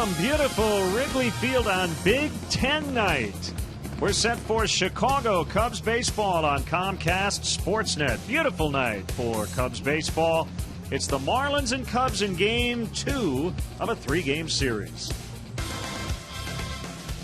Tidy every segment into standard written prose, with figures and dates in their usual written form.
From beautiful Wrigley Field on Big Ten night, we're set for Chicago Cubs baseball on Comcast Sportsnet. Beautiful night for Cubs baseball. It's the Marlins and Cubs in Game 2 of a 3-game series.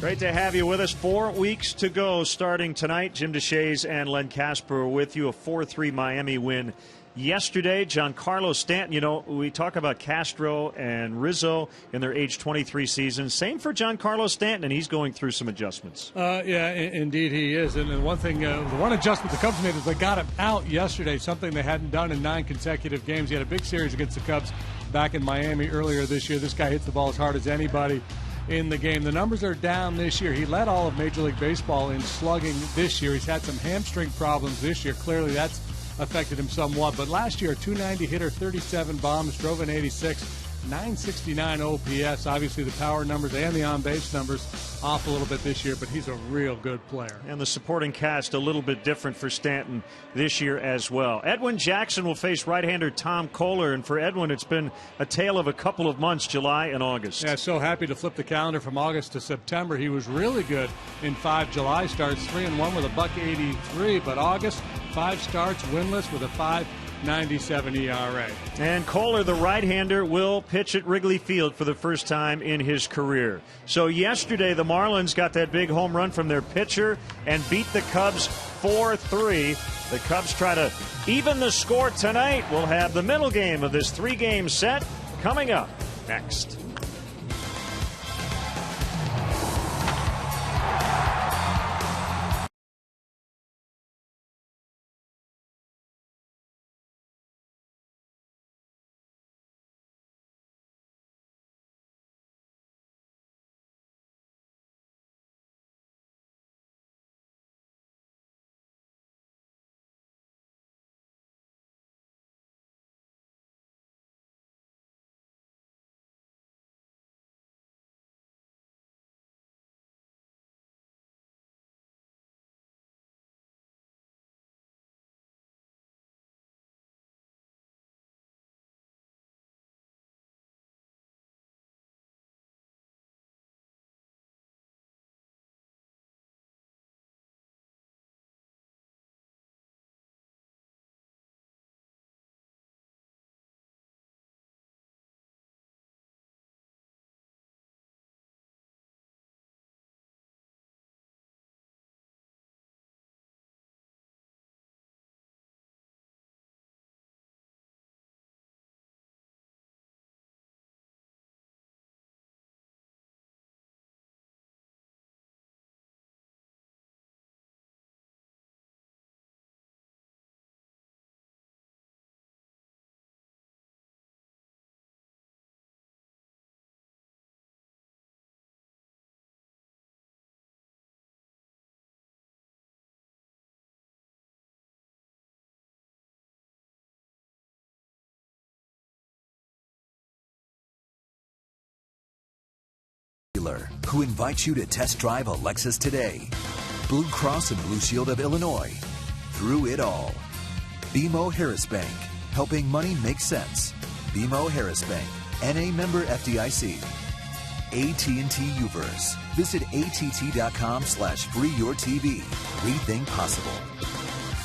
Great to have you with us. 4 weeks to go starting tonight. Jim DeShays and Len Casper with you. A 4-3 Miami win yesterday. Giancarlo Stanton, you know, we talk about Castro and Rizzo in their age 23 season. Same for Giancarlo Stanton, and he's going through some adjustments. Yeah, indeed he is. And one thing, the one adjustment the Cubs made is they got him out yesterday, something they hadn't done in 9 consecutive games. He had a big series against the Cubs back in Miami earlier this year. This guy hits the ball as hard as anybody in the game. The numbers are down this year. He led all of Major League Baseball in slugging this year. He's had some hamstring problems this year. Clearly that's affected him somewhat. But last year, a .290 hitter, 37 bombs, drove an 86, 969 OPS. Obviously, the power numbers and the on-base numbers off a little bit this year, but he's a real good player. And the supporting cast a little bit different for Stanton this year as well. Edwin Jackson will face right-hander Tom Kohler, and for Edwin, it's been a tale of a couple of months, July and August. Yeah, so happy to flip the calendar from August to September. He was really good in 5 July starts, 3-1 with a .183, but August, 5 starts, winless with a .597 ERA. And Kohler, the right-hander, will pitch at Wrigley Field for the first time in his career. So yesterday, the Marlins got that big home run from their pitcher and beat the Cubs 4-3. The Cubs try to even the score tonight. We'll have the middle game of this 3-game set coming up next. Who invites you to test drive a Lexus today. Blue Cross and Blue Shield of Illinois. Through it all. BMO Harris Bank. Helping money make sense. BMO Harris Bank. NA member FDIC. AT&T Uverse. Visit att.com/freeyourtv. Rethink possible.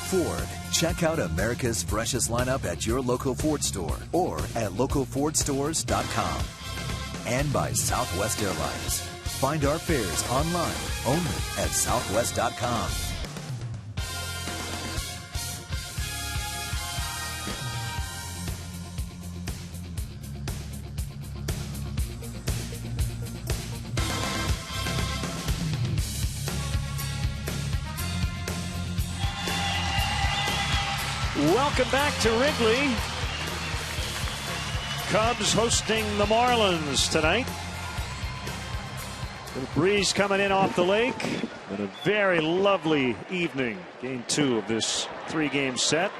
Ford. Check out America's freshest lineup at your local Ford store or at localfordstores.com. And by Southwest Airlines. Find our fares online only at southwest.com. Welcome back to Wrigley. Cubs hosting the Marlins tonight. The breeze coming in off the lake. And a very lovely evening. Game 2 of this 3-game set.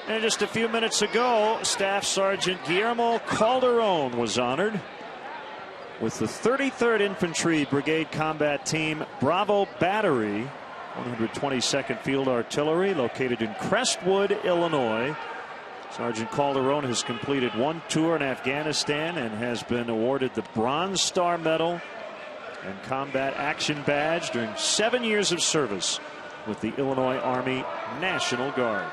And just a few minutes ago, Staff Sergeant Guillermo Calderon was honored with the 33rd Infantry Brigade Combat Team Bravo Battery, 122nd Field Artillery, located in Crestwood, Illinois. Sergeant Calderon has completed one tour in Afghanistan and has been awarded the Bronze Star Medal and Combat Action Badge during 7 years of service with the Illinois Army National Guard.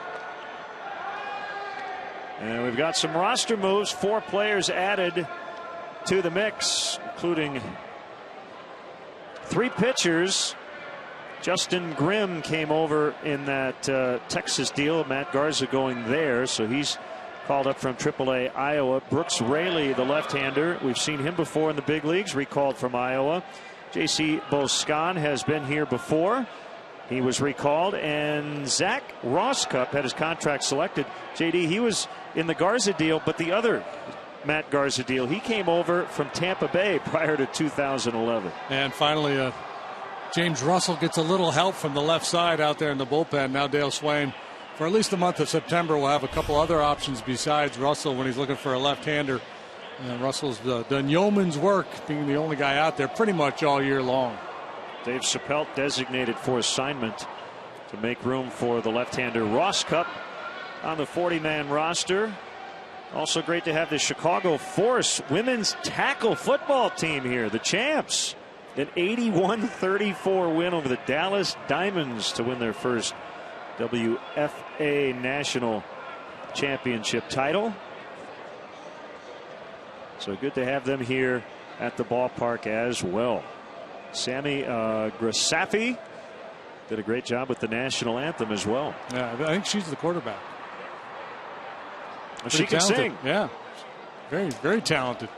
And we've got some roster moves. 4 players added to the mix, including 3 pitchers. Justin Grimm came over in that Texas deal. Matt Garza going there, so he's called up from AAA Iowa. Brooks Raley, the left-hander, we've seen him before in the big leagues, recalled from Iowa. J.C. Boscan has been here before. He was recalled. And Zach Rosscup had his contract selected. J.D., he was in the Garza deal, but the other Matt Garza deal, he came over from Tampa Bay prior to 2011. And finally, James Russell gets a little help from the left side out there in the bullpen. Now Dale Swain, for at least the month of September, will have a couple other options besides Russell when he's looking for a left-hander. Russell's done yeoman's work, being the only guy out there pretty much all year long. Dave Chappelle designated for assignment to make room for the left-hander Rosscup on the 40-man roster. Also great to have the Chicago Force women's tackle football team here, the champs. An 81-34 win over the Dallas Diamonds to win their first WFA National Championship title. So good to have them here at the ballpark as well. Sammy Grasaffi did a great job with the national anthem as well. Yeah, I think she's the quarterback. She can sing. Yeah, very, very talented.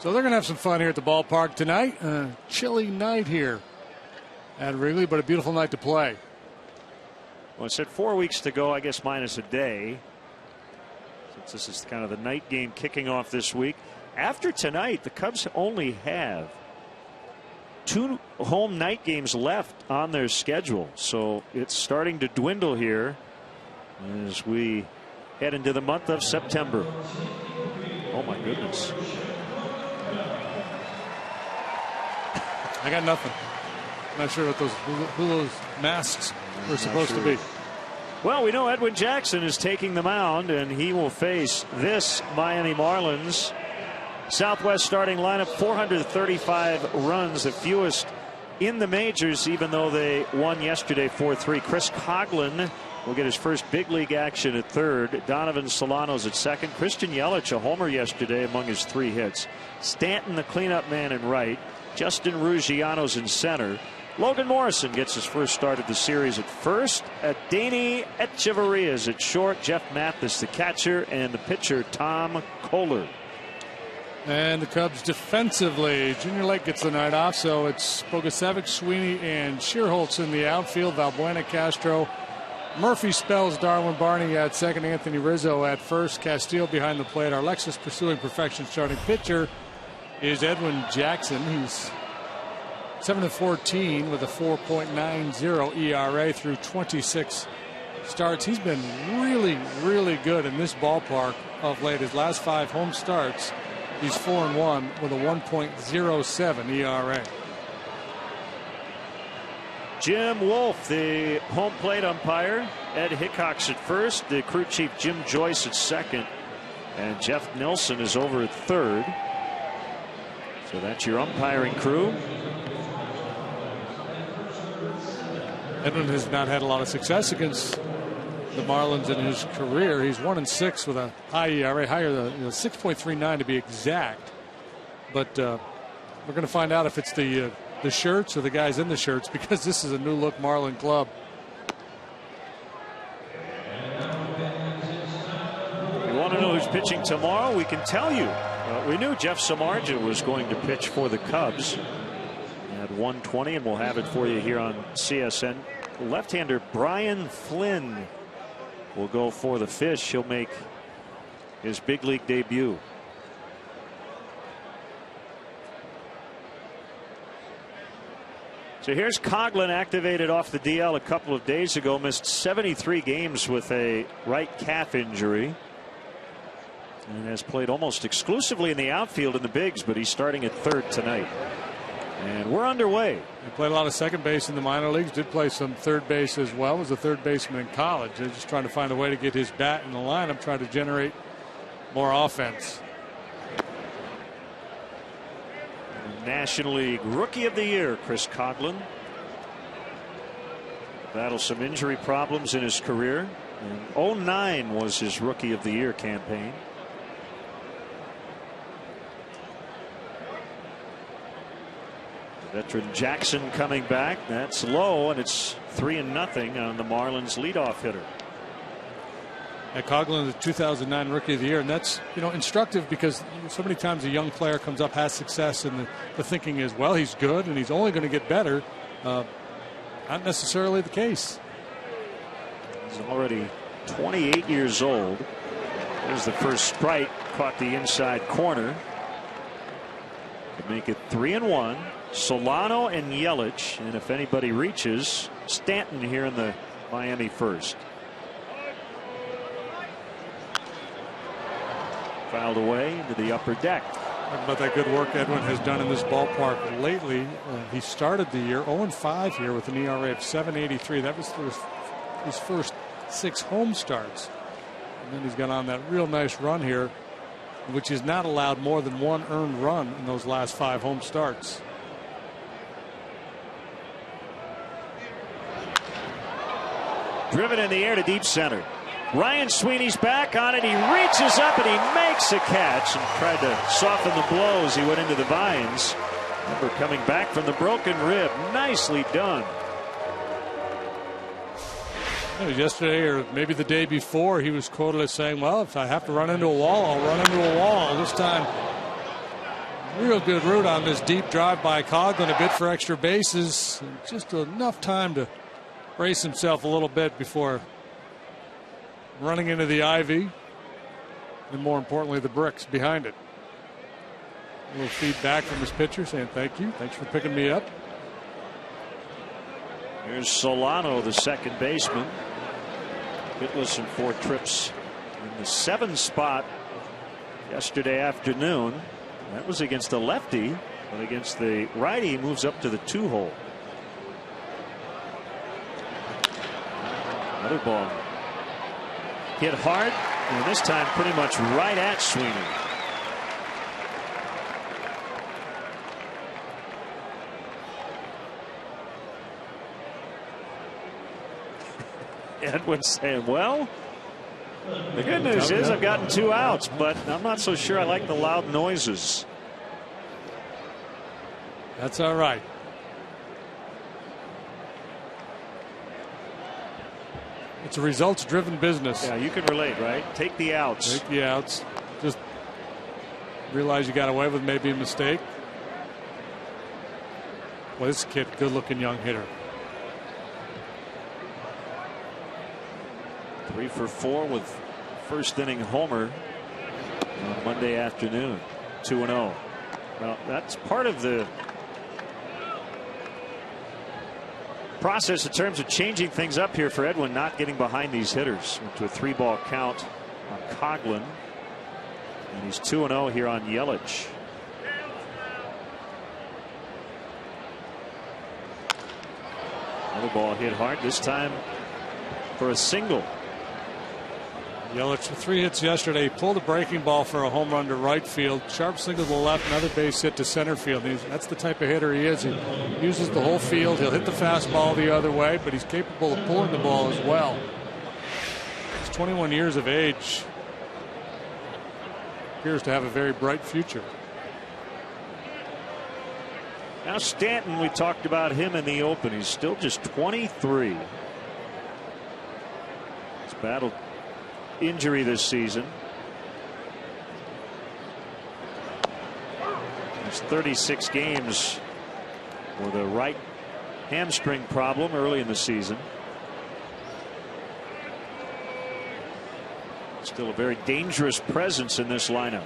So they're going to have some fun here at the ballpark tonight. Chilly night here at Wrigley, but a beautiful night to play. Well, it said 4 weeks to go, I guess minus a day, since this is kind of the night game kicking off this week. After tonight, the Cubs only have 2 home night games left on their schedule. So it's starting to dwindle here as we head into the month of September. Oh, my goodness. I got nothing. I'm not sure what who those masks were supposed to be. Well, we know Edwin Jackson is taking the mound, and he will face this Miami Marlins Southwest starting lineup. 435 runs, the fewest in the majors, even though they won yesterday 4-3. Chris Coghlan will get his first big league action at third. Donovan Solano's at second. Christian Yelich, a homer yesterday among his 3 hits. Stanton, the cleanup man, in right. Justin Ruggiano's in center. Logan Morrison gets his first start of the series at first. Adeiny Echeverria's at short. Jeff Mathis, the catcher, and the pitcher, Tom Kohler. And the Cubs defensively, Junior Lake gets the night off, so it's Bogusevic, Sweeney, and Shearholtz in the outfield. Valbuena, Castro, Murphy spells Darwin Barney at second. Anthony Rizzo at first. Castillo behind the plate. Our Lexus pursuing perfection starting pitcher is Edwin Jackson. He's 7-14 with a 4.90 ERA through 26 starts. He's been really, really good in this ballpark of late. His last 5 home starts, he's 4-1 with a 1.07 ERA. Jim Wolf, the home plate umpire. Ed Hickox at first. The crew chief Jim Joyce at second. And Jeff Nelson is over at third. So that's your umpiring crew. Edwin has not had a lot of success against the Marlins in his career. He's 1-6 with a high ERA, higher than 6.39 to be exact. But we're going to find out if it's the shirts or the guys in the shirts, because this is a new look Marlin club. You want to know who's pitching tomorrow? We can tell you. We knew Jeff Samardzija was going to pitch for the Cubs at 1:20, and we'll have it for you here on CSN. Left-hander Brian Flynn will go for the Fish. He'll make his big league debut. So here's Coghlan, activated off the DL a couple of days ago. Missed 73 games with a right calf injury. And has played almost exclusively in the outfield in the bigs, but he's starting at third tonight. And we're underway. He played a lot of second base in the minor leagues, did play some third base as well. Was a third baseman in college. They're just trying to find a way to get his bat in the lineup, try to generate more offense. National League Rookie of the Year, Chris Coghlan. Battled some injury problems in his career. And 2009 was his Rookie of the Year campaign. Veteran Jackson coming back. That's low, and it's 3-0 on the Marlins leadoff hitter. And Coghlan, the 2009 Rookie of the Year, and that's instructive because so many times a young player comes up, has success, and the thinking is, well, he's good and he's only going to get better. Not necessarily the case. He's already 28 years old. There's the first strike, caught the inside corner to make it 3-1. Solano and Yelich, and if anybody reaches, Stanton here in the Miami first. Fouled away into the upper deck. Talk about that good work Edwin has done in this ballpark lately. He started the year 0-5 here with an ERA of 7.83. That was his first 6 home starts. And then he's got on that real nice run here, which has not allowed more than 1 earned run in those last 5 home starts. Driven in the air to deep center. Ryan Sweeney's back on it. He reaches up and he makes a catch and tried to soften the blow as he went into the vines. Remember, coming back from the broken rib. Nicely done. Yesterday or maybe the day before, he was quoted as saying, well, if I have to run into a wall, I'll run into a wall. This time, real good route on this deep drive by Coghlan, a bit for extra bases. Just enough time to brace himself a little bit before running into the ivy, and more importantly, the bricks behind it. A little feedback from his pitcher saying, thank you. Thanks for picking me up. Here's Solano, the second baseman. Hitless in 4 trips in the 7 spot yesterday afternoon. That was against a lefty, but against the righty, he moves up to the 2 hole. Another ball. Hit hard, and this time pretty much right at Sweeney. Edwin's saying, well, the good news is I've gotten 2 outs, but I'm not so sure I like the loud noises. That's all right. It's a results-driven business. Yeah, you can relate, right? Take the outs. Take the outs. Just realize you got away with maybe a mistake. Well, this kid, good-looking young hitter. 3 for 4 with first inning homer on Monday afternoon. 2-0. Well, that's part of the process in terms of changing things up here for Edwin, not getting behind these hitters. Went to a 3-ball count on Coghlan, and he's 2-0 here on Yelich. Another ball hit hard, this time for a single. Yelich with 3 hits yesterday. He pulled a breaking ball for a home run to right field. Sharp single to the left, another base hit to center field. That's the type of hitter he is. He uses the whole field. He'll hit the fastball the other way, but he's capable of pulling the ball as well. He's 21 years of age. Appears to have a very bright future. Now Stanton, we talked about him in the open. He's still just 23. He's battled injury this season. It's 36 games with a right hamstring problem early in the season. Still a very dangerous presence in this lineup.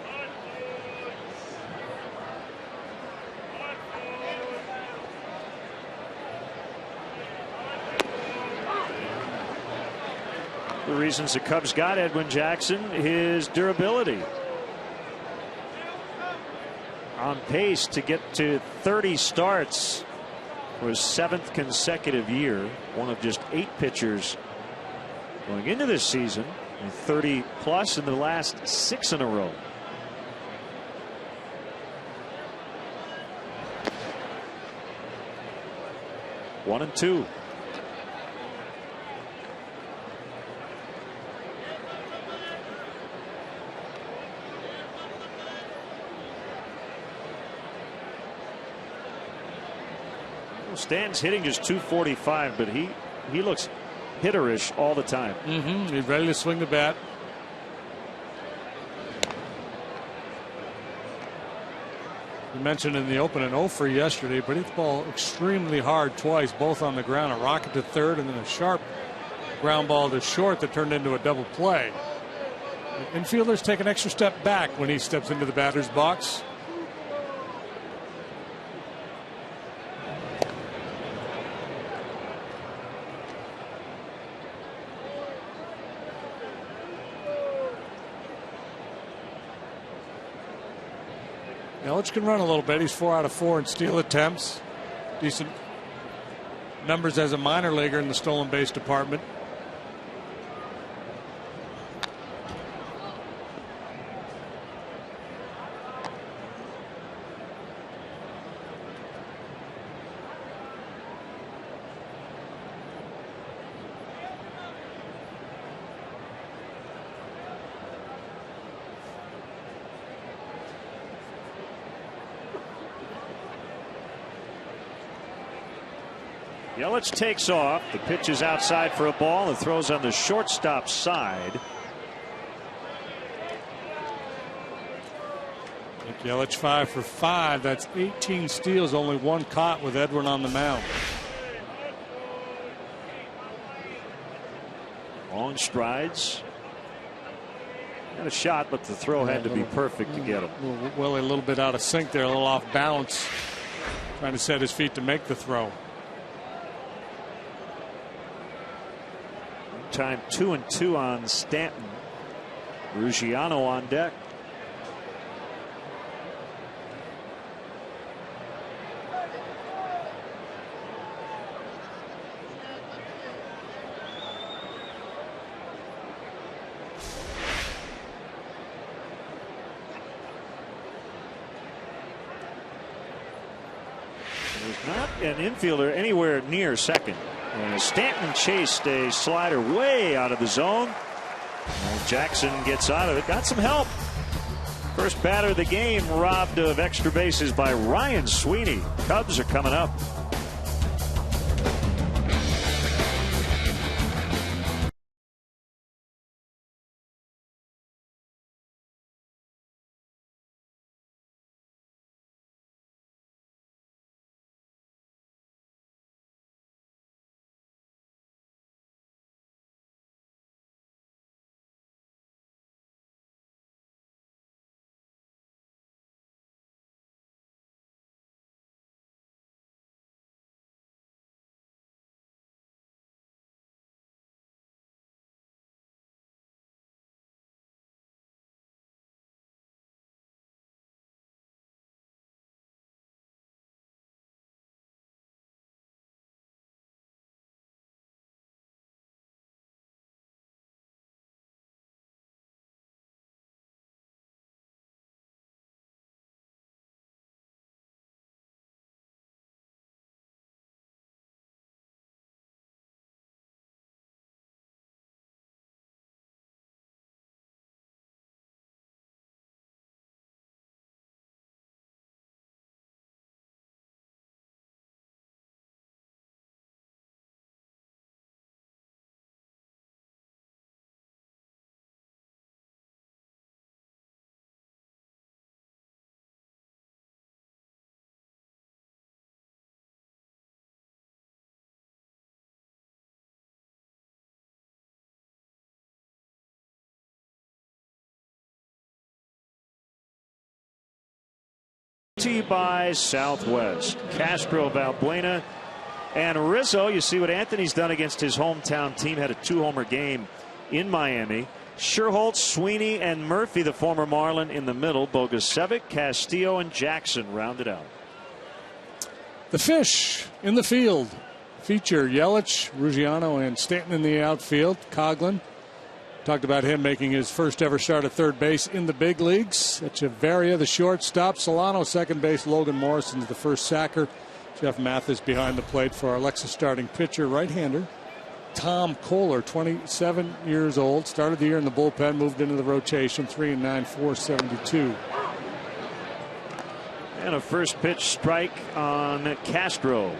The reasons the Cubs got Edwin Jackson, his durability. on pace to get to 30 starts for his 7th consecutive year. One of just 8 pitchers going into this season, 30 plus in the last 6 in a row. One and two. Stan's hitting just 245, but he looks hitterish all the time. He's ready to swing the bat. You mentioned in the open an 0 for yesterday, but hit the ball extremely hard twice, both on the ground. A rocket to third and then a sharp ground ball to short that turned into a double play. The infielders take an extra step back when he steps into the batter's box. Yelich can run a little bit. He's 4 out of 4 in steal attempts. Decent numbers as a minor leaguer in the stolen base department. Yelich takes off. The pitch is outside for a ball and throws on the shortstop side. Yelich 5 for 5. That's 18 steals, only 1 caught with Edwin on the mound. Long strides. Got a shot, but the throw had to be perfect to get him. Willie a little bit out of sync there, a little off balance, trying to set his feet to make the throw. Time 2-2 on Stanton. Ruggiano on deck. There's not an infielder anywhere near second. Stanton chased a slider way out of the zone. And Jackson gets out of it. Got some help. First batter of the game robbed of extra bases by Ryan Sweeney. Cubs are coming up. To you by Southwest. Castro, Valbuena, and Rizzo. You see what Anthony's done against his hometown team. Had a 2-homer game in Miami. Sherholtz, Sweeney, and Murphy, the former Marlin, in the middle. Bogusevic, Castillo, and Jackson rounded out. The Fish in the field feature Yelich, Ruggiano, and Stanton in the outfield. Coghlan, talked about him making his first ever start at third base in the big leagues. Echeverria, the shortstop. Solano, second base. Logan Morrison's the first sacker. Jeff Mathis behind the plate for our Lexus starting pitcher, right-hander Tom Kohler, 27 years old. Started the year in the bullpen, moved into the rotation. 3 and 9, 472. And a first pitch strike on Castro.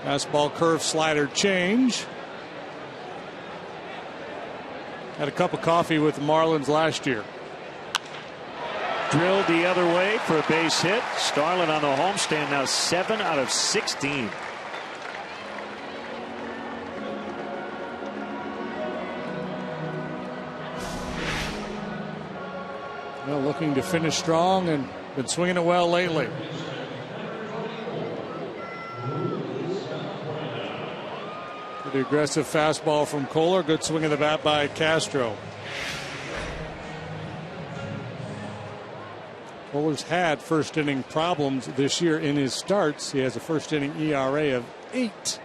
Fastball, curve, slider change. Had a cup of coffee with the Marlins last year. Drilled the other way for a base hit. Starlin on the homestand now 7 out of 16. Well, looking to finish strong and been swinging it well lately. The aggressive fastball from Kohler. Good swing of the bat by Castro. Kohler's had first inning problems this year in his starts. He has a first inning ERA of 8.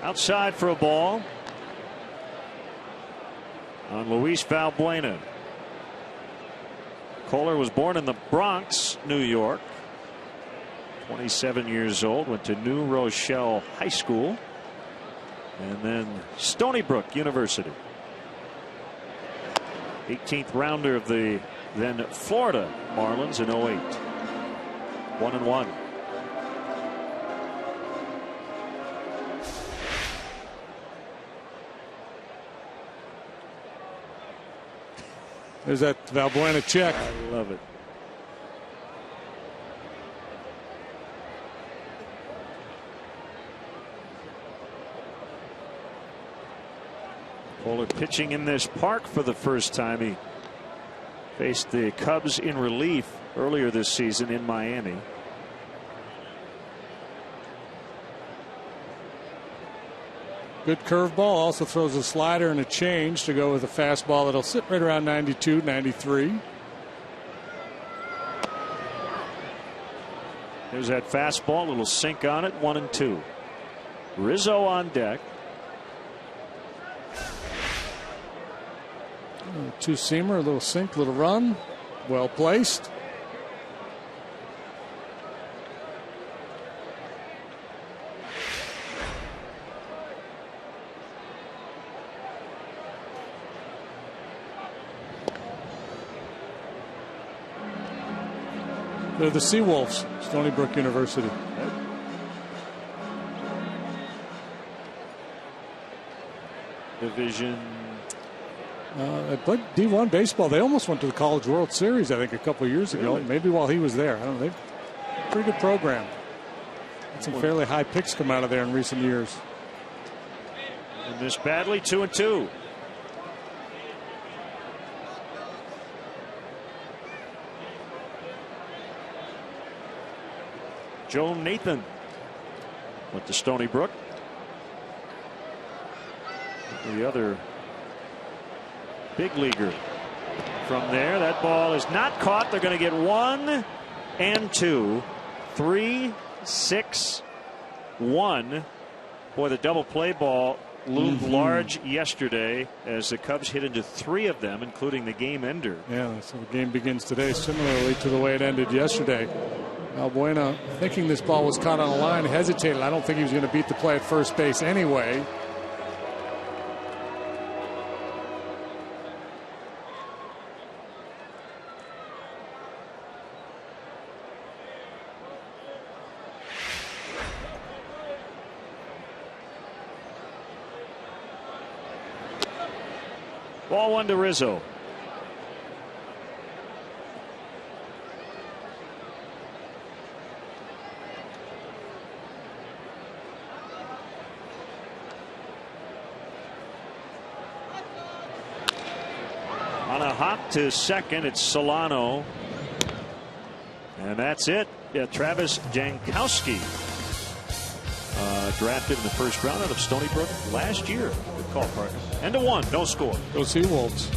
Outside for a ball on Luis Valbuena. Kohler was born in the Bronx, New York. 27 years old, went to New Rochelle High School and then Stony Brook University. 18th rounder of the then Florida Marlins in 08. 1-1. There's that Valbuena check. I love it. Kohler pitching in this park for the first time. He faced the Cubs in relief earlier this season in Miami. Good curveball. Also throws a slider and a change to go with a fastball that'll sit right around 92, 93. There's that fastball, a little sink on it, 1-2. Rizzo on deck. Two-seamer, a little sink, little run. Well placed. They're the Seawolves, Stony Brook University. Division. They played D1 baseball. They almost went to the College World Series, I think, a couple of years ago. Really? Maybe while he was there. I don't know. Pretty good program. Had some fairly high picks come out of there in recent years. And this badly, 2-2. Joe Nathan went to Stony Brook. The other big leaguer from there. That ball is not caught. They're going to get 1 and 2. 3, 6, 1. Boy, the double play ball loomed large yesterday as the Cubs hit into 3 of them, including the game ender. Yeah, so the game begins today similarly to the way it ended yesterday. Valbuena, thinking this ball was caught on a line, hesitated. I don't think he was going to beat the play at first base anyway. Ball 1 to Rizzo. On a hop to second, it's Solano. And that's it. Yeah, Travis Jankowski, drafted in the first round out of Stony Brook last year. Good call, partner. And a 1, no score. Go Seawolves.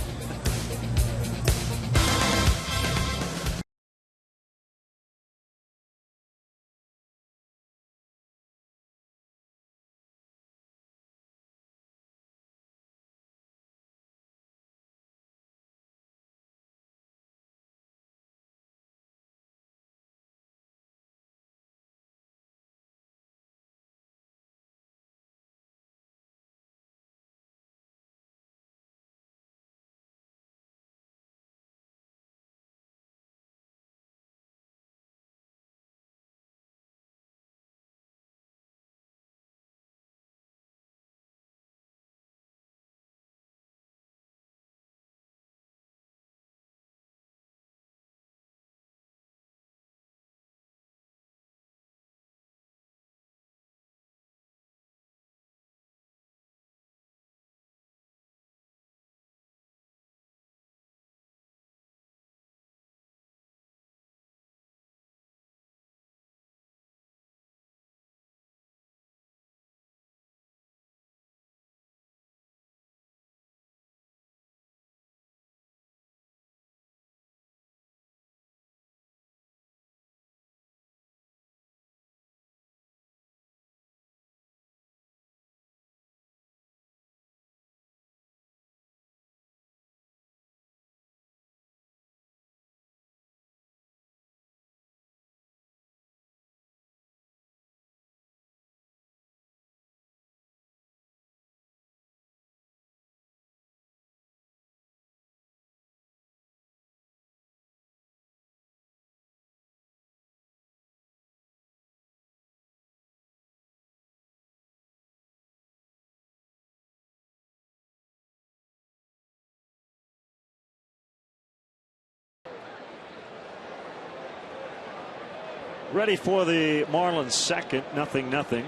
Ready for the Marlins second, 0-0.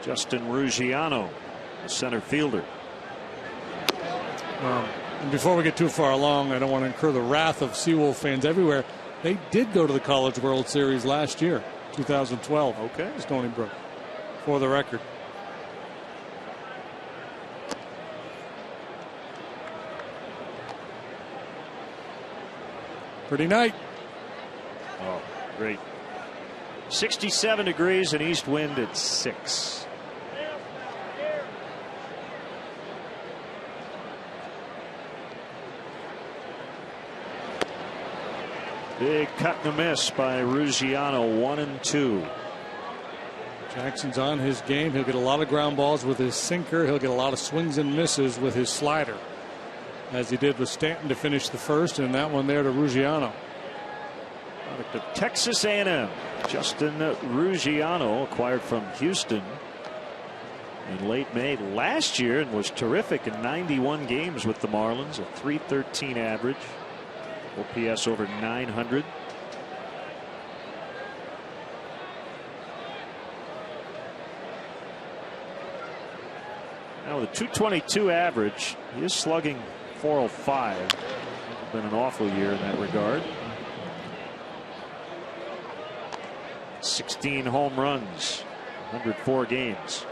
Justin Ruggiano, the center fielder. And before we get too far along, I don't want to incur the wrath of Seawolf fans everywhere. They did go to the College World Series last year, 2012. Okay. Stony Brook, for the record. Pretty night. Oh, great. 67 degrees and east wind at 6. Big cut and a miss by Ruggiano, 1-2. Jackson's on his game. He'll get a lot of ground balls with his sinker. He'll get a lot of swings and misses with his slider, as he did with Stanton to finish the first, and that one there to Ruggiano. Product of Texas A&M. Justin Ruggiano, acquired from Houston in late May last year and was terrific in 91 games with the Marlins, a .313 average, OPS over 900. Now with a .222 average, he is slugging .405. It's been an awful year in that regard. 16 home runs, 104 games.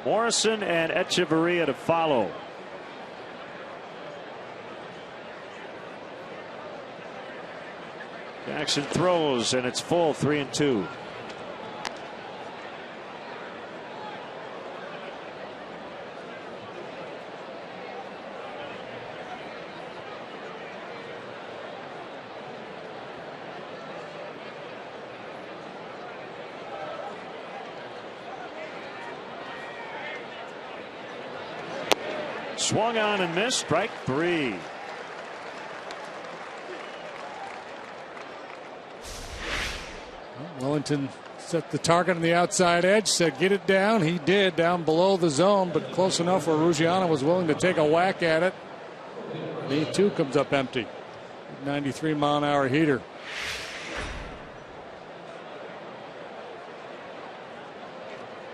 Morrison and Echeverria to follow. Jackson throws and it's full, 3-2. Swung on and missed, strike 3. Wellington set the target on the outside edge, said get it down. He did, down below the zone, but close enough where Ruggiano was willing to take a whack at it. He too comes up empty. 93-mile-an-hour heater.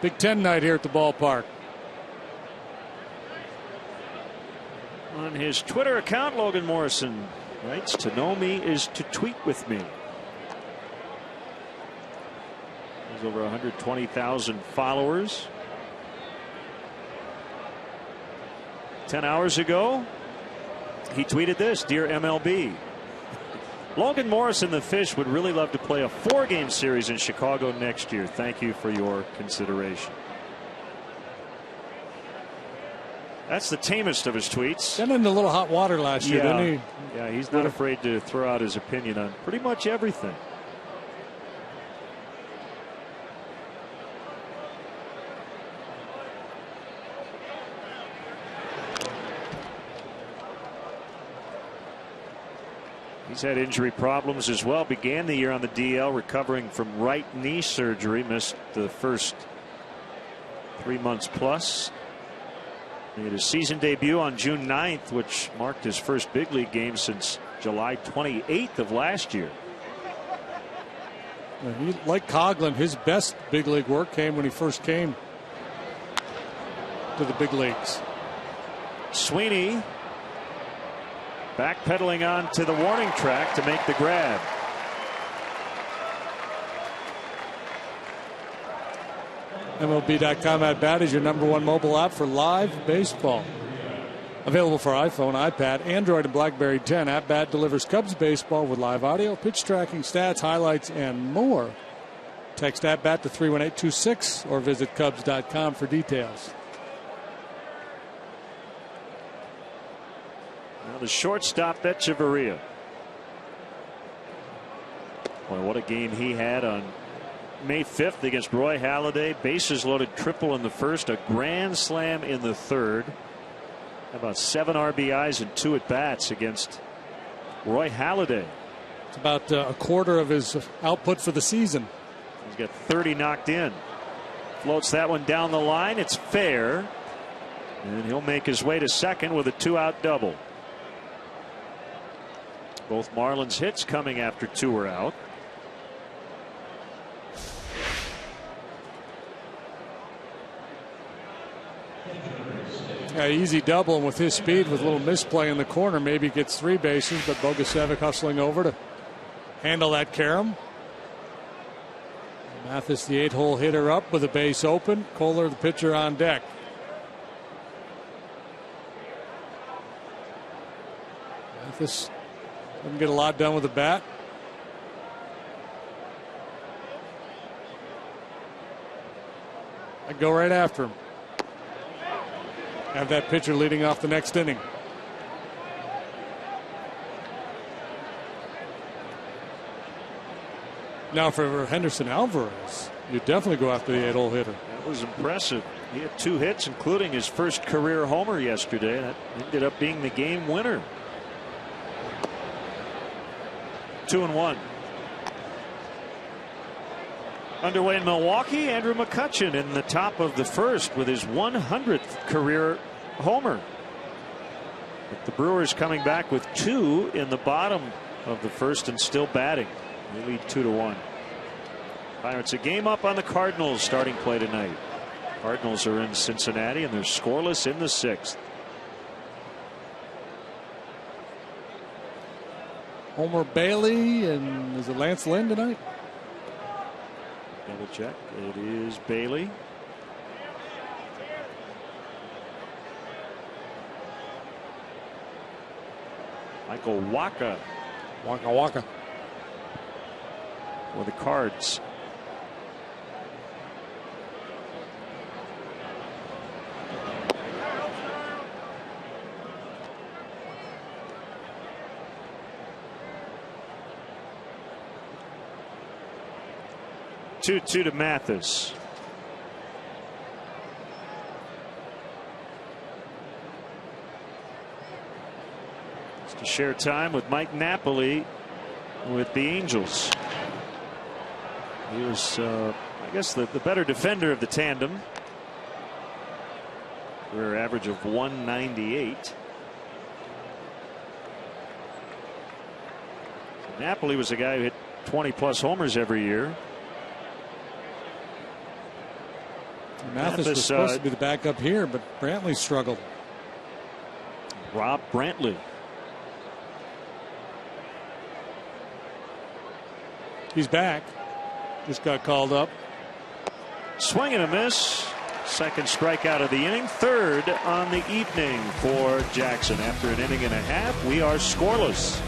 Big Ten night here at the ballpark. On his Twitter account, Logan Morrison writes, "To know me is to tweet with me." There's over 120,000 followers. 10 hours ago, he tweeted this: "Dear MLB, Logan Morrison, the Fish, would really love to play a 4-game series in Chicago next year. Thank you for your consideration." That's the tamest of his tweets. Got into a little hot water last year, didn't he? Yeah, he's not afraid to throw out his opinion on pretty much everything. He's had injury problems as well. Began the year on the DL, recovering from right knee surgery. Missed the first 3 months plus. Made his season debut on June 9th, which marked his first big league game since July 28th of last year. Like Coughlin, his best big league work came when he first came to the big leagues. Sweeney backpedaling on to the warning track to make the grab. MLB.com at bat is your #1 mobile app for live baseball. Available for iPhone, iPad, Android, and BlackBerry 10. At Bat delivers Cubs baseball with live audio, pitch tracking, stats, highlights, and more. Text At Bat to 31826 or visit Cubs.com for details. Now the shortstop, Echeverria. Boy, what a game he had on May 5th against Roy Halladay. Bases loaded triple in the first, a grand slam in the third. About 7 RBIs and 2 at bats against Roy Halladay. It's about a quarter of his output for the season. He's got 30 knocked in. Floats that one down the line. It's fair. And he'll make his way to second with a 2-out double. Both Marlins hits coming after 2 are out. Yeah, easy double, and with his speed, with a little misplay in the corner, maybe gets 3 bases, but Bogusevic hustling over to handle that carom. Mathis, the 8-hole hitter, up with a base open. Kohler, the pitcher, on deck. Mathis doesn't get a lot done with the bat. I'd go right after him. Have that pitcher leading off the next inning. Now for Henderson Alvarez, you definitely go after the 8-hole hitter. That was impressive. He had 2 hits, including his first career homer yesterday. That ended up being the game winner. 2-1. Underway in Milwaukee, Andrew McCutchen in the top of the first with his 100th career homer. But the Brewers coming back with 2 in the bottom of the first and still batting. They lead 2-1. Pirates a game up on the Cardinals starting play tonight. Cardinals are in Cincinnati and they're scoreless in the 6th. Homer Bailey, and is it Lance Lynn tonight? Double check. It is Bailey. Michael Wacha. Waka. For the Cards. Two to Mathis. Just to share time with Mike Napoli with the Angels. He was, I guess, the better defender of the tandem. Career average of 198. Napoli was a guy who hit 20+ homers every year. Mathis was supposed to be the backup here, but Brantley struggled. Rob Brantley. He's back. Just got called up. Swing and a miss. Second strikeout of the inning. Third on the evening for Jackson. After an inning and a half, we are scoreless.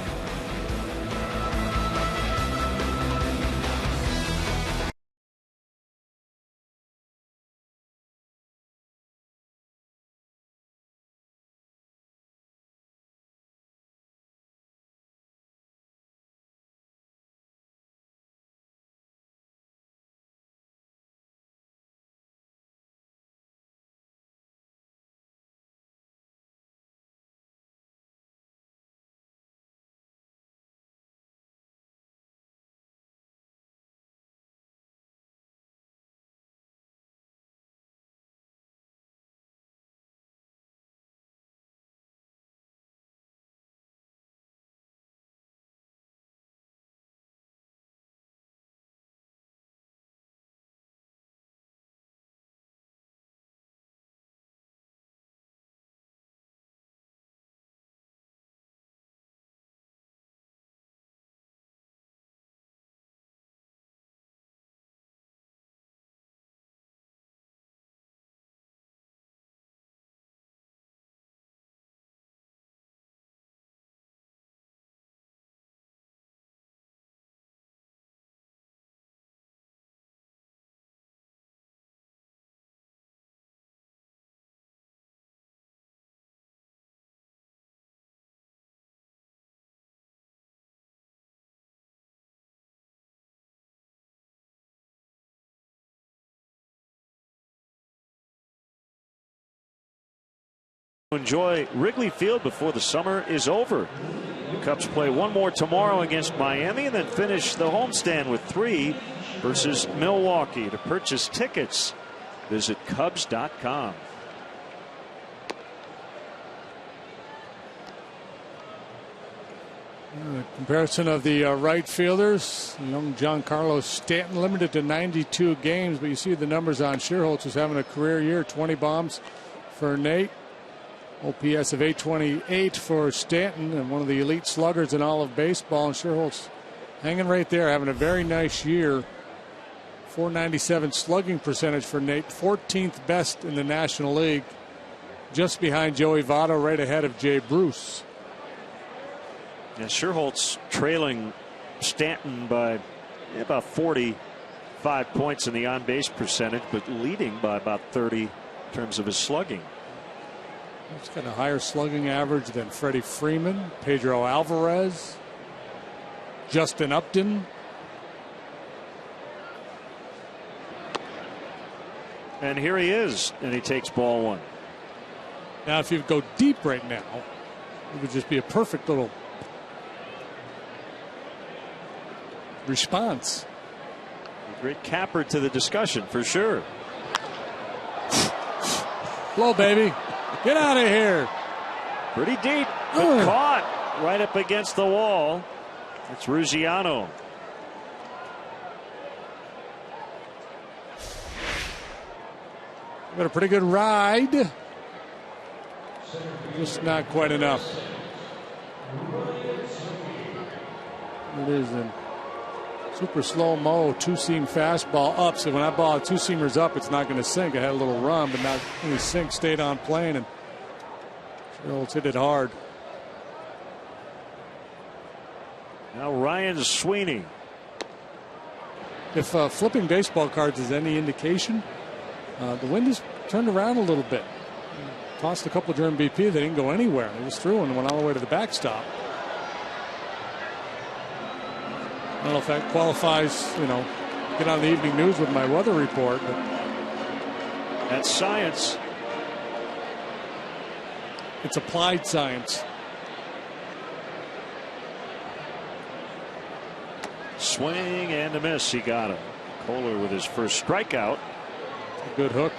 Enjoy Wrigley Field before the summer is over. The Cubs play one more tomorrow against Miami and then finish the homestand with 3 versus Milwaukee. To purchase tickets, visit Cubs.com. Comparison of the right fielders. Young Giancarlo Stanton limited to 92 games, but you see the numbers on Scherholz, who's having a career year. 20 bombs for Nate. OPS of 828 for Stanton, and one of the elite sluggers in all of baseball. And Scherholz hanging right there, having a very nice year. 497 slugging percentage for Nate, 14th best in the National League, just behind Joey Votto, right ahead of Jay Bruce. And Scherholz trailing Stanton by about 45 points in the on-base percentage, but leading by about 30 in terms of his slugging. He's got a higher slugging average than Freddie Freeman, Pedro Alvarez, Justin Upton. And here he is, and he takes ball 1. Now, if you go deep right now, it would just be a perfect little response. A great capper to the discussion, for sure. Blow, baby. Get out of here. Pretty deep, but caught right up against the wall. It's Ruziano. Got a pretty good ride. Just not quite enough. It is in super slow-mo, two-seam fastball up. So when I ball 2-seamers up, it's not going to sink. I had a little run, but not any sink. Stayed on plane, and Scherholz hit it hard. Now Ryan Sweeney. If flipping baseball cards is any indication, the wind has turned around a little bit. Tossed a couple during BP. They didn't go anywhere. They just threw and went all the way to the backstop. I don't know if that qualifies, get on the evening news with my weather report. But that's science. It's applied science. Swing and a miss. He got him. Kohler with his first strikeout. A good hook,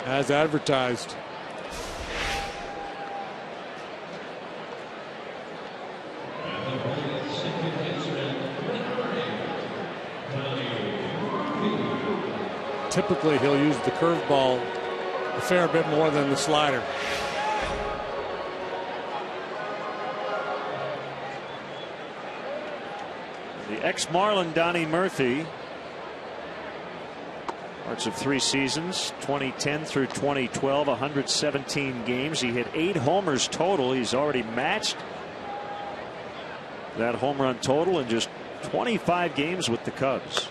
as advertised. typically he'll use the curveball a fair bit more than the slider. The ex-Marlin Donnie Murphy, parts of 3 seasons, 2010 through 2012, 117 games. He hit 8 homers total. He's already matched that home run total in just 25 games with the Cubs.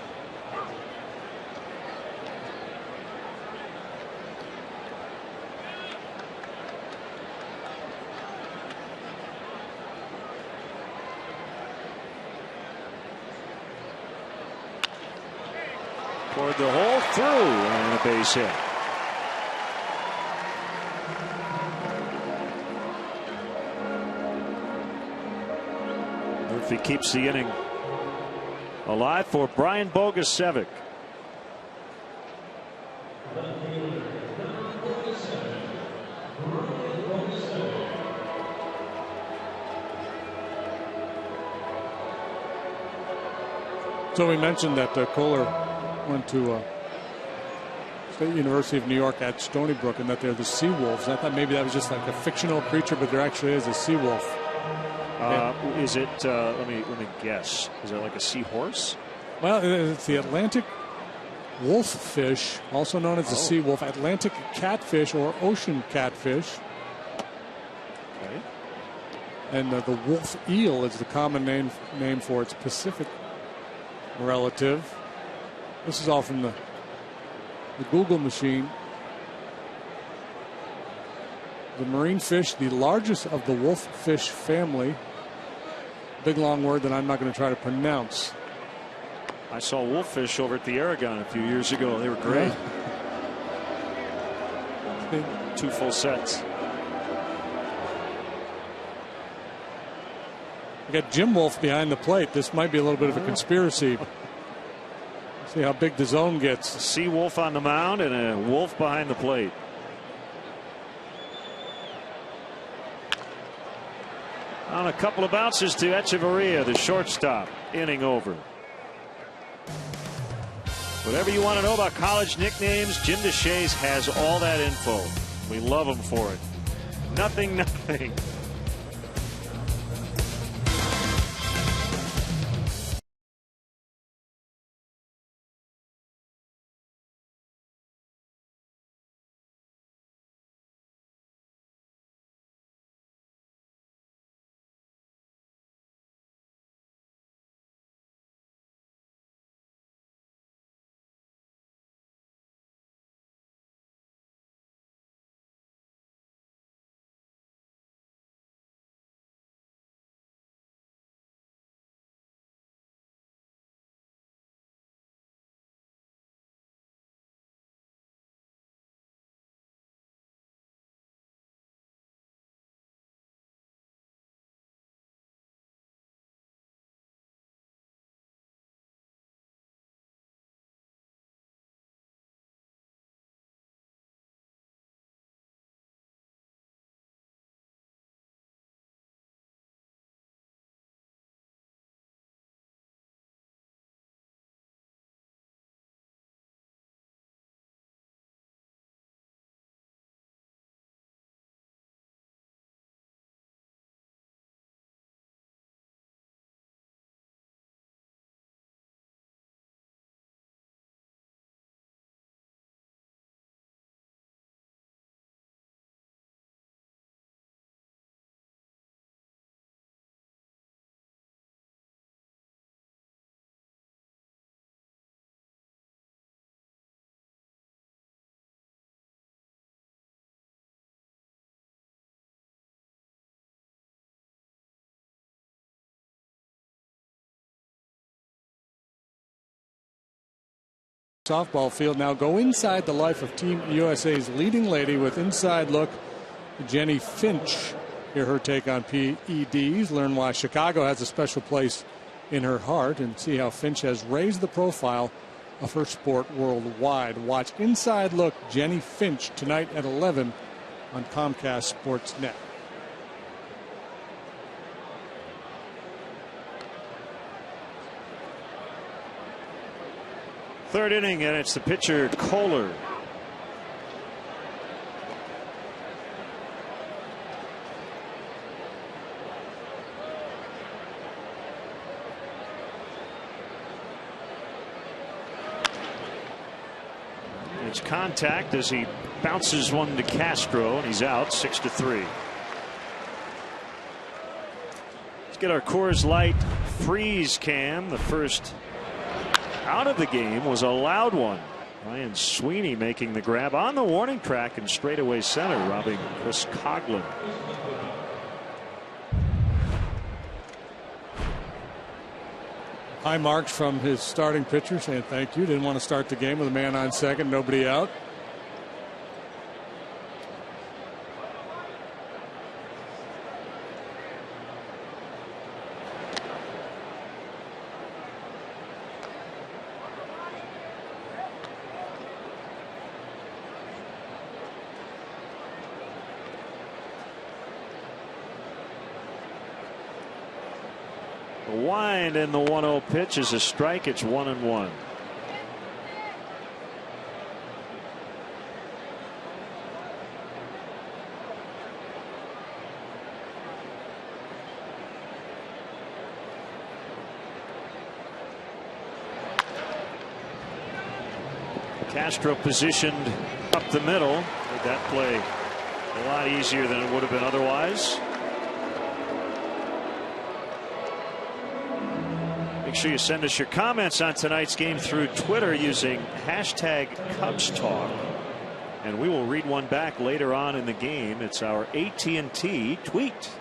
Toward the hole, through, and a base hit. Murphy keeps the inning alive for Brian Bogusevic. So we mentioned that Kohler went to State University of New York at Stony Brook, and that they're the sea wolves. I thought maybe that was just like a fictional creature, but there actually is a sea wolf. Is it? Let me guess. Is it like a seahorse? Well, it's the Atlantic wolffish, also known as the sea wolf, Atlantic catfish or ocean catfish. Okay. And the wolf eel is the common name for its Pacific relative. This is all from the Google machine. The marine fish, the largest of the wolffish family. Big long word that I'm not going to try to pronounce. I saw wolffish over at the Aragon a few years ago. They were great. Yeah. 2 full sets. We got Jim Wolf behind the plate. This might be a little bit of a conspiracy. See how big the zone gets. A sea wolf on the mound and a wolf behind the plate. On a couple of bounces to Echeverria, the shortstop. Inning over. Whatever you want to know about college nicknames, Jim DeShays has all that info. We love him for it. Nothing. Softball field now go inside the life of Team USA's leading lady with inside look, Jenny Finch. Hear her take on PEDs, learn why Chicago has a special place in her heart, and see how Finch has raised the profile of her sport worldwide. Watch Inside Look, Jenny Finch, tonight at 11 on Comcast Sportsnet. Third inning, and it's the pitcher Kohler. It's contact as he bounces one to Castro, and he's out 6-3. Let's get our Coors Light freeze cam. The first out of the game was a loud one. Ryan Sweeney making the grab on the warning track in straightaway center, robbing Chris Coughlin. High marks from his starting pitcher saying thank you. Didn't want to start the game with a man on second, nobody out. The wind and the 1-0 pitch is a strike. It's 1-1. Castro positioned up the middle. Made that play a lot easier than it would have been otherwise. Make sure you send us your comments on tonight's game through Twitter using #CubsTalk. And we will read one back later on in the game. It's our AT&T tweet.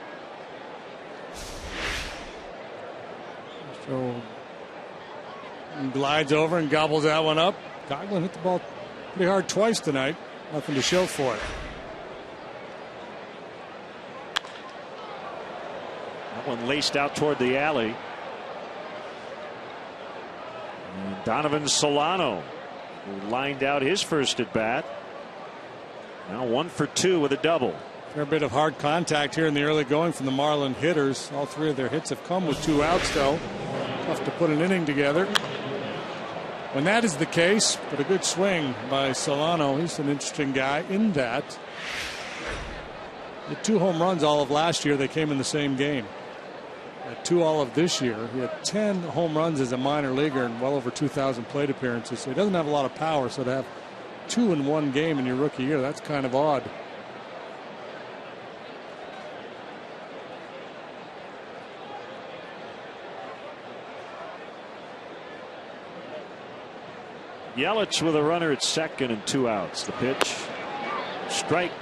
So glides over and gobbles that one up. Coughlin hit the ball pretty hard twice tonight. Nothing to show for it. That one laced out toward the alley. And Donovan Solano, who lined out his first at bat. Now 1 for 2 with a double. Fair bit of hard contact here in the early going from the Marlin hitters. All three of their hits have come with 2 outs, though. Tough to put an inning together. When that is the case, but a good swing by Solano. He's an interesting guy in that. He had 2 home runs all of last year. They came in the same game. At 2 all of this year. He had 10 home runs as a minor leaguer and well over 2,000 plate appearances. So he doesn't have a lot of power. So to have 2 in one game in your rookie year, that's kind of odd. Yelich with a runner at second and 2 outs. The pitch. Strike.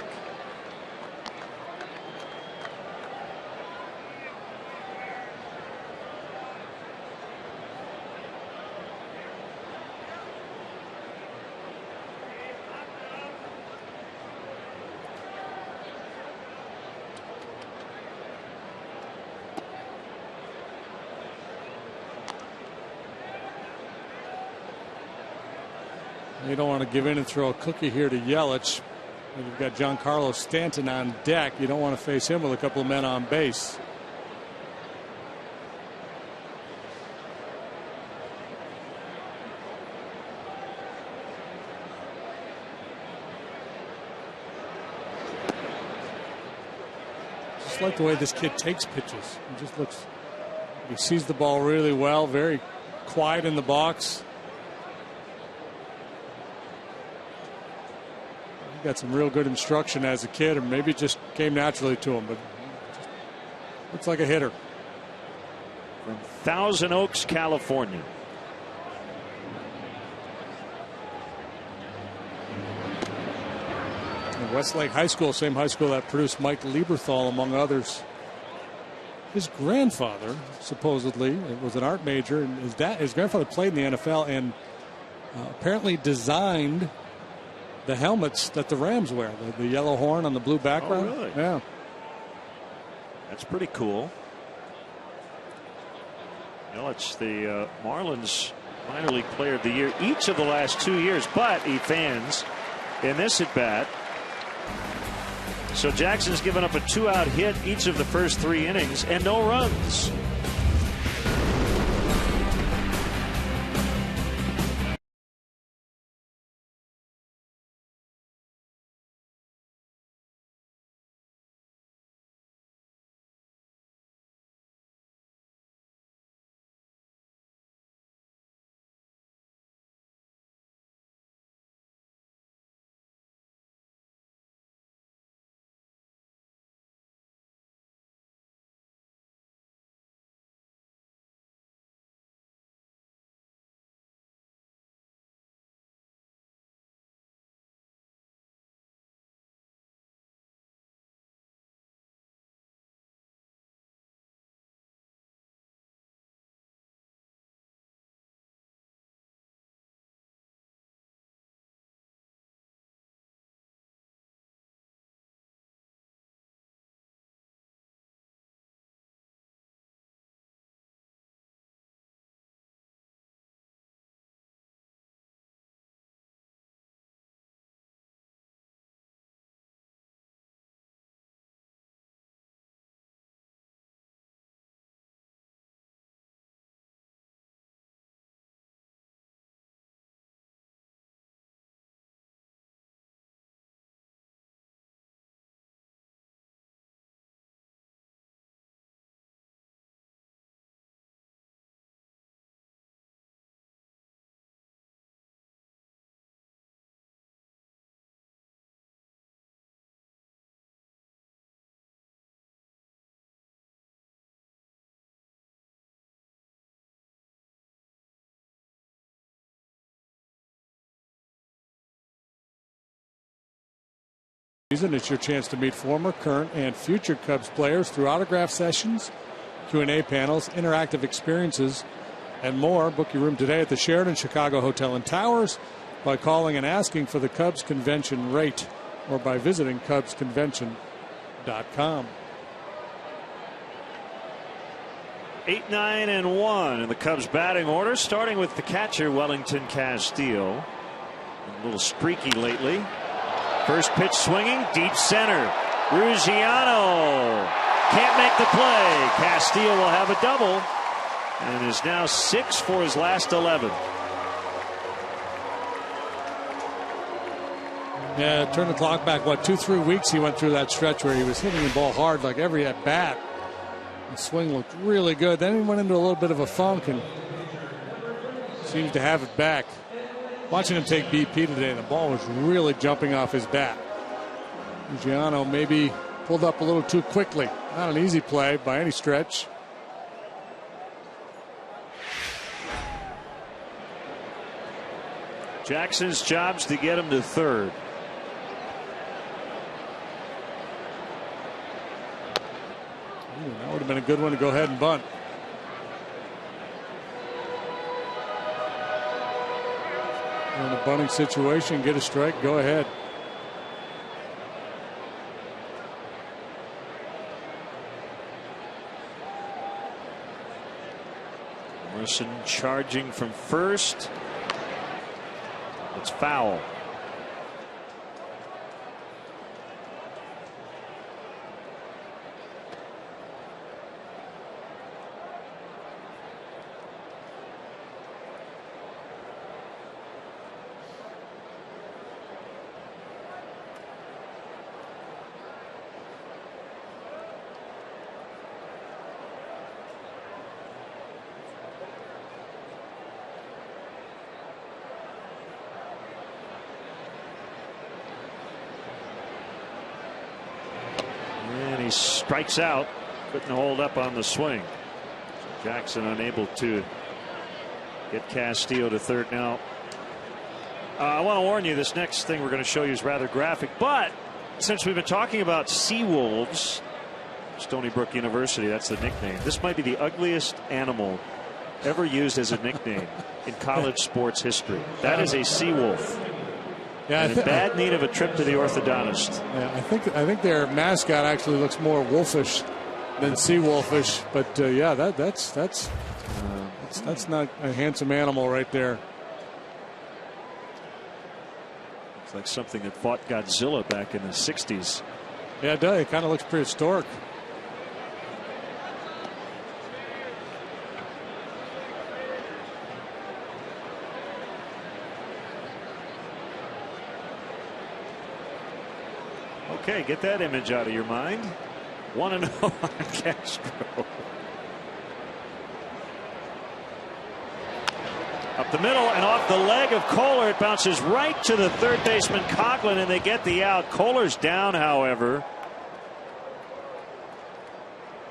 You don't want to give in and throw a cookie here to Yelich. You've got Giancarlo Stanton on deck. You don't want to face him with a couple of men on base. Just like the way this kid takes pitches. He just looks, he sees the ball really well, very quiet in the box. Got some real good instruction as a kid, or maybe it just came naturally to him, but looks like a hitter. From Thousand Oaks, California. And Westlake High School, same high school that produced Mike Lieberthal, among others. His grandfather supposedly was an art major, and his grandfather played in the NFL and apparently designed the helmets that the Rams wear, the yellow horn on the blue background. Oh, really? Yeah. That's pretty cool. Yelich, the Marlins minor league player of the year each of the last 2 years, but he fans in this at bat. So Jackson's given up a 2-out hit each of the first 3 innings and no runs. It's your chance to meet former, current, and future Cubs players through autograph sessions, Q&A panels, interactive experiences, and more. Book your room today at the Sheraton Chicago Hotel and Towers by calling and asking for the Cubs convention rate, or by visiting cubsconvention.com. 8, 9, and 1 in the Cubs batting order, starting with the catcher, Wellington Castillo. A little streaky lately. First pitch swinging, deep center. Ruggiano can't make the play. Castillo will have a double and is now 6 for his last 11. Yeah, turn the clock back, 2-3 weeks he went through that stretch where he was hitting the ball hard like every at bat. The swing looked really good. Then he went into a little bit of a funk and seems to have it back. Watching him take BP today, the ball was really jumping off his bat. Ruggiano maybe pulled up a little too quickly. Not an easy play by any stretch. Jackson's job's to get him to third. That would have been a good one to go ahead and bunt. In a bunting situation, get a strike, go ahead. Morrison charging from first. It's foul. He strikes out, couldn't hold up on the swing. So Jackson unable to get Castillo to third. Now, I want to warn you, this next thing we're going to show you is rather graphic, but since we've been talking about Seawolves, Stony Brook University, that's the nickname. This might be the ugliest animal ever used as a nickname in college sports history. That is a Seawolf. Yeah, in bad need of a trip to the orthodontist. Yeah, I think their mascot actually looks more wolfish than sea wolfish, but yeah, that's not a handsome animal right there. It's like something that fought Godzilla back in the 60s. Yeah, it does. It kind of looks prehistoric. Okay, get that image out of your mind. 1-0 on Castro. Up the middle and off the leg of Kohler. It bounces right to the third baseman Coughlin, and they get the out. Kohler's down, however.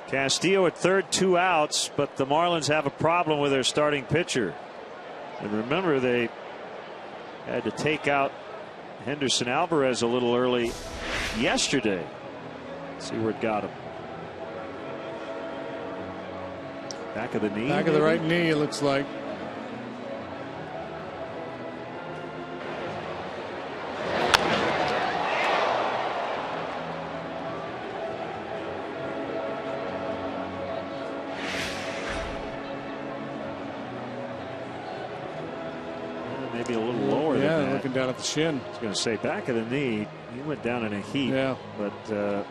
Castillo at third, 2 outs, but the Marlins have a problem with their starting pitcher. And remember, they had to take out Henderson Alvarez a little early yesterday. Let's see where it got him. Back of the knee. Back of the right knee, it looks like. Maybe a little lower than that. Looking down at the shin. I was going to say back of the knee. He went down in a heap. Yeah. But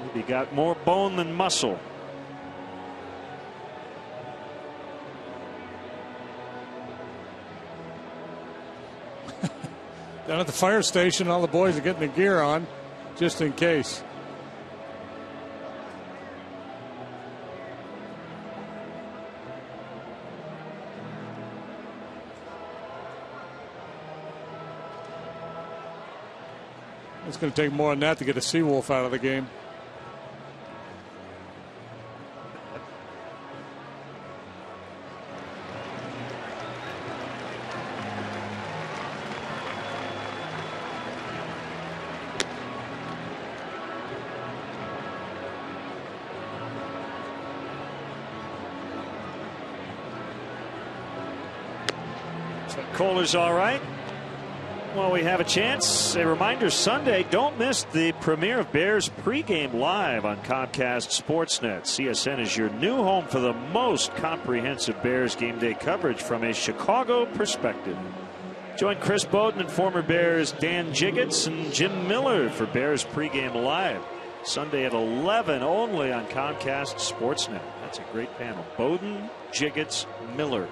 maybe got more bone than muscle. Down at the fire station, all the boys are getting their gear on just in case. It's going to take more than that to get a Seawolf out of the game. Kohler's all right. Well, we have a chance. A reminder, Sunday, don't miss the premiere of Bears pregame live on Comcast Sportsnet. CSN is your new home for the most comprehensive Bears game day coverage from a Chicago perspective. Join Chris Bowden and former Bears Dan Jiggets and Jim Miller for Bears pregame live. Sunday at 11 only on Comcast Sportsnet. That's a great panel. Bowden, Jiggets, Miller.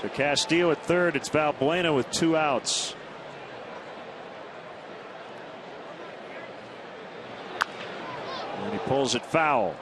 So Castillo at third. It's Valbuena with 2 outs. And he pulls it foul.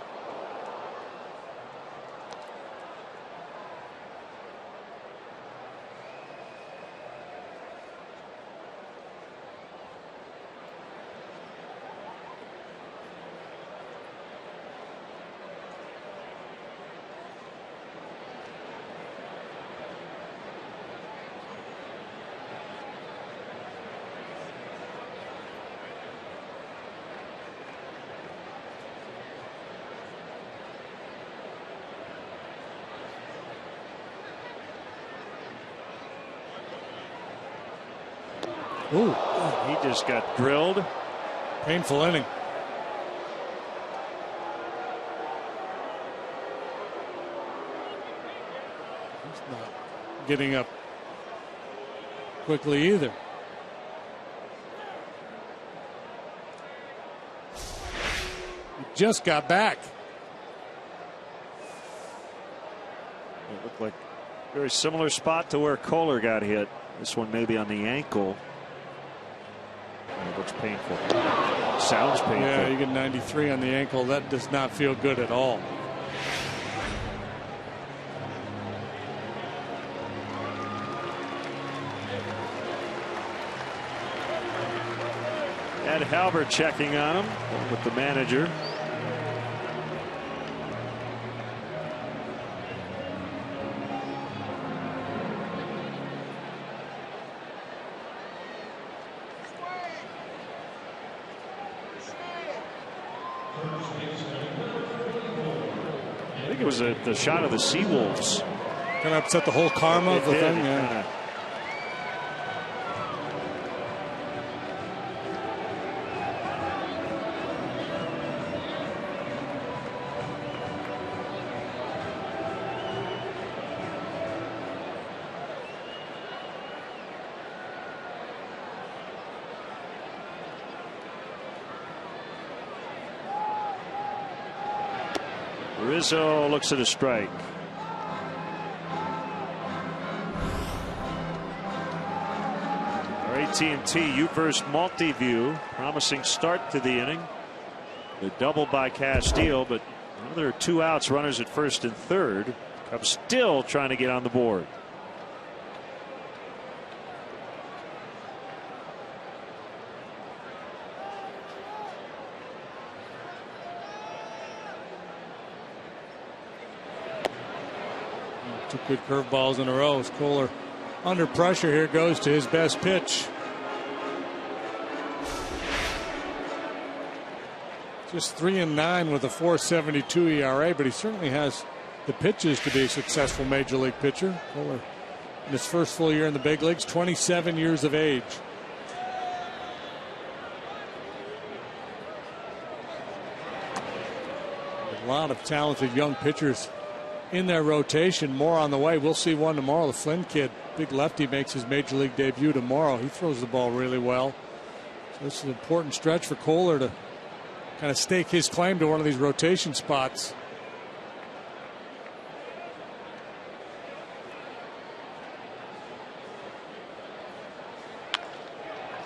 Ooh. He just got drilled. Painful inning. He's not getting up quickly either. He just got back. It looked like a very similar spot to where Kohler got hit. This one maybe on the ankle. It looks painful. Sounds painful. Yeah, you get 93 on the ankle. That does not feel good at all. Ed Halbert checking on him with the manager. I think it was the shot of the Seawolves. Kind of upset the whole karma of the thing. Yeah. Rizzo looks at a strike. Our AT&T U-verse multi-view, promising start to the inning. The double by Castillo, but there are 2 outs, runners at first and third. Cubs still trying to get on the board. Two good curveballs in a row. As Kohler under pressure here goes to his best pitch. Just 3-9 with a 4.72 ERA, but he certainly has the pitches to be a successful major league pitcher. Kohler in his first full year in the big leagues, 27 years of age. A lot of talented young pitchers in their rotation. More on the way. We'll see one tomorrow. The Flynn kid, big lefty, makes his major league debut tomorrow. He throws the ball really well. So this is an important stretch for Kohler to kind of stake his claim to one of these rotation spots.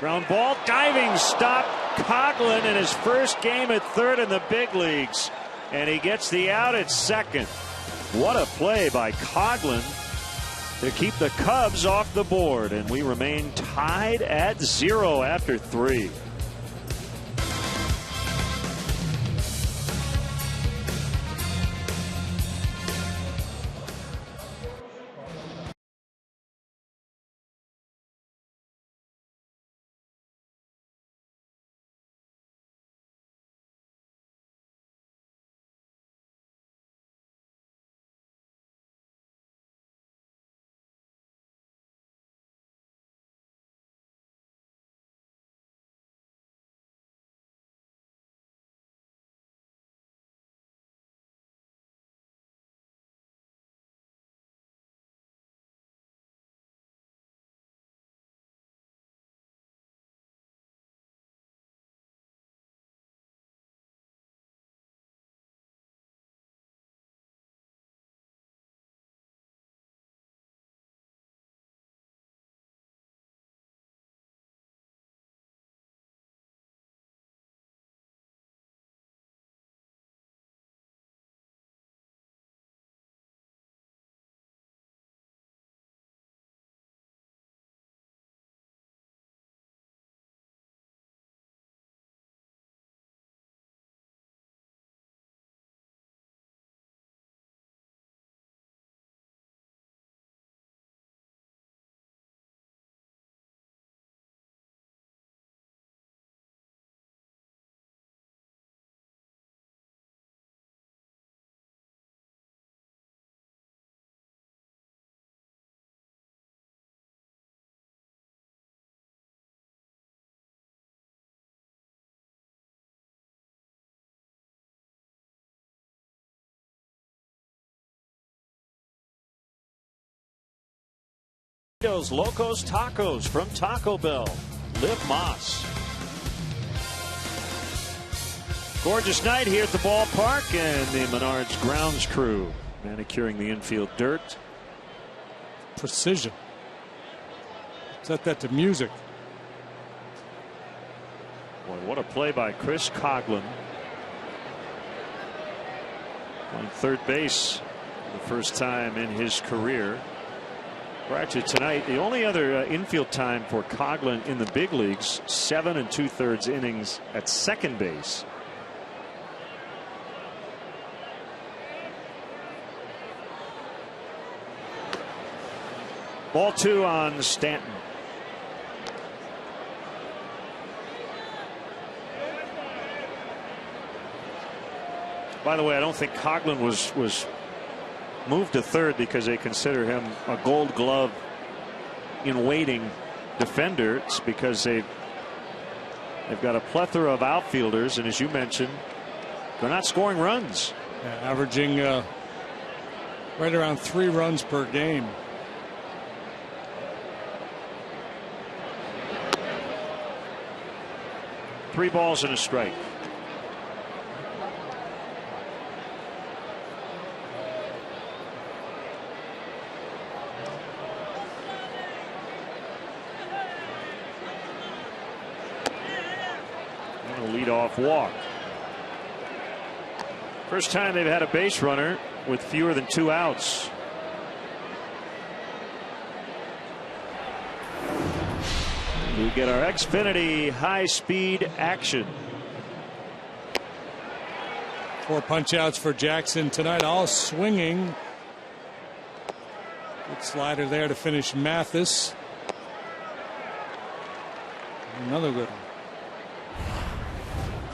Ground ball, diving stop. Coughlin in his first game at third in the big leagues, and he gets the out at second. What a play by Coughlin to keep the Cubs off the board, and we remain tied at 0 after 3. Locos Tacos from Taco Bell. Liv Moss. Gorgeous night here at the ballpark, and the Menards grounds crew manicuring the infield dirt. Precision. Set that to music. Boy, what a play by Chris Coghlan. Playing third base for the first time in his career. Or actually tonight, the only other infield time for Coghlan in the big leagues, 7 2/3 innings at second base. Ball 2 on Stanton. By the way, I don't think Coghlan was moved to third because they consider him a Gold Glove in waiting defender. It's because they've got a plethora of outfielders, and as you mentioned, they're not scoring runs. Yeah, averaging right around 3 runs per game. Three balls and a strike. Leadoff walk. First time they've had a base runner with fewer than 2 outs. We get our Xfinity high-speed action. 4 punch outs for Jackson tonight, all swinging. Good slider there to finish Mathis. Another good one.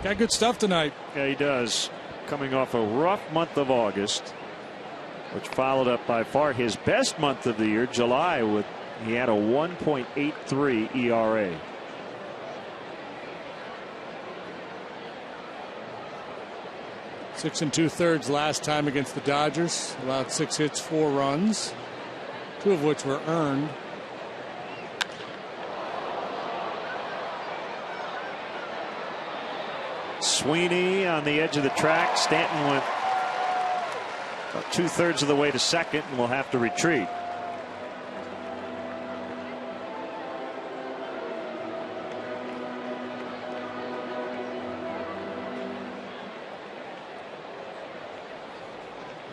Got good stuff tonight. Yeah, he does. Coming off a rough month of August, which followed up by far his best month of the year, July, with he had a 1.83 ERA. Six 2/3 last time against the Dodgers. Allowed 6 hits, 4 runs, 2 of which were earned. Sweeney on the edge of the track. Stanton went about 2/3 of the way to second and will have to retreat.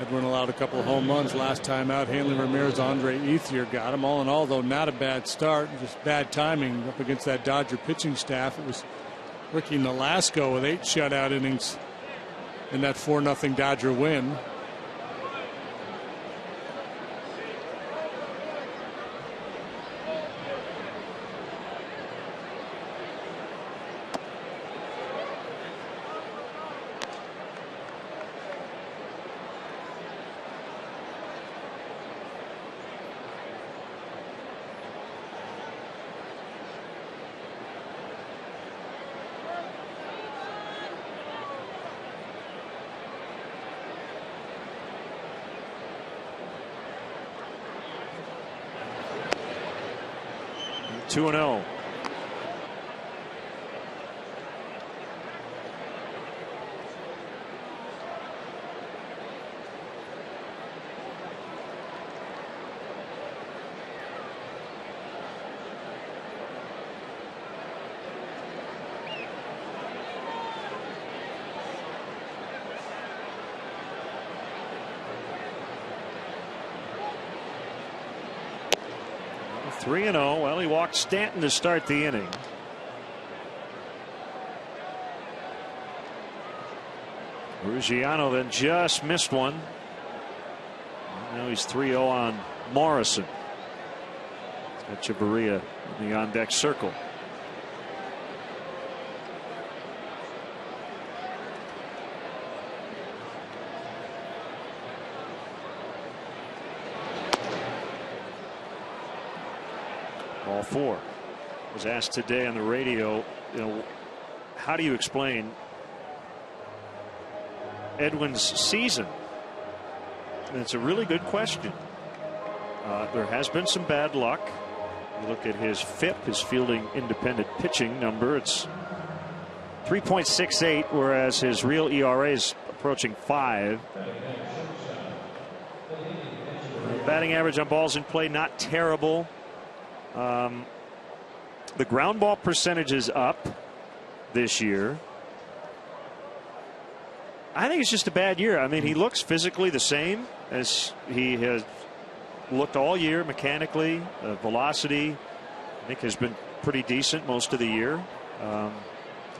Edwin allowed a couple of home runs last time out. Hanley Ramirez, Andre Ethier got him. All in all, though, not a bad start. Just bad timing up against that Dodger pitching staff. It was Ricky Nolasco with 8 shutout innings in that 4-0 Dodger win. Two 2-0. Three and 0. Well, he walked Stanton to start the inning. Ruggiano then just missed one. Now he's 3-0 on Morrison. Echeverria in the on-deck circle. Ball 4. Was asked today on the radio, how do you explain Edwin's season? And it's a really good question. There has been some bad luck. You look at his FIP, his fielding independent pitching number. It's 3.68, whereas his real ERA is approaching 5. Batting average on balls in play, not terrible. The ground ball percentage is up this year. I think it's just a bad year. I mean, he looks physically the same as he has looked all year mechanically. Velocity, I think, has been pretty decent most of the year.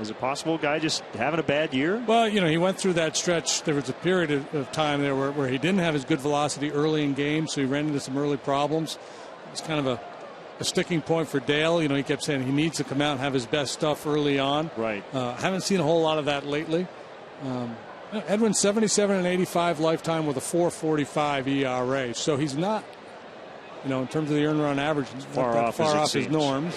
Is it possible, guy just having a bad year? Well, you know, he went through that stretch. There was a period of time there where he didn't have his good velocity early in games, so he ran into some early problems. It's kind of a sticking point for Dale. You know, he kept saying he needs to come out and have his best stuff early on. Right. Haven't seen a whole lot of that lately. Edwin 77 and 85 lifetime with a 4.45 ERA, so he's not, you know, in terms of the earned run average, far off his norms.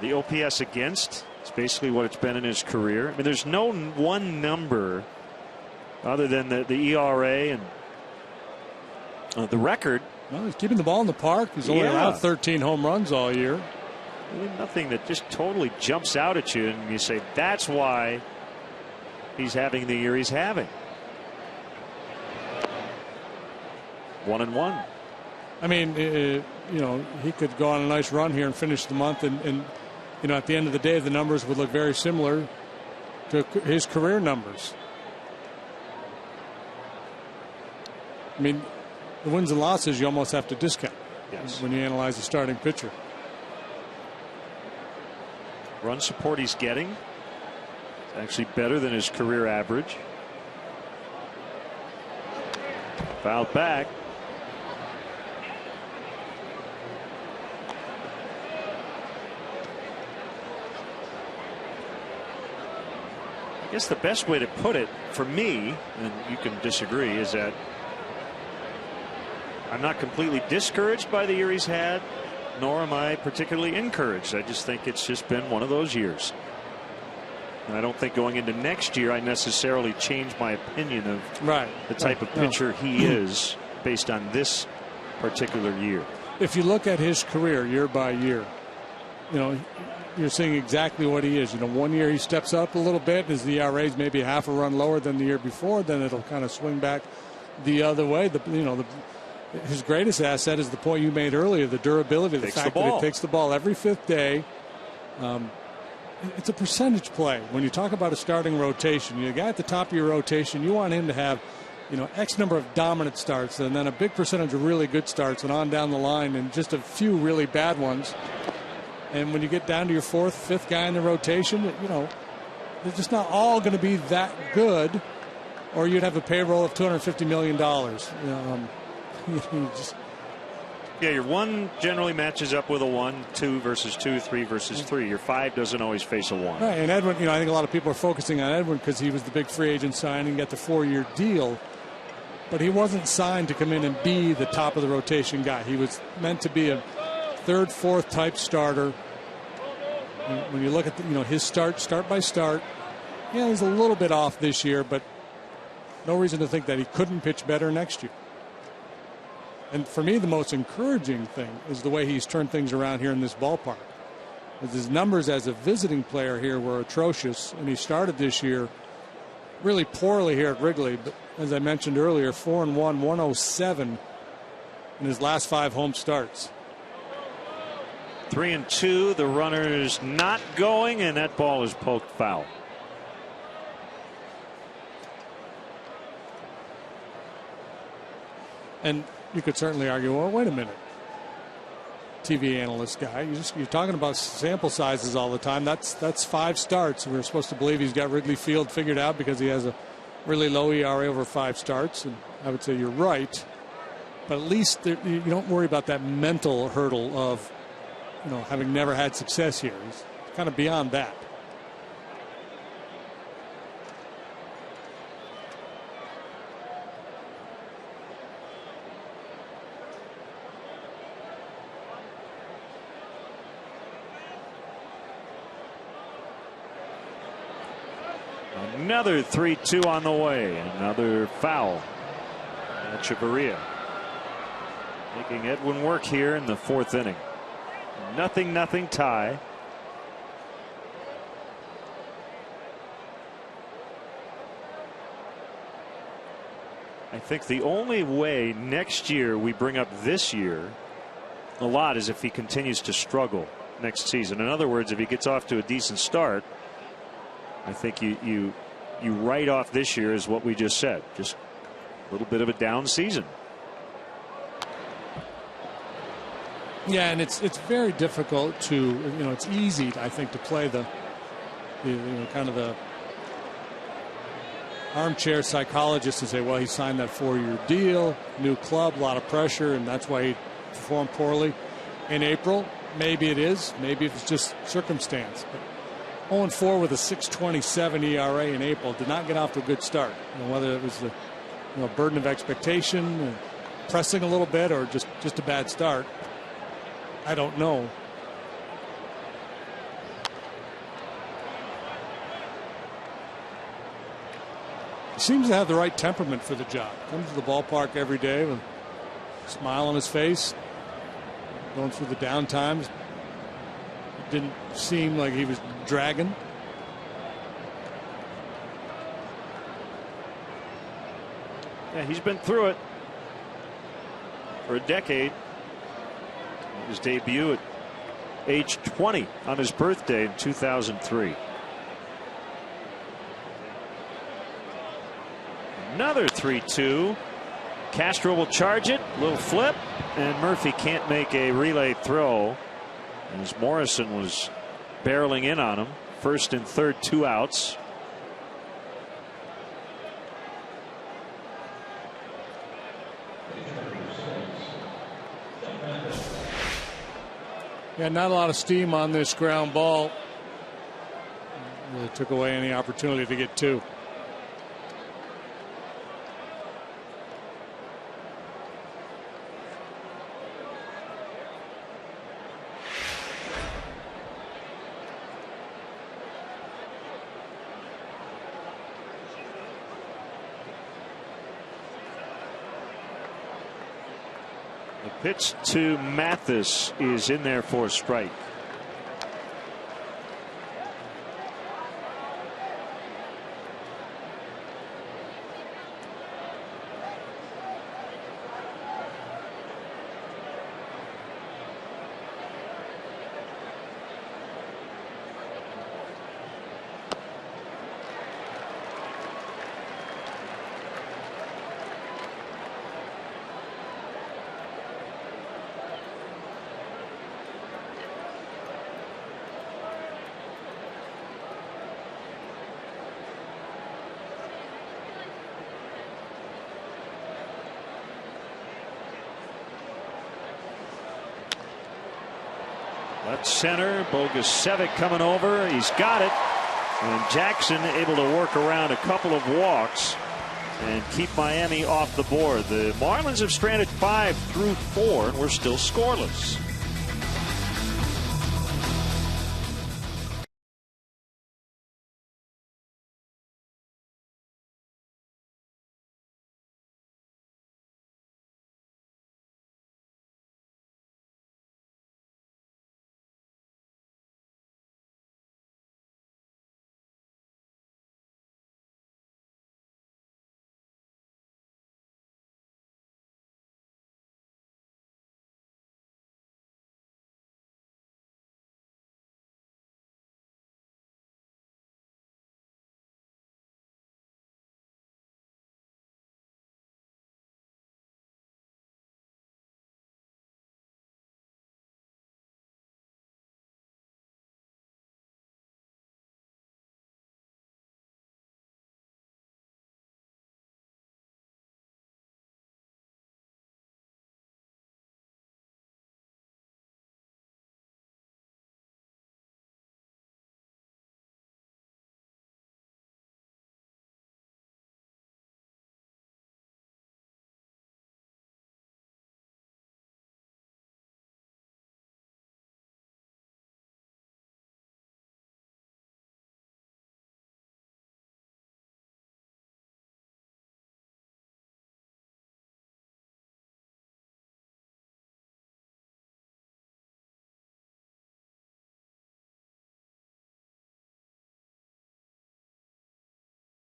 The OPS against, it's basically what it's been in his career. I mean, there's no one number other than the ERA and the record. Well, he's keeping the ball in the park. He's only allowed 13 home runs all year. Nothing that just totally jumps out at you and you say that's why he's having the year he's having. 1-1. I mean, you know, he could go on a nice run here and finish the month, and you know, at the end of the day, the numbers would look very similar to his career numbers. I mean, the wins and losses you almost have to discount when you analyze the starting pitcher. Run support he's getting is actually better than his career average. Fouled back. I guess the best way to put it for me, and you can disagree, is that I'm not completely discouraged by the year he's had, nor am I particularly encouraged. I just think it's just been one of those years. And I don't think going into next year I necessarily change my opinion of the type of pitcher he is based on this particular year. If you look at his career year by year, you know, you're seeing exactly what he is. You know, one year he steps up a little bit, his ERA is maybe half a run lower than the year before, then it'll kind of swing back the other way. His greatest asset is the point you made earlier, the durability, the fact that he takes the ball every fifth day. It's a percentage play. When you talk about a starting rotation, you got at the top of your rotation, you want him to have, you know, X number of dominant starts and then a big percentage of really good starts and on down the line and just a few really bad ones. And when you get down to your fourth, fifth guy in the rotation, you know, they're just not all going to be that good, or you'd have a payroll of $250 million. Your 1 generally matches up with a 1, 2 versus 2, 3 versus 3. Your 5 doesn't always face a 1. Right, and Edwin, you know, I think a lot of people are focusing on Edwin because he was the big free agent signing, got the 4-year deal. But he wasn't signed to come in and be the top of the rotation guy. He was meant to be a third, fourth type starter. When you look at his start by start, he's a little bit off this year, but no reason to think that he couldn't pitch better next year. And for me, the most encouraging thing is the way he's turned things around here in this ballpark. His numbers as a visiting player here were atrocious, and he started this year really poorly here at Wrigley. But as I mentioned earlier, 4-1, 107 in his last 5 home starts. 3-2. The runner's not going, and that ball is poked foul. And you could certainly argue, well, wait a minute, TV analyst guy, you're talking about sample sizes all the time. That's 5 starts. We're supposed to believe he's got Wrigley Field figured out because he has a really low ERA over 5 starts. And I would say you're right, but at least you don't worry about that mental hurdle of, having never had success here. He's kind of beyond that. Another 3-2 on the way. Another foul. Echeverria. Making Edwin work here in the 4th inning. 0-0 tie. I think the only way next year we bring up this year a lot is if he continues to struggle next season. In other words, if he gets off to a decent start, I think you write off this year as what we just said, just a little bit of a down season. Yeah, and it's very difficult to, it's easy, I think, to play the kind of the armchair psychologist and say, well, he signed that 4-year deal, new club, a lot of pressure, and that's why he performed poorly in April. Maybe it is. Maybe it's just circumstance. But 0-4 with a 6.27 ERA in April did not get off to a good start. Whether it was the burden of expectation, pressing a little bit, or just a bad start, I don't know. He seems to have the right temperament for the job. Comes to the ballpark every day with a smile on his face. Going through the down times. It didn't seem like he was dragging. Yeah, he's been through it for a decade. His debut at age 20 on his birthday in 2003. Another 3-2. Castro will charge it. Little flip. And Murphy can't make a relay throw. As Morrison was barreling in on him. 1st and 3rd, 2 outs. Yeah, not a lot of steam on this ground ball. Really took away any opportunity to get 2. The pitch to Mathis is in there for a strike. Left center, Bogusevic coming over. He's got it. And Jackson able to work around a couple of walks and keep Miami off the board. The Marlins have stranded 5 through 4, and we're still scoreless.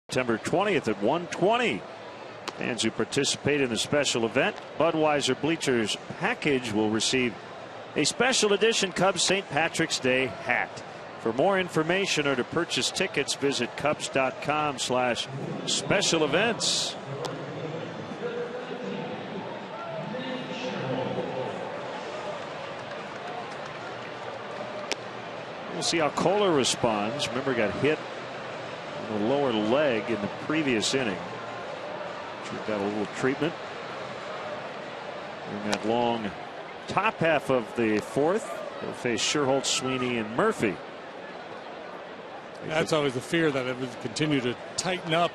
September 20th at 1:20. Fans who participate in the special event Budweiser Bleachers package will receive a special edition Cubs St. Patrick's Day hat. For more information or to purchase tickets, visit Cubs.com/special events. We'll see how Kohler responds. Remember, he got hit on the lower leg in the previous inning. Got a little treatment in that long top half of the fourth. They'll face Sherholtz, Sweeney, and Murphy. That's always the fear, that it would continue to tighten up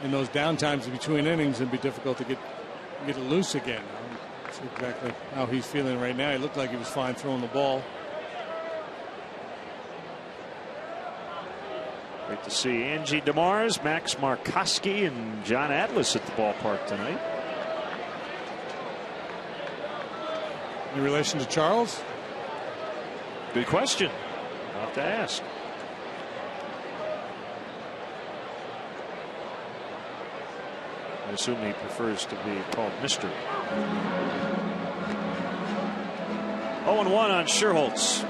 in those downtimes between innings and be difficult to get it loose again. That's exactly how he's feeling right now. He looked like he was fine throwing the ball. Great to see Angie DeMars, Max Markowski, and John Atlas at the ballpark tonight. In relation to Charles? Good question. I'll have to ask. I assume he prefers to be called Mr. 0-1 on Sherholtz.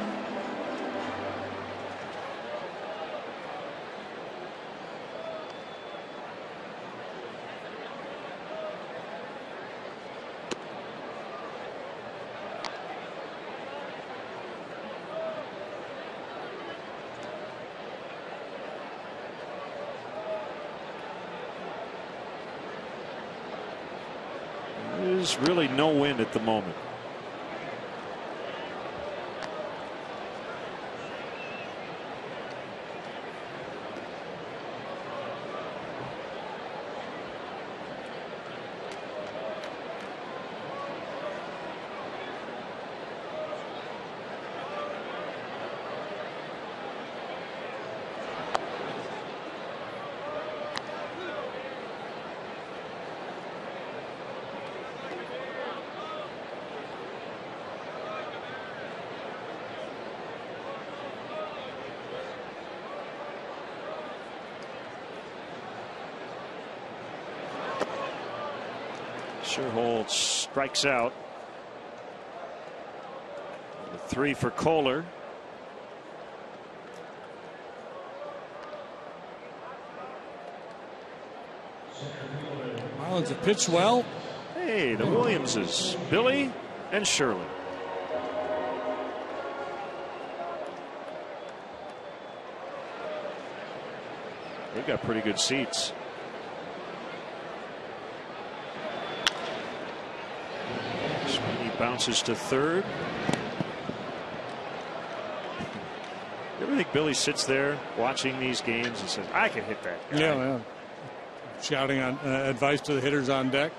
There's really no wind at the moment. Sherholtz strikes out. The 3 for Kohler. Marlins have pitched well. Hey, the Williamses, Billy and Shirley. They've got pretty good seats. Bounces to third. You ever think Billy sits there watching these games and says, I can hit that guy? Yeah. Shouting on advice to the hitters on deck.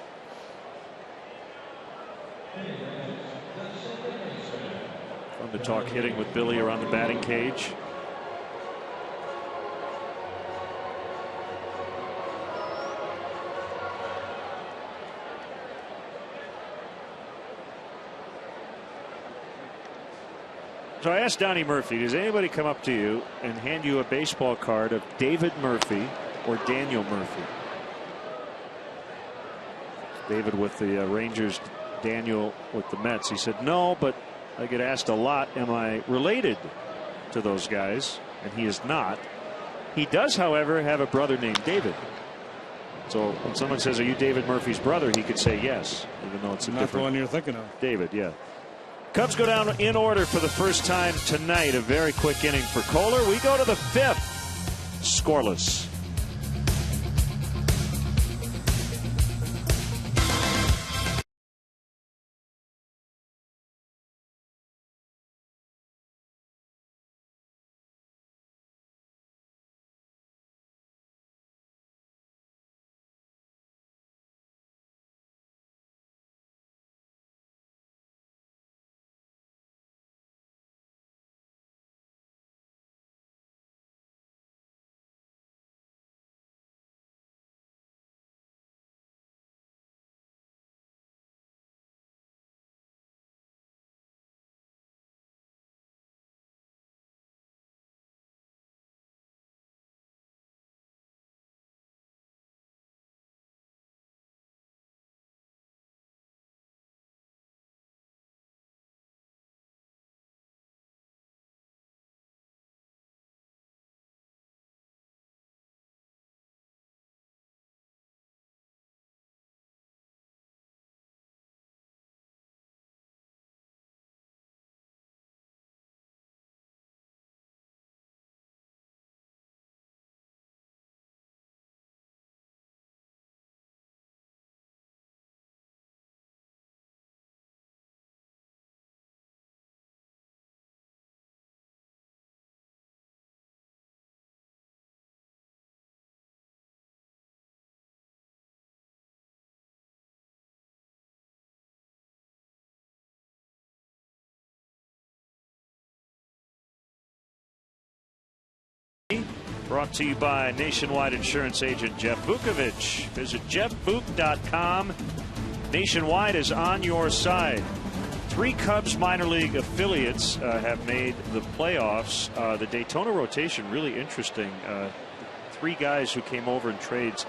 Fun to talk hitting with Billy around the batting cage. So I asked Donnie Murphy, does anybody come up to you and hand you a baseball card of David Murphy or Daniel Murphy? David with the Rangers, Daniel with the Mets. He said, no, but I get asked a lot, am I related to those guys? And he is not. He does, however, have a brother named David. So when someone says, are you David Murphy's brother? He could say yes, even though it's a not different. the one you're thinking of. David, yeah. Cubs go down in order for the first time tonight. A very quick inning for Kohler. We go to the 5th. Scoreless. Brought to you by Nationwide Insurance Agent Jeff Vukovich. Visit jeffvuk.com. Nationwide is on your side. 3 Cubs minor league affiliates have made the playoffs. The Daytona rotation really interesting. 3 guys who came over in trades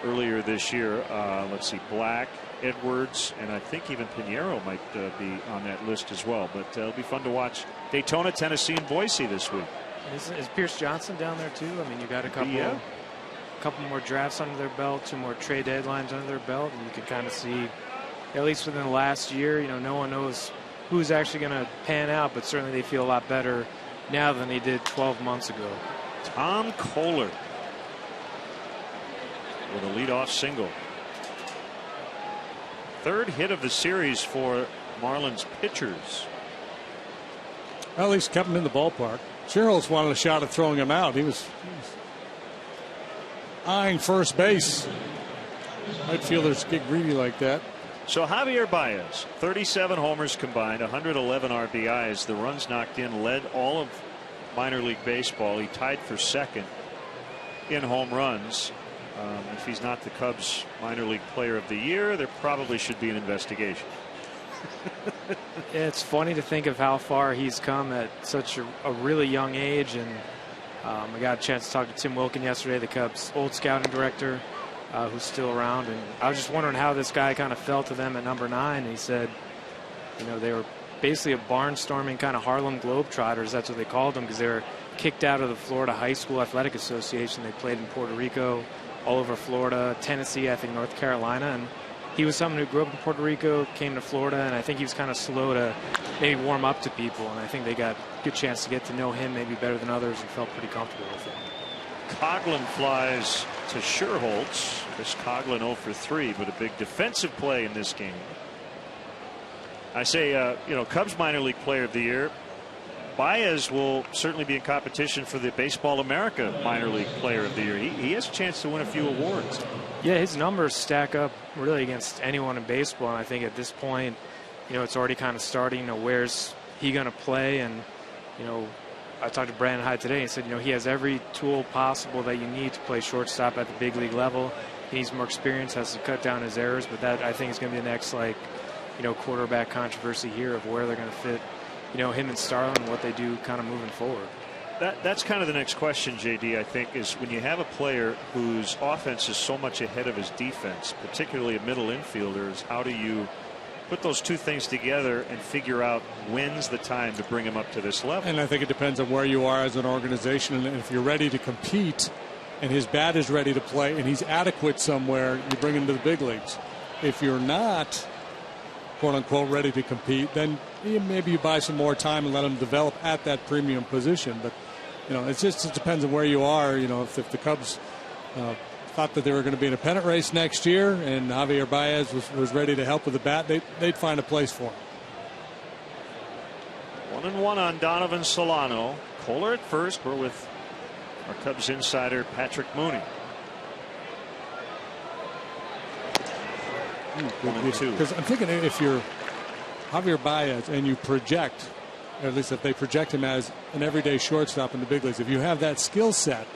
earlier this year. Let's see, Black, Edwards, and I think even Pinheiro might be on that list as well. But it'll be fun to watch Daytona, Tennessee, and Boise this week. Is Pierce Johnson down there too? I mean, you got a couple more drafts under their belt, 2 more trade deadlines under their belt, and you can kind of see, at least within the last year, no one knows who's actually going to pan out, but certainly they feel a lot better now than they did 12 months ago. Tom Kohler with a leadoff single. 3rd hit of the series for Marlins pitchers. Well, at least kept him in the ballpark. Sherrills wanted a shot at throwing him out. He was eyeing first base. Outfielders get greedy like that. So Javier Baez, 37 homers combined, 111 RBIs. The runs knocked in led all of minor league baseball. He tied for 2nd in home runs. If he's not the Cubs minor league player of the year, there probably should be an investigation. It's funny to think of how far he's come at such a really young age. And I got a chance to talk to Tim Wilkin yesterday, the Cubs old scouting director, who's still around. And I was just wondering how this guy kind of fell to them at number 9. And he said, they were basically a barnstorming kind of Harlem Globetrotters. That's what they called them, because they were kicked out of the Florida High School Athletic Association. They played in Puerto Rico, all over Florida, Tennessee, I think North Carolina. And he was someone who grew up in Puerto Rico, came to Florida, and I think he was kind of slow to maybe warm up to people. And I think they got a good chance to get to know him maybe better than others and felt pretty comfortable with him. Coughlin flies to Sherholtz. Chris Coughlin 0 for 3, but a big defensive play in this game. I say, Cubs minor league player of the year. Baez will certainly be in competition for the Baseball America minor league player of the year. He has a chance to win a few awards. Yeah, his numbers stack up really against anyone in baseball. And I think at this point, it's already kind of starting. Where's he going to play? And, I talked to Brandon Hyde today. He said, he has every tool possible that you need to play shortstop at the big league level. He needs more experience, has to cut down his errors. But that, I think, is going to be the next, quarterback controversy here of where they're going to fit, him and Starlin, what they do kind of moving forward. That's kind of the next question, JD, I think, is when you have a player whose offense is so much ahead of his defense, particularly a middle infielder, is how do you put those two things together and figure out when's the time to bring him up to this level? And I think it depends on where you are as an organization. And if you're ready to compete and his bat is ready to play and he's adequate somewhere, you bring him to the big leagues. If you're not, quote unquote, ready to compete, then maybe you buy some more time and let him develop at that premium position. But it depends on where you are. If the Cubs thought that they were going to be in a pennant race next year and Javier Baez was ready to help with the bat, they'd find a place for him. 1-1 on Donovan Solano. Kohler at first. We're with our Cubs insider Patrick Mooney. 1-2. Because I'm thinking if you're Javier Baez and you project, or at least if they project him as an everyday shortstop in the big leagues, if you have that skill set,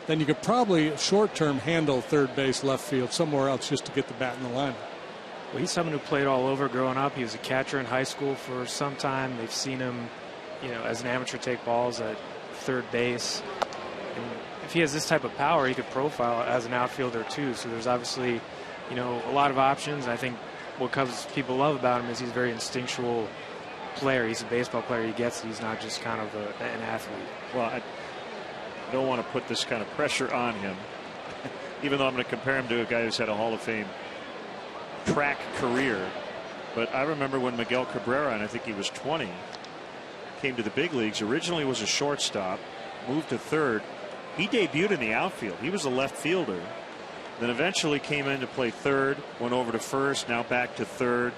then you could probably short-term handle third base, left field, somewhere else just to get the bat in the lineup. Well, he's someone who played all over growing up. He was a catcher in high school for some time. They've seen him, as an amateur take balls at third base. And if he has this type of power, he could profile as an outfielder too. So there's obviously, a lot of options. I think what Cubs people love about him is he's a very instinctual player. He's a baseball player. He gets it. He's not just kind of an athlete. Well, I don't want to put this kind of pressure on him, even though I'm going to compare him to a guy who's had a Hall of Fame track career. But I remember when Miguel Cabrera, and I think he was 20, came to the big leagues. Originally was a shortstop, moved to third. He debuted in the outfield. He was a left fielder. Then eventually came in to play third, went over to first, now back to third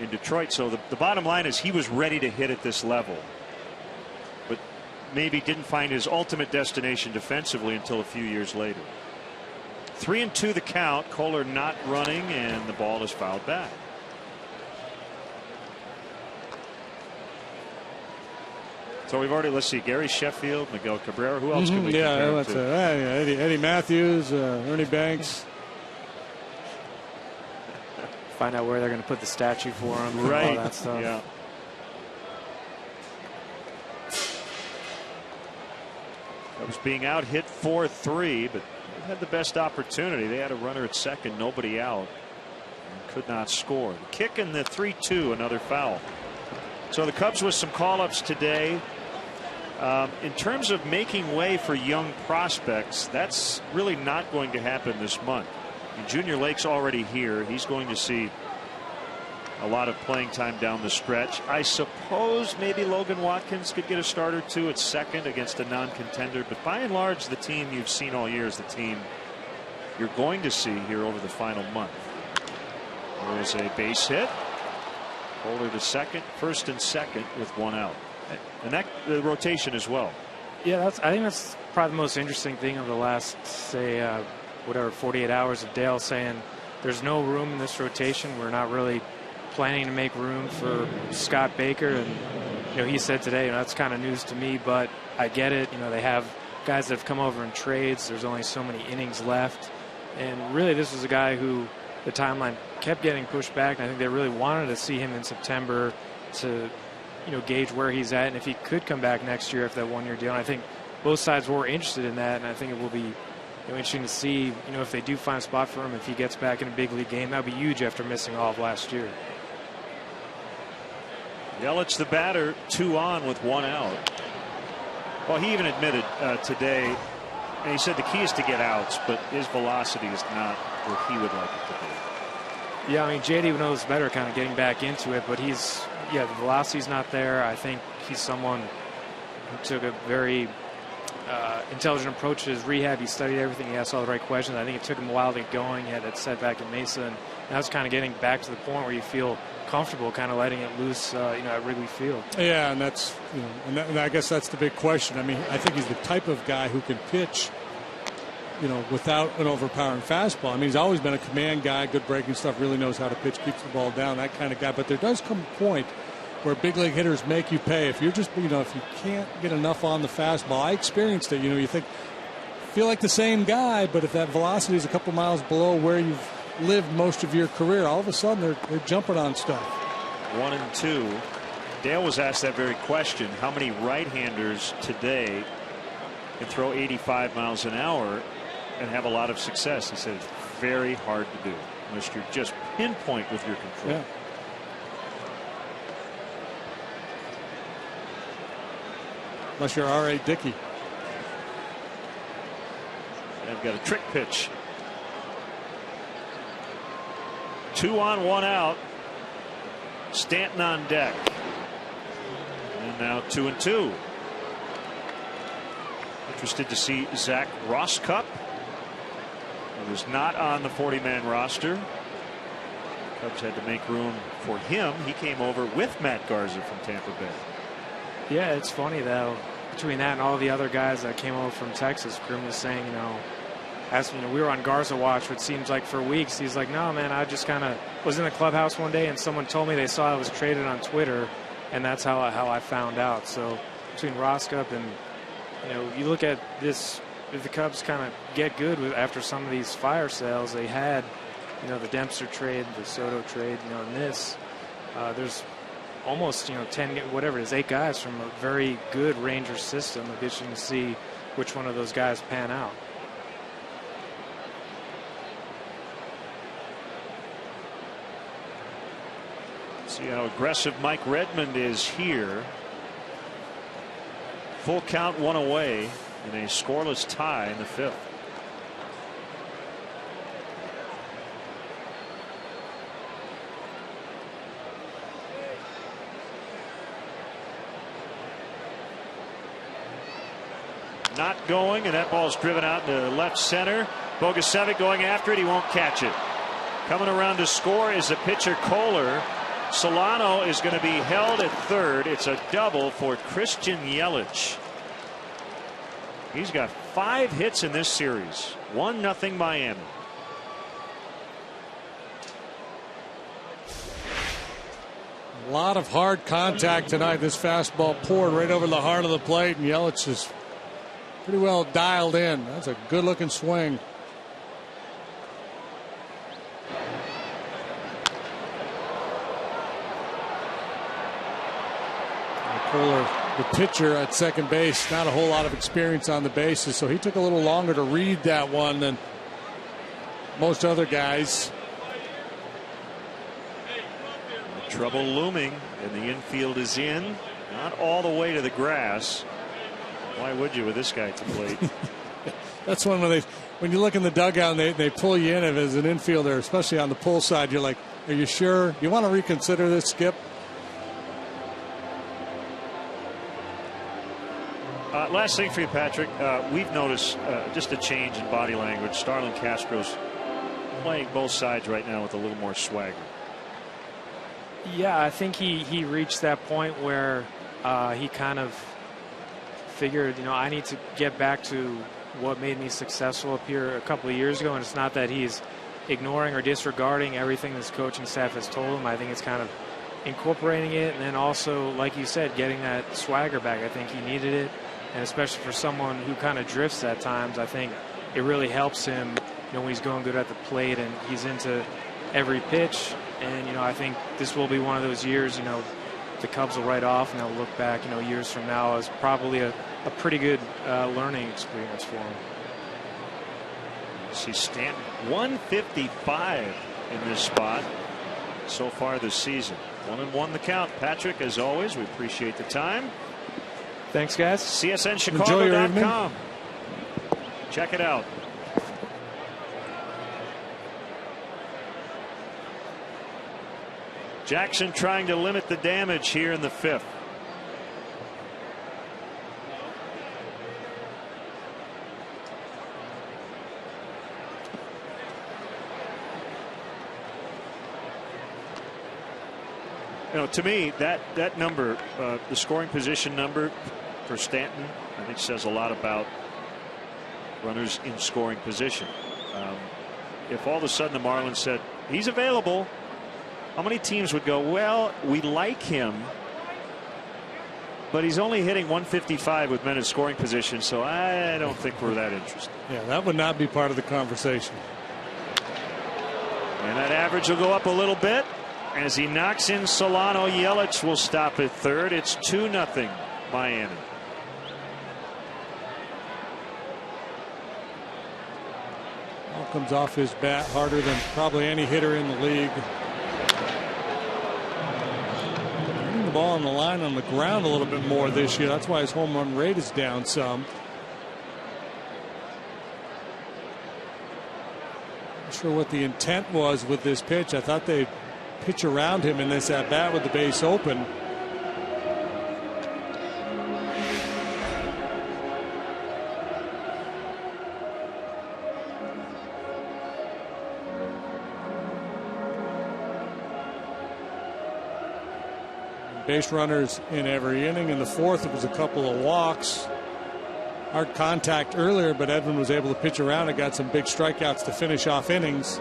in Detroit. So the bottom line is he was ready to hit at this level, but maybe didn't find his ultimate destination defensively until a few years later. 3-2 the count. Kohler not running, and the ball is fouled back. So we've already, let's see, Gary Sheffield, Miguel Cabrera. Who else can we compare him to? Eddie Matthews, Ernie Banks. Find out where they're going to put the statue for him. Right. All that stuff. Yeah. Cubs being out hit 4-3, but they had the best opportunity. They had a runner at second, nobody out, and could not score. The kick in the 3-2, another foul. So the Cubs with some call-ups today. In terms of making way for young prospects, that's really not going to happen this month. Junior Lake's already here. He's going to see a lot of playing time down the stretch. I suppose maybe Logan Watkins could get a start or two at second against a non-contender, but by and large the team you've seen all year is the team you're going to see here over the final month. There is a base hit. Holder to second, first and second with one out, and that the rotation as well. Yeah, I think that's probably the most interesting thing of the last, say, 48 hours of Dale saying there's no room in this rotation. We're not really planning to make room for Scott Baker, and he said today, that's kind of news to me, but I get it. They have guys that have come over in trades. There's only so many innings left, and really this was a guy who the timeline kept getting pushed back, and I think they really wanted to see him in September to gauge where he's at and if he could come back next year if that one-year deal. And I think both sides were interested in that, and I think it will be interesting to see if they do find a spot for him, if he gets back in a big league game. That would be huge after missing all of last year. Yelich the batter, 2 on with 1 out. Well, he even admitted today, and he said the key is to get outs, but his velocity is not where he would like it to be. Yeah, I mean, JD knows better kind of getting back into it, but the velocity's not there. I think he's someone who took a very intelligent approach to his rehab. He studied everything. He asked all the right questions. I think it took him a while to get going. He had that setback in Mesa, and now it's kind of getting back to the point where you feel comfortable kind of letting it loose, at Wrigley Field. Yeah, and that's, and I guess that's the big question. I mean, I think he's the type of guy who can pitch, without an overpowering fastball. I mean, he's always been a command guy, good breaking stuff, really knows how to pitch, keeps the ball down, that kind of guy. But there does come a point where big league hitters make you pay. If you're just, if you can't get enough on the fastball, I experienced it. You feel like the same guy, but if that velocity is a couple miles below where you've lived most of your career, all of a sudden they're jumping on stuff. 1-2. Dale was asked that very question. How many right-handers today can throw 85 miles an hour and have a lot of success? He said it's very hard to do unless you're just pinpoint with your control. Yeah. Unless you're R.A. Dickey. They've got a trick pitch. 2 on, 1 out. Stanton on deck. And now 2-2. Interested to see Zach Rosscup, who was not on the 40-man roster. Cubs had to make room for him. He came over with Matt Garza from Tampa Bay. Yeah, it's funny though, between that and all the other guys that came over from Texas. Groom was saying, we were on Garza watch, which seems like for weeks. He's like, no, man, I just kind of was in the clubhouse one day and someone told me they saw I was traded on Twitter, and that's how I found out. So between Rosscup and, you look at this, if the Cubs kind of get good after some of these fire sales they had, the Dempster trade, the Soto trade, and this, there's almost 10, whatever it is, 8 guys from a very good Rangers system. It'll be interesting to see which one of those guys pan out. See how aggressive Mike Redmond is here. Full count, 1 away in a scoreless tie in the 5th. Not going, and that ball's driven out to left center. Bogusevic going after it. He won't catch it. Coming around to score is the pitcher Kohler. Solano is going to be held at third. It's a double for Christian Yelich. He's got 5 hits in this series. 1-0 Miami. A lot of hard contact tonight. This fastball poured right over the heart of the plate, and Yelich is pretty well dialed in. That's a good-looking swing. Kohler, the pitcher at second base, not a whole lot of experience on the bases, so he took a little longer to read that one than most other guys. Trouble looming, and the infield is in, not all the way to the grass. Why would you with this guy at the plate? That's one when you look in the dugout and they pull you in as an infielder, especially on the pull side, you're like, are you sure? You want to reconsider this, Skip? Last thing for you, Patrick. We've noticed just a change in body language. Starlin Castro's playing both sides right now with a little more swagger. Yeah, I think he reached that point where he kind of figured, I need to get back to what made me successful up here a couple of years ago. And it's not that he's ignoring or disregarding everything this coaching staff has told him. I think it's kind of incorporating it, and then also, like you said, getting that swagger back. I think he needed it, and especially for someone who kind of drifts at times, I think it really helps him, when he's going good at the plate and he's into every pitch. And, I think this will be one of those years, the Cubs will write off and they'll look back, years from now as probably a pretty good learning experience for him. See Stanton 155 in this spot so far this season. 1-1 the count. Patrick, as always, we appreciate the time. Thanks, guys. CSNChicago.com. Check it out. Jackson trying to limit the damage here in the fifth. To me, that number, the scoring position number for Stanton, I think says a lot about runners in scoring position. If all of a sudden the Marlins said he's available, how many teams would go, well, we like him, but he's only hitting 155 with men in scoring position, so I don't think we're that interested. Yeah, that would not be part of the conversation. And that average will go up a little bit as he knocks in Solano. Yelich will stop at third. It's 2-0 Miami. Ball comes off his bat harder than probably any hitter in the league. Hitting the ball on the line on the ground a little bit more this year. That's why his home run rate is down some. Not sure what the intent was with this pitch. I thought they'd pitch around him in this at bat with the base open. Base runners in every inning. In the fourth, it was a couple of walks. Hard contact earlier, but Edwin was able to pitch around and got some big strikeouts to finish off innings.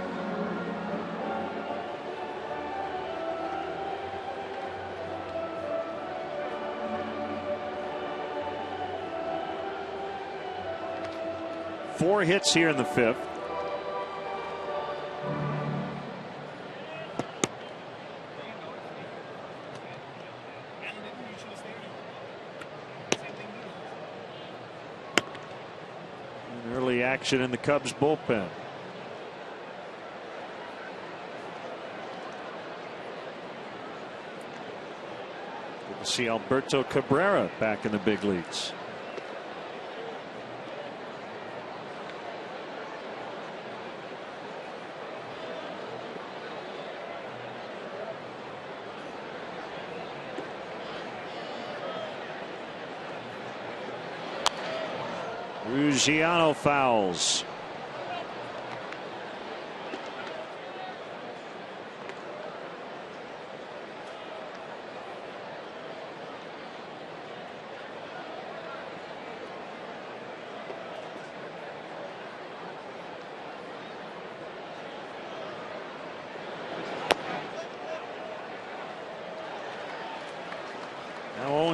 Four hits here in the fifth. An early action in the Cubs bullpen. Good to see Alberto Cabrera back in the big leagues. Ruggiano fouls.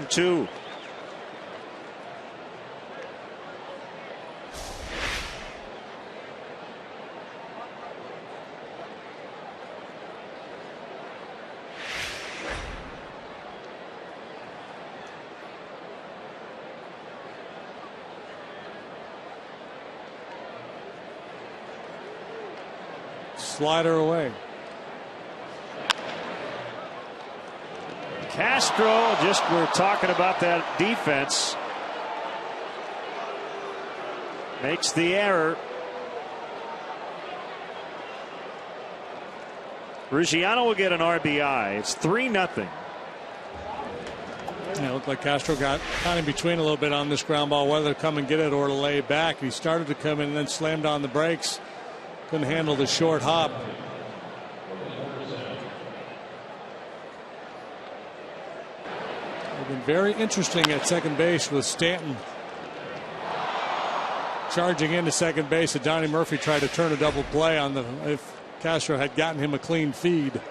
2. Slider away. Castro, just we're talking about that defense. Makes the error. Ruggiano will get an RBI. It's 3-0. Yeah, it looked like Castro got kind of between a little bit on this ground ball, whether to come and get it or to lay back. He started to come in and then slammed on the brakes. Couldn't handle the short hop. It's been very interesting at second base with Stanton charging into second base. Donnie Murphy tried to turn a double play on the if Castro had gotten him a clean feed.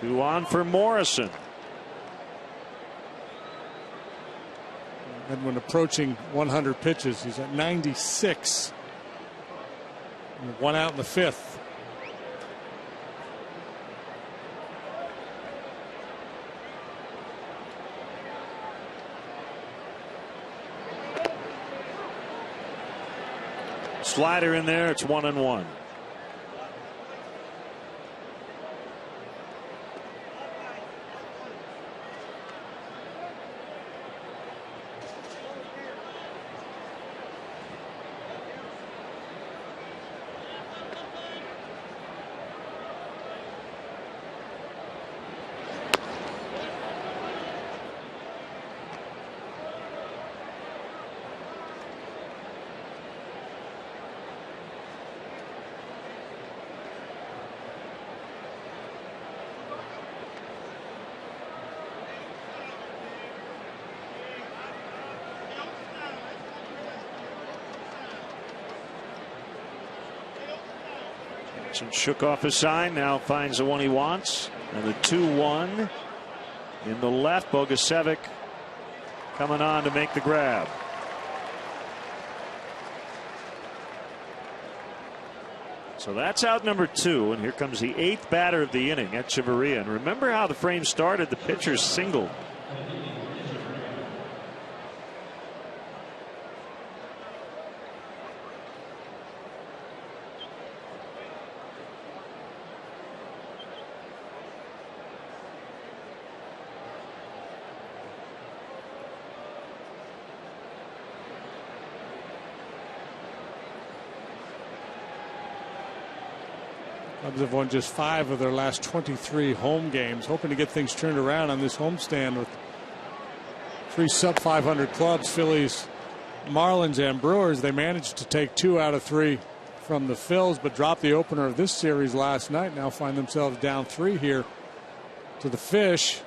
Two on for Morrison. And when approaching 100 pitches, he's at 96. And 1 out in the 5th. Slider in there. It's 1-1. Shook off his sign, now finds the one he wants, and the 2-1 in the left. Bogusevic coming on to make the grab. So that's out number 2, and here comes the 8th batter of the inning, Echeverria. And remember how the frame started, the pitcher singled. Cubs have won just 5 of their last 23 home games, hoping to get things turned around on this homestand with 3 sub-500 clubs, Phillies, Marlins, and Brewers. They managed to take 2 out of 3 from the Phils, but dropped the opener of this series last night. Now find themselves down 3 here to the Fish.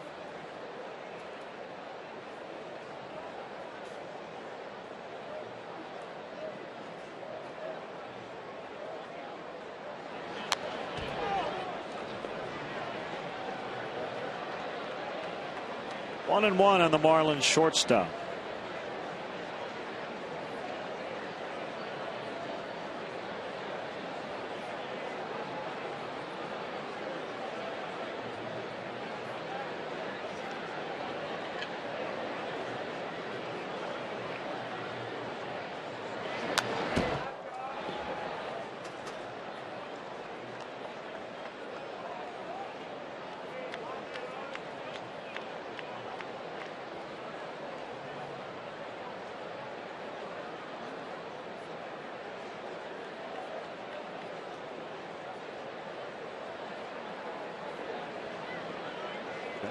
One and one on the Marlins shortstop.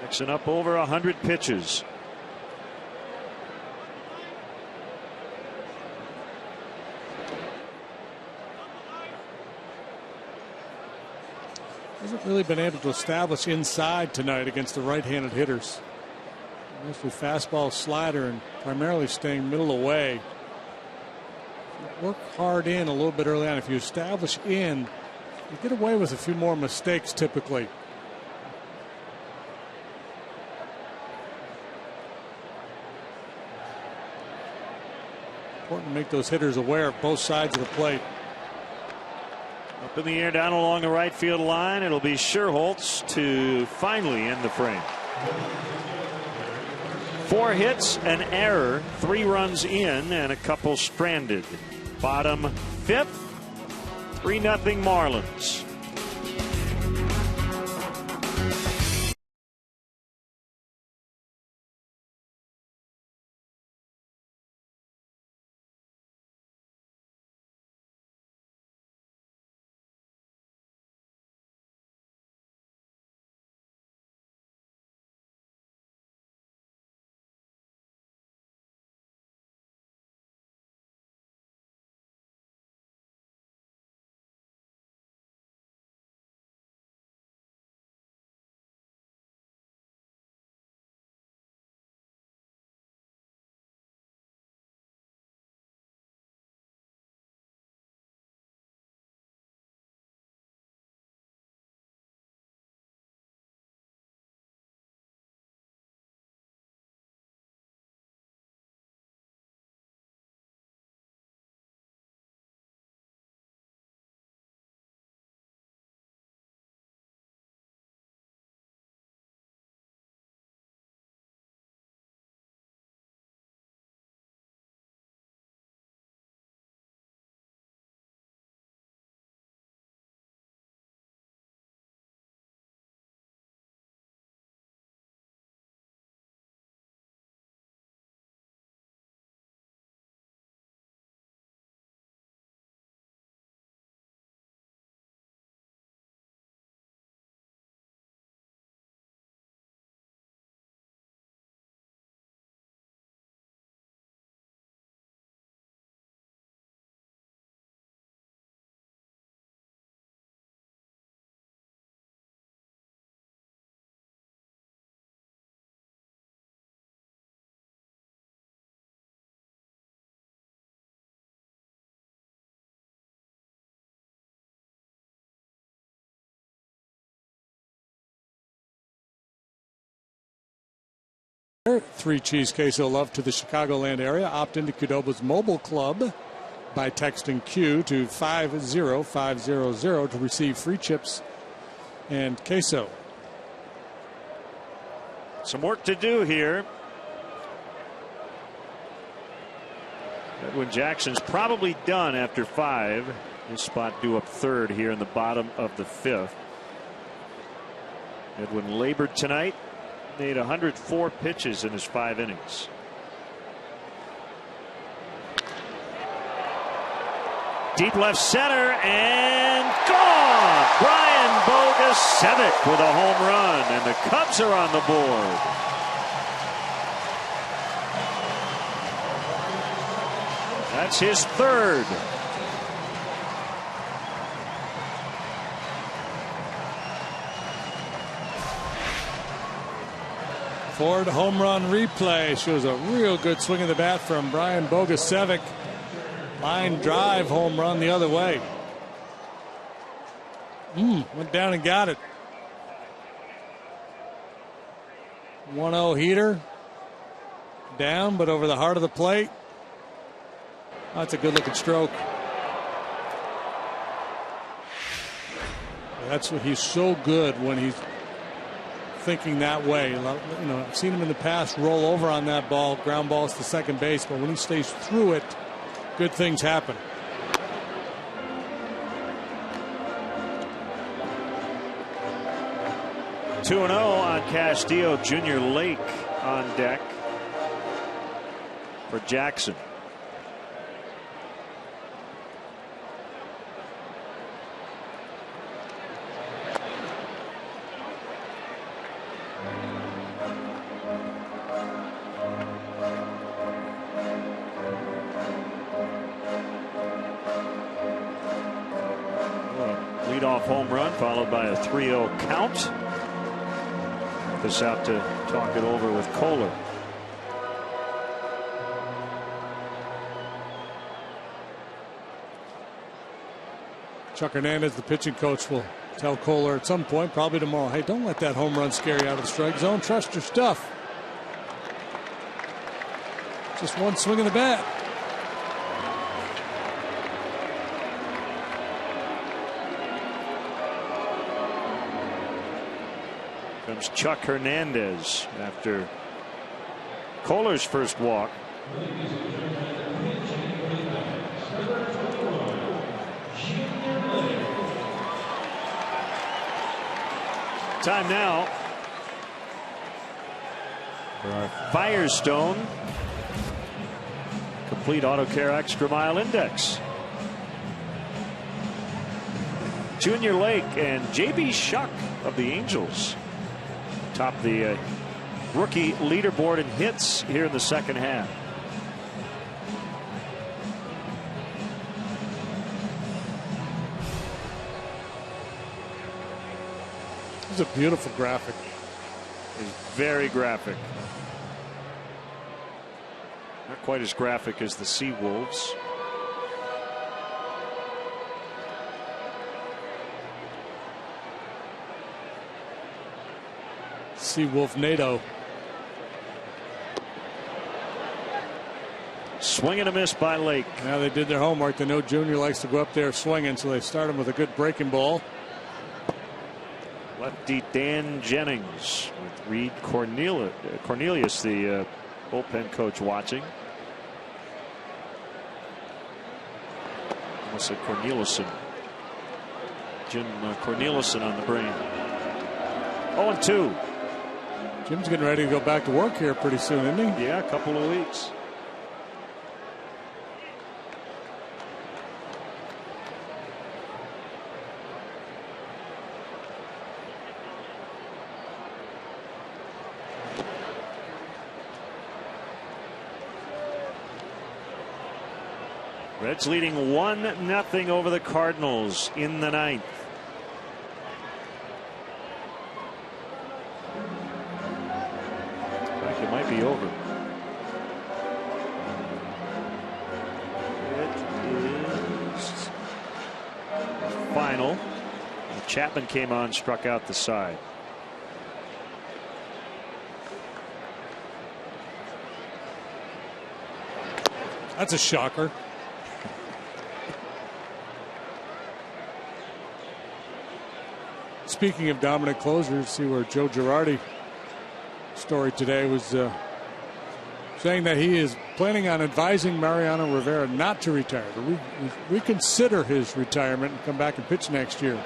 Jackson up over 100 pitches. Hasn't really been able to establish inside tonight against the right-handed hitters. Mostly fastball, slider, and primarily staying middle away. work hard in a little bit early on. If you establish in, you get away with a few more mistakes typically. Important to make those hitters aware of both sides of the plate. Up in the air, down along the right field line. It'll be Scherholtz to finally end the frame. 4 hits, an error, 3 runs in, and a couple stranded. Bottom 5th, 3-0 Marlins. Three cheese queso love to the Chicagoland area. Opt into Qdoba's mobile club by texting Q to 50500 to receive free chips and queso. Some work to do here. Edwin Jackson's probably done after 5. His spot due up 3rd here in the bottom of the 5th. Edwin labored tonight. Made 104 pitches in his 5 innings. Deep left center and gone. Brian Bogusevic with a home run, and the Cubs are on the board. That's his 3rd. Ford home run replay shows a real good swing of the bat from Brian Bogusevic. Line drive home run the other way. Went down and got it. 1-0 heater. Down, but over the heart of the plate. That's a good looking stroke. That's what he's so good when he's thinking that way. You know, I've seen him in the past roll over on that ball, ground balls to second base, but when he stays through it, good things happen. Two 2-0 on Castillo. Junior Lake on deck for Jackson. Leadoff home run followed by a 3-0 count. This out to talk it over with Kohler. Chuck Hernandez, the pitching coach, will tell Kohler at some point, probably tomorrow, hey, don't let that home run scare you out of the strike zone. Trust your stuff. Just one swing of the bat. Comes Chuck Hernandez after Kohler's first walk. Time now for our Firestone Complete Auto Care Extra Mile Index. Junior Lake and J.B. Shuck of the Angels top the rookie leaderboard in hits here in the second half. It's a beautiful graphic. It's very graphic. Not quite as graphic as the Seawolves. Seawolf NATO. Swing and a miss by Lake. Now they did their homework. They know Junior likes to go up there swinging, so they start him with a good breaking ball. Lefty Dan Jennings with Reed Cornelius, the bullpen coach, watching. Almost said Cornelison. Jim Cornelison on the brain. 0-2. Jim's getting ready to go back to work here pretty soon, isn't he? Yeah, a couple of weeks. Reds leading 1-0 over the Cardinals in the ninth. In fact, it might be over. It is final. Chapman came on, struck out the side. That's a shocker. Speaking of dominant closers, see where Joe Girardi story today was saying that he is planning on advising Mariano Rivera not to retire, to reconsider his retirement and come back and pitch next year.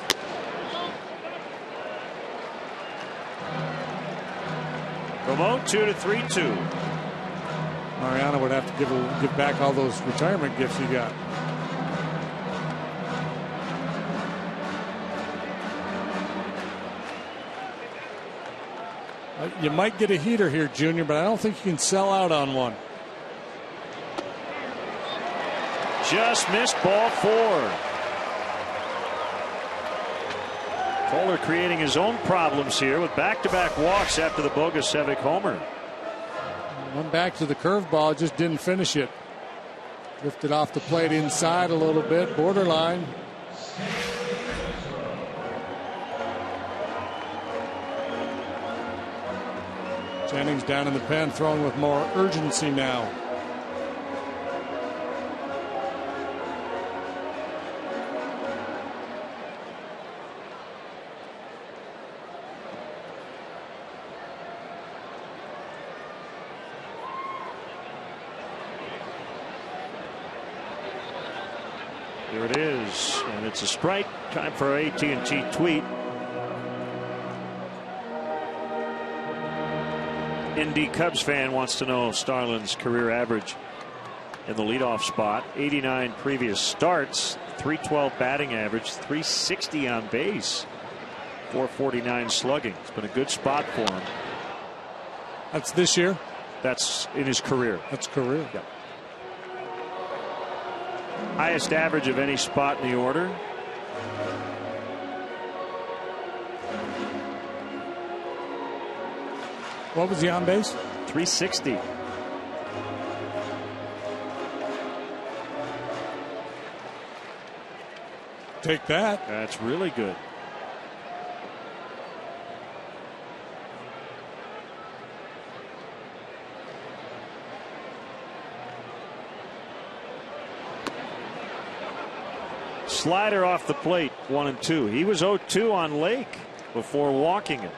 From 0-2 to 3-2. Mariano would have to give back all those retirement gifts he got. You might get a heater here, Junior, but I don't think you can sell out on one. Just missed ball 4. Kohler creating his own problems here with back-to-back walks after the Bogusevic homer. One back to the curveball, just didn't finish it. Drifted off the plate inside a little bit, borderline. Jennings down in the pen, throwing with more urgency now. Here it is, and it's a strike. Time for AT&T tweet. Indy Cubs fan wants to know Starlin's career average in the leadoff spot. 89 previous starts, 312 batting average, 360 on base, 449 slugging. It's been a good spot for him. That's this year? That's in his career. That's career. Yep. Highest average of any spot in the order. What was he on base? 360. take that. That's really good. Slider off the plate, 1-2. He was 0-2 on Lake before walking it.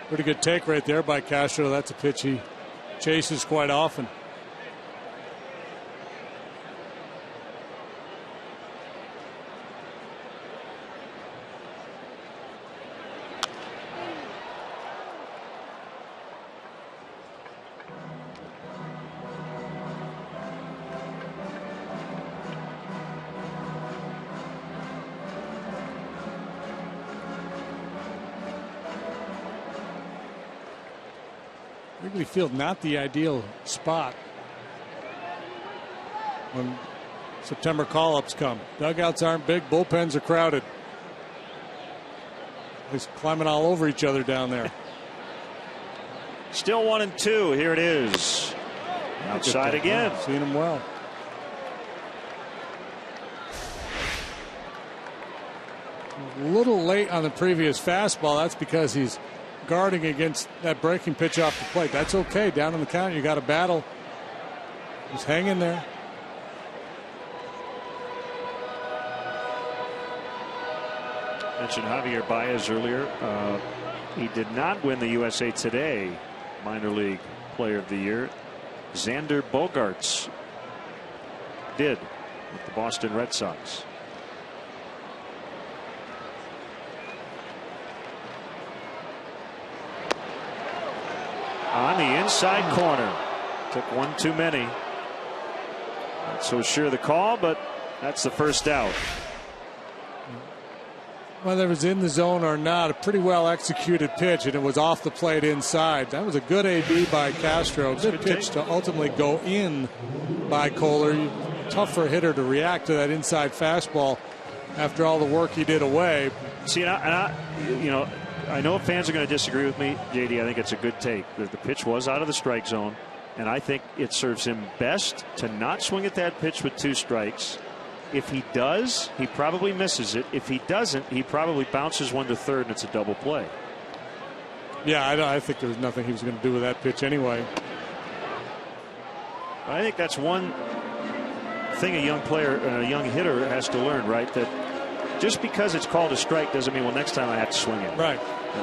Pretty good take right there by Castro. That's a pitch he chases quite often. Wrigley Field, not the ideal spot when September call-ups come. Dugouts aren't big, bullpens are crowded. He's climbing all over each other down there. Still 1-2. Here it is. Outside again. Seeing him well. A little late on the previous fastball. That's because he's guarding against that breaking pitch off the plate. That's okay. Down in the count, you got to battle. He's hanging there. Mentioned Javier Baez earlier. He did not win the USA Today minor league player of the year. Xander Bogaerts did with the Boston Red Sox. On the inside corner. Took one too many. Not so sure the call, but that's the first out. Whether it was in the zone or not, a pretty well executed pitch, and it was off the plate inside. That was a good AB by Castro. Good pitch to ultimately go in by Kohler. Tough for a hitter to react to that inside fastball after all the work he did away. See, I know fans are going to disagree with me, JD. I think it's a good take. The pitch was out of the strike zone, and I think it serves him best to not swing at that pitch with 2 strikes. If he does, he probably misses it. If he doesn't, he probably bounces one to third, and it's a double play. Yeah, I think there was nothing he was going to do with that pitch anyway. I think that's one thing a young player, a young hitter has to learn, right? That just because it's called a strike doesn't mean, well, next time I have to swing it. Right.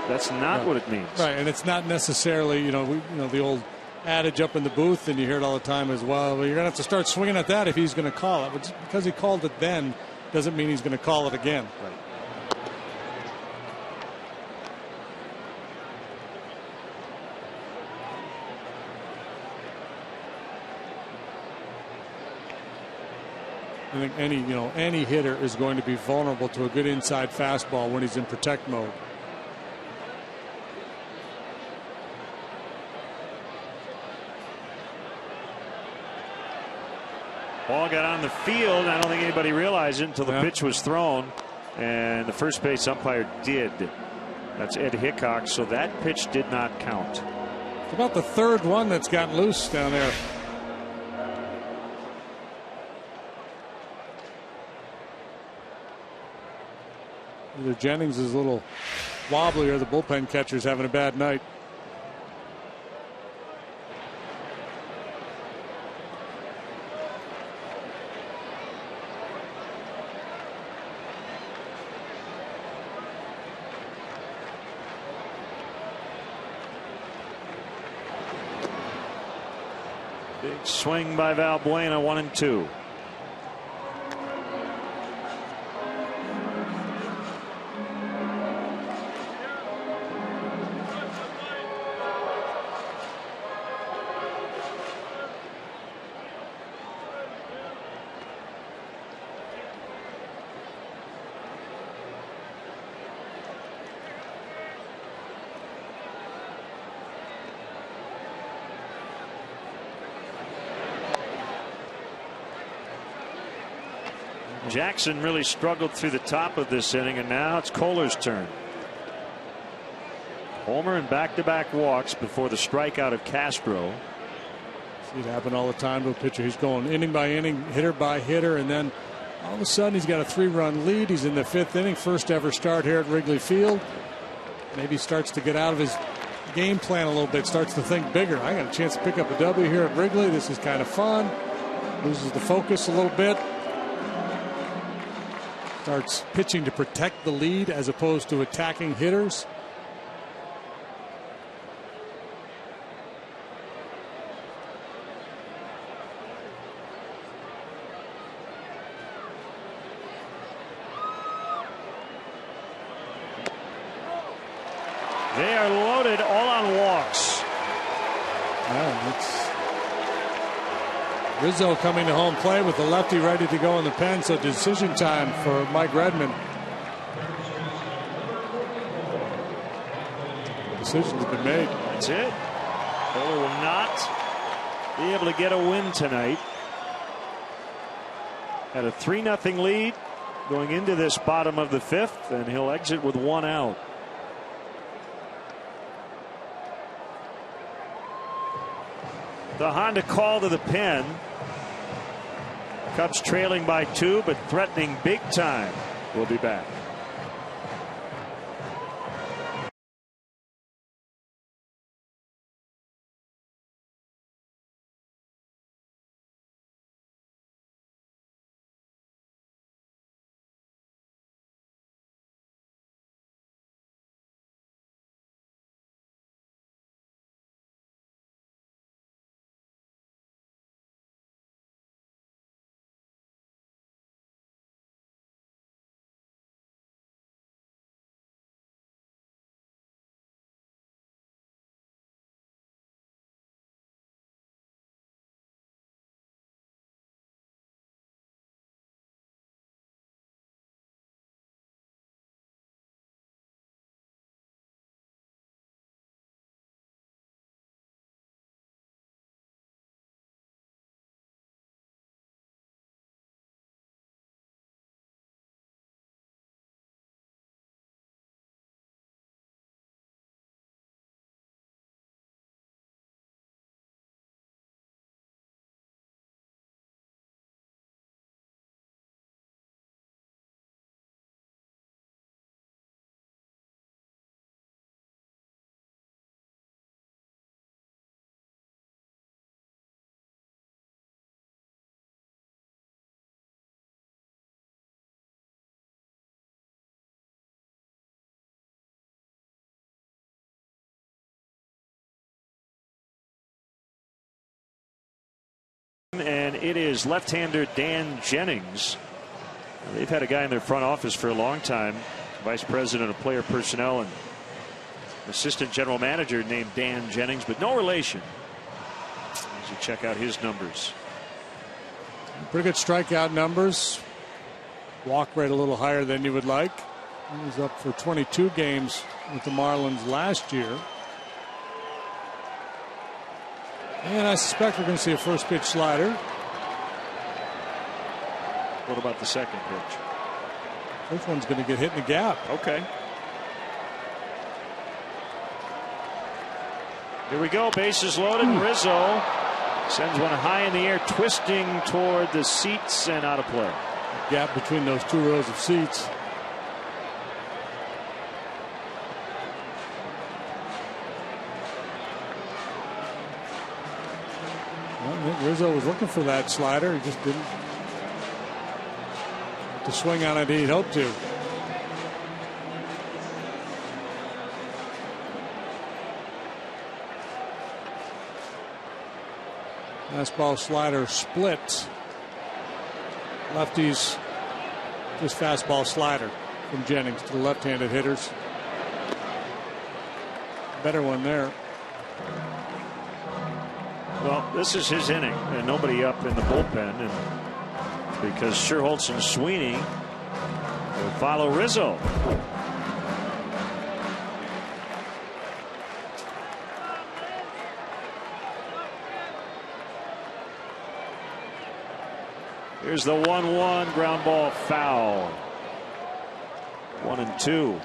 That's not what it means. Right, and it's not necessarily, the old adage up in the booth, and you hear it all the time as well. Well, you're going to have to start swinging at that if he's going to call it. But just because he called it then doesn't mean he's going to call it again. Right. I think any hitter is going to be vulnerable to a good inside fastball when he's in protect mode. Ball got on the field. I don't think anybody realized it until the pitch was thrown, and the first base umpire did. That's Ed Hickok, so that pitch did not count. It's about the third one that's gotten loose down there. Either Jennings is a little wobbly or the bullpen catcher's having a bad night. Big swing by Valbuena, 1-2. Jackson really struggled through the top of this inning, and now it's Kohler's turn. Homer and back-to-back walks before the strikeout of Castro. See it happen all the time to a pitcher. He's going inning by inning, hitter by hitter, and then all of a sudden he's got a 3-run lead. He's in the 5th inning, first ever start here at Wrigley Field. Maybe starts to get out of his game plan a little bit, starts to think bigger. I got a chance to pick up a W here at Wrigley. This is kind of fun. Loses the focus a little bit. Starts pitching to protect the lead as opposed to attacking hitters. They are loaded, all on walks. It's Rizzo coming to home plate with the lefty ready to go in the pen, so decision time for Mike Redmond. Decisions have been made. That's it. Bowler will not be able to get a win tonight. Had a 3-0 lead going into this bottom of the 5th, and he'll exit with 1 out. The Honda call to the pen. Cubs trailing by 2, but threatening big time. We'll be back. And it is left-hander Dan Jennings. They've had a guy in their front office for a long time, vice president of player personnel and assistant general manager named Dan Jennings, but no relation. As you check out his numbers. Pretty good strikeout numbers. Walk rate a little higher than you would like. He was up for 22 games with the Marlins last year. And I suspect we're going to see a first pitch slider. What about the second pitch? First one's going to get hit in the gap. Okay. Here we go. Bases loaded. Rizzo sends one high in the air, twisting toward the seats and out of play. Gap between those 2 rows of seats. I think Rizzo was looking for that slider. He just didn't to swing on it he'd hoped to. Fastball slider split. Lefties just fastball slider from Jennings to the left-handed hitters. Better one there. Well, this is his inning, and nobody up in the bullpen, and because Sherholtz and Sweeney will follow Rizzo. Here's the 1-1 ground ball foul. 1-2.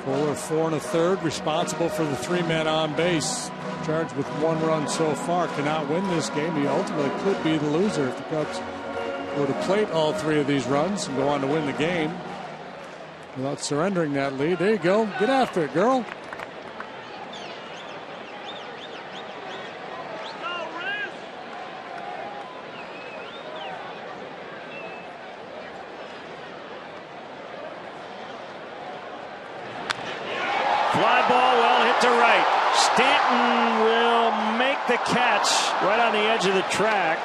Fuller 4 1/3, responsible for the 3 men on base. Charged with 1 run so far, cannot win this game. He ultimately could be the loser if the Cubs were to plate all 3 of these runs and go on to win the game without surrendering that lead. There you go. Get after it, girl. Fly ball well hit to right. Stanton will make the catch right on the edge of the track.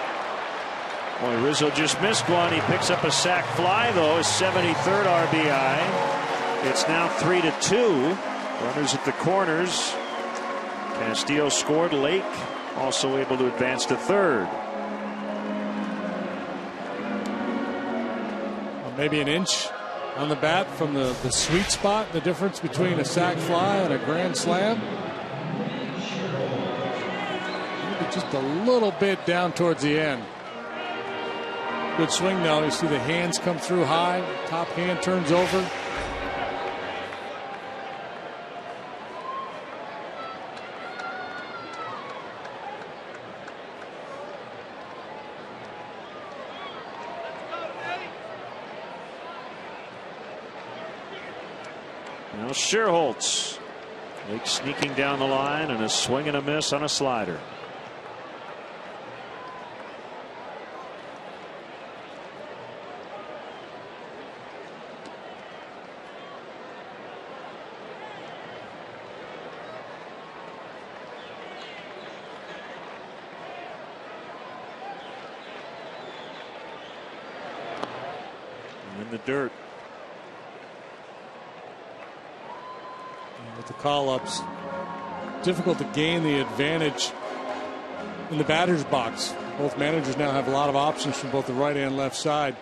Boy, Rizzo just missed one. He picks up a sac fly, though, his 73rd RBI. It's now 3-2. Runners at the corners. Castillo scored. Lake also able to advance to third. Well, maybe an inch on the bat from the sweet spot, the difference between a sac fly and a grand slam. Maybe just a little bit down towards the end. Good swing, though. You see the hands come through high. Top hand turns over. Now Scherholtz. Lake sneaking down the line and a swing and a miss on a slider. In the dirt. With the call-ups, difficult to gain the advantage in the batter's box. Both managers now have a lot of options from both the right and left side.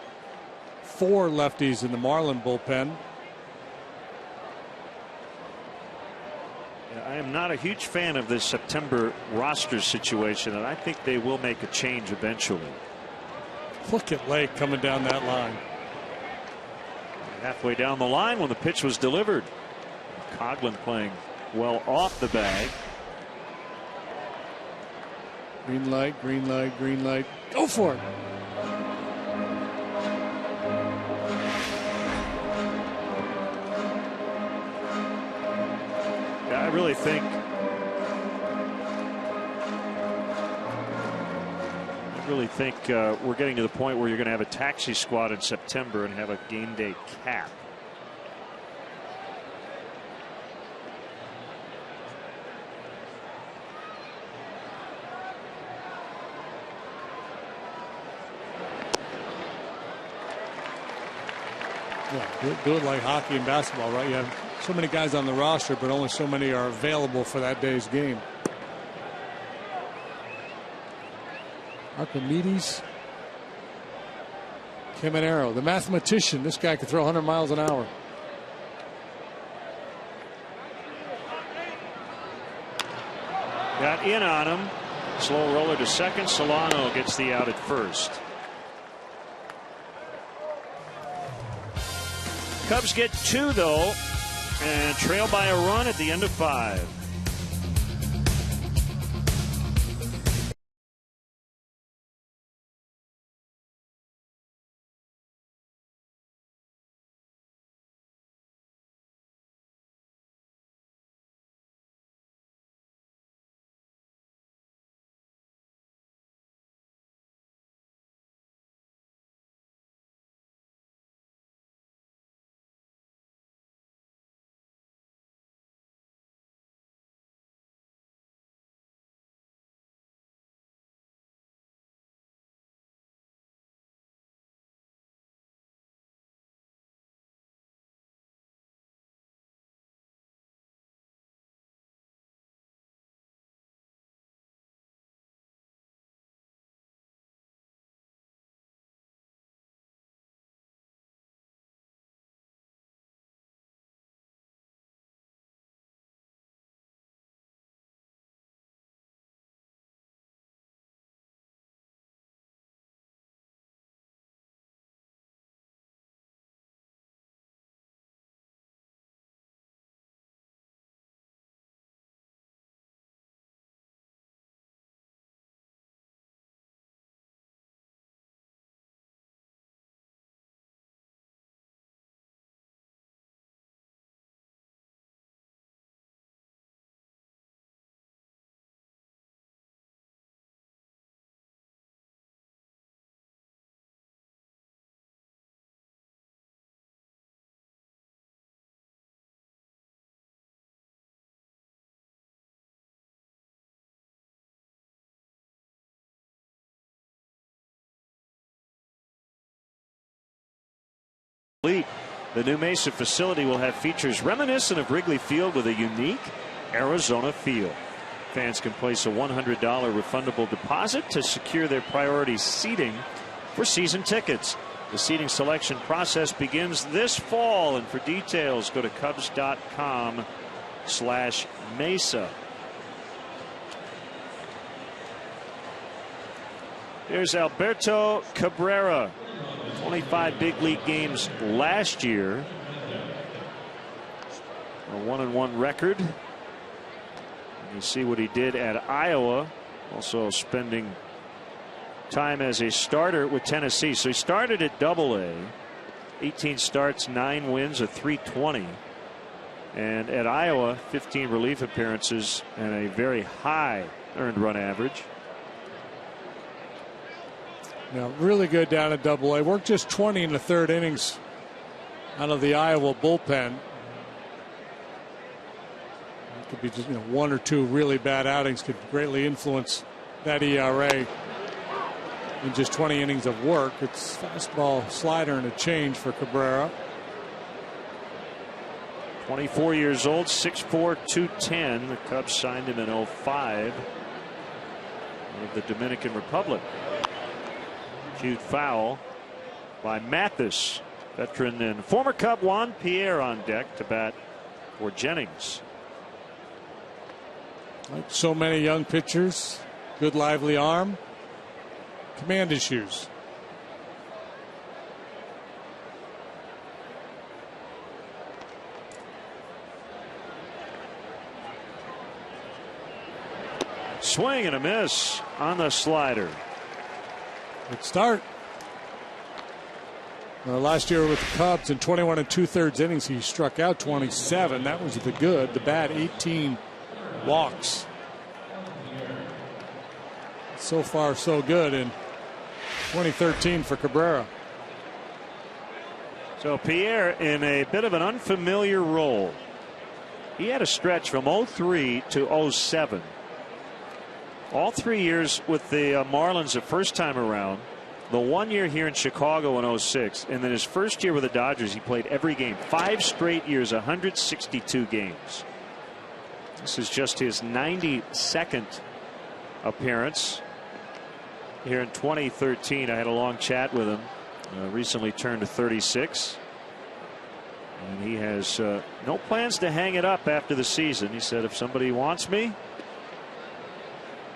4 lefties in the Marlin bullpen. I am not a huge fan of this September roster situation, and I think they will make a change eventually. Look at Lake coming down that line. Halfway down the line when the pitch was delivered. Coghlan playing well off the bag. Green light, green light, green light. Go for it. Yeah, I really think we're getting to the point where you're going to have a taxi squad in September and have a game day cap. Yeah, do it like hockey and basketball, right? You have so many guys on the roster, but only so many are available for that day's game. Archimedes Caminero, the mathematician. This guy could throw 100 miles an hour. Got in on him. Slow roller to second. Solano gets the out at first. Cubs get 2, though, and trail by a run at the end of 5. The new Mesa facility will have features reminiscent of Wrigley Field with a unique Arizona feel. Fans can place a $100 refundable deposit to secure their priority seating for season tickets. The seating selection process begins this fall, and for details go to Cubs.com/Mesa. Here's Alberto Cabrera. 25 big league games last year. A 1-1 record. And you see what he did at Iowa. Also spending time as a starter with Tennessee. So he started at Double-A. 18 starts, 9 wins, a .320. And at Iowa, 15 relief appearances and a very high earned run average. Now, really good down at Double-A. Worked just 20 in the third innings out of the Iowa bullpen. It could be just 1 or 2 really bad outings could greatly influence that ERA in just 20 innings of work. It's fastball, slider, and a change for Cabrera. 24 years old, 6'4", 210. The Cubs signed him in 05 of the Dominican Republic. Cute foul by Mathis. Veteran and former Cub Juan Pierre on deck to bat for Jennings. Like so many young pitchers, good lively arm, command issues. Swing and a miss on the slider. Good start. Last year with the Cubs in 21 2/3 innings, he struck out 27. That was the good. The bad, 18 walks. So far, so good in 2013 for Cabrera. So Pierre in a bit of an unfamiliar role. He had a stretch from 03 to 07. All 3 years with the Marlins the first time around. The 1 year here in Chicago in 06. And then his first year with the Dodgers, he played every game. 5 straight years, 162 games. This is just his 92nd appearance. Here in 2013, I had a long chat with him. Recently turned 36. And he has no plans to hang it up after the season. He said, if somebody wants me,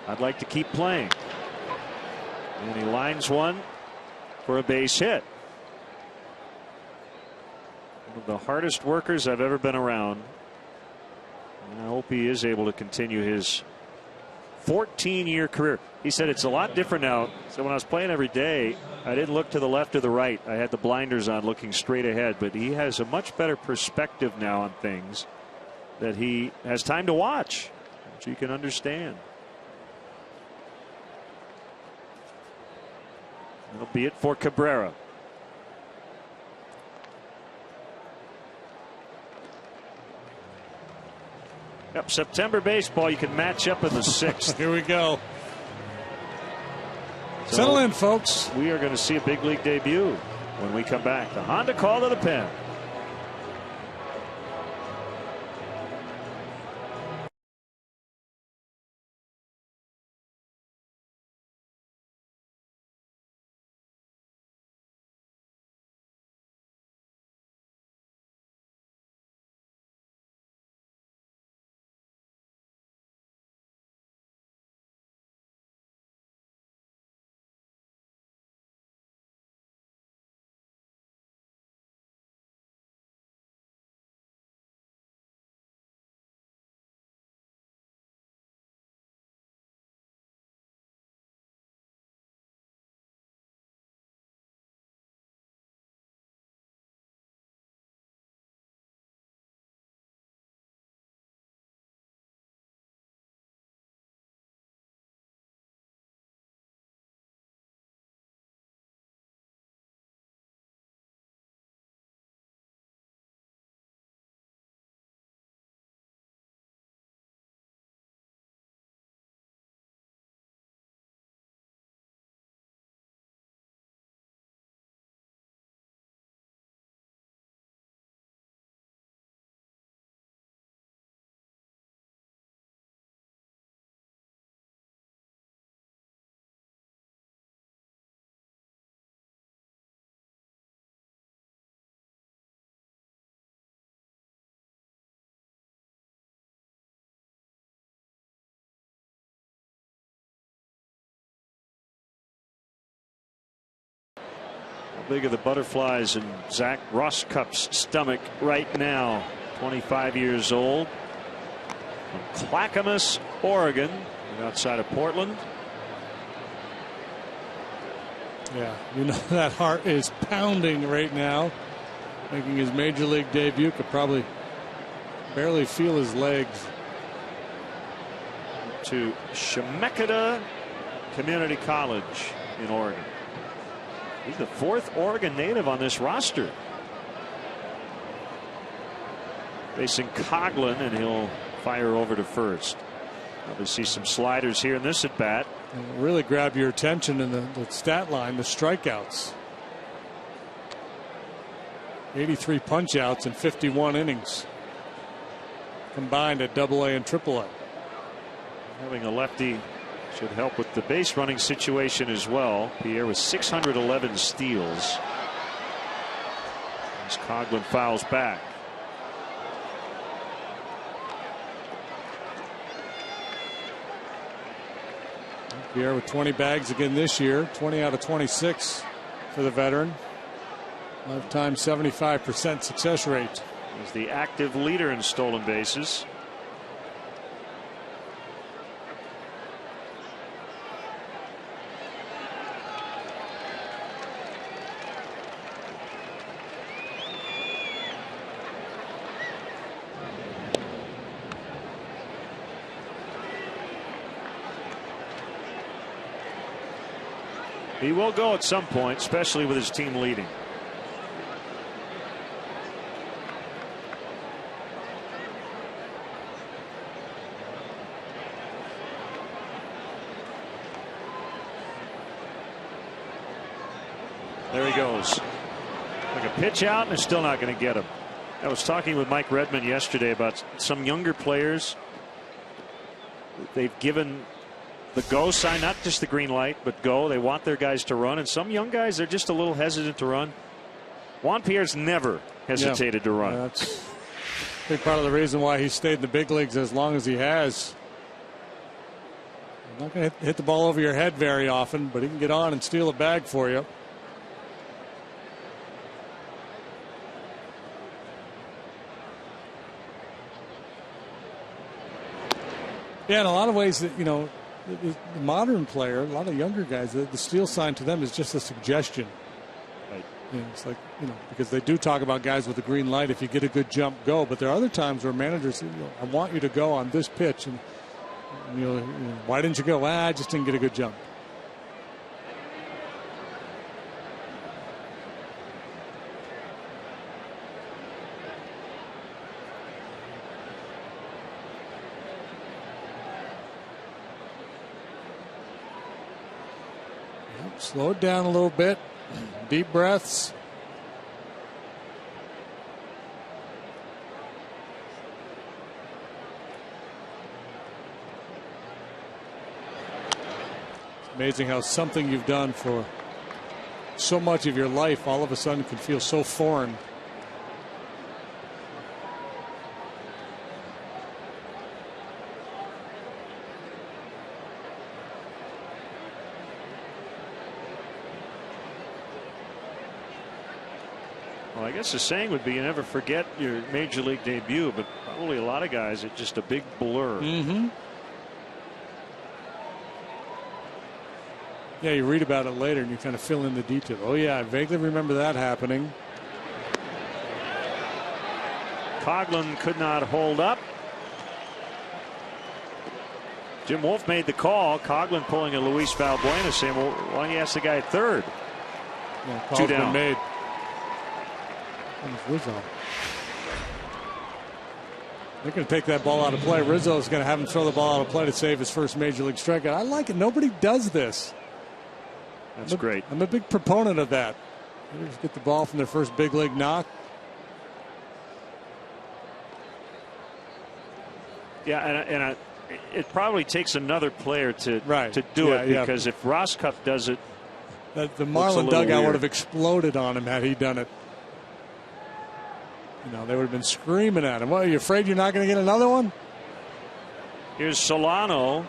I'd like to keep playing. And he lines one for a base hit. One of the hardest workers I've ever been around. And I hope he is able to continue his 14-year career. He said it's a lot different now. So when I was playing every day, I didn't look to the left or the right. I had the blinders on looking straight ahead. But he has a much better perspective now on things, that he has time to watch, which you can understand. That'll be it for Cabrera. Yep, September baseball, you can match up in the 6th. Here we go. So settle in, folks. We are going to see a big league debut when we come back. The Honda call to the pen. How big are the butterflies in Zach Rosscup's stomach right now? 25 years old. From Clackamas, Oregon, outside of Portland. Yeah, you know that heart is pounding right now. Making his major league debut, could probably barely feel his legs. To Chemeketa Community College in Oregon. He's the 4th Oregon native on this roster. Facing Coughlin, and he'll fire over to first. Probably see some sliders here in this at bat. And really grab your attention in the stat line, the strikeouts. 83 punch outs in 51 innings. Combined at AA and AAA. Having a lefty should help with the base running situation as well. Pierre with 611 steals. As Coughlin fouls back. Pierre with 20 bags again this year, 20 out of 26 for the veteran. Lifetime 75% success rate. He's the active leader in stolen bases. He will go at some point, especially with his team leading. There he goes. Like a pitch out, and it's still not going to get him. I was talking with Mike Redmond yesterday about some younger players. They've given the go sign, not just the green light, but go. They want their guys to run, and some young guys, they're just a little hesitant to run. Juan Pierre's never hesitated to run. That's a big part of the reason why he stayed in the big leagues as long as he has. Not going to hit the ball over your head very often, but he can get on and steal a bag for you. Yeah, in a lot of ways, that you know, the modern player, a lot of younger guys, the steal sign to them is just a suggestion. Right. You know, it's like, you know, because they do talk about guys with a green light. If you get a good jump, go. But there are other times where managers say, I want you to go on this pitch, and you know, why didn't you go? I just didn't get a good jump. Slow it down a little bit. Deep breaths. It's amazing how something you've done for so much of your life all of a sudden can feel so foreign. Well, I guess the saying would be you never forget your major league debut, but probably a lot of guys, it's just a big blur. Mm-hmm. Yeah, you read about it later and you kind of fill in the detail. Oh, yeah, I vaguely remember that happening. Coughlin could not hold up. Jim Wolf made the call. Coughlin pulling a Luis Valbuena, saying, well, why don't you ask the guy at third? Yeah, Two down. Made. Rizzo. They're going to take that ball out of play. Rizzo is going to have him throw the ball out of play to save his first major league strikeout. I like it. Nobody does this. That's great. I'm a big proponent of that. They just get the ball from their first big league knock. Yeah, and it probably takes another player to do it, because if Rosscup does it, the Marlin dugout would have exploded on him had he done it. You know, they would have been screaming at him. Well, are you afraid you're not going to get another one? Here's Solano,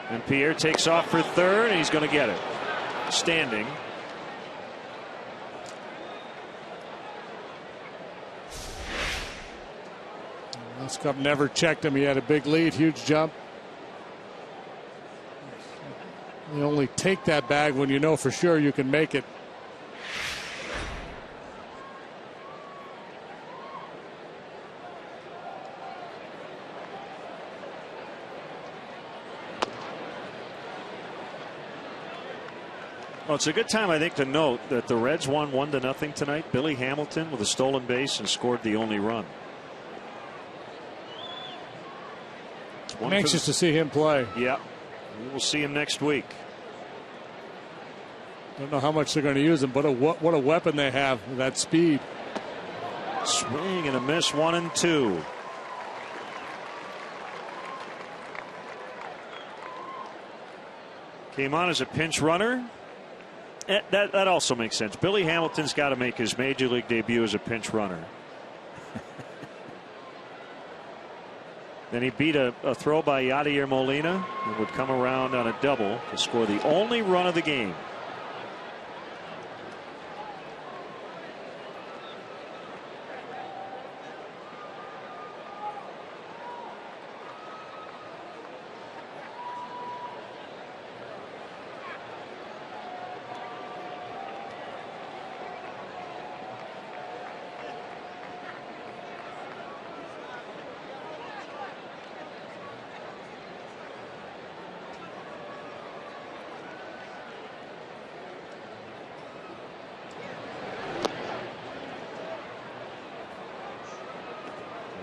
and Pierre takes off for third, and he's going to get it. Standing. This Cup never checked him. He had a big lead, huge jump. You only take that bag when you know for sure you can make it. Well, it's a good time, I think, to note that the Reds won 1-0 tonight. Billy Hamilton with a stolen base and scored the only run. I'm anxious to see him play. Yeah, we'll see him next week. Don't know how much they're going to use him, but what a weapon they have with that speed. Swing and a miss, 1-2. Came on as a pinch runner. That also makes sense. Billy Hamilton's got to make his major league debut as a pinch runner. Then he beat a throw by Yadier Molina and would come around on a double to score the only run of the game.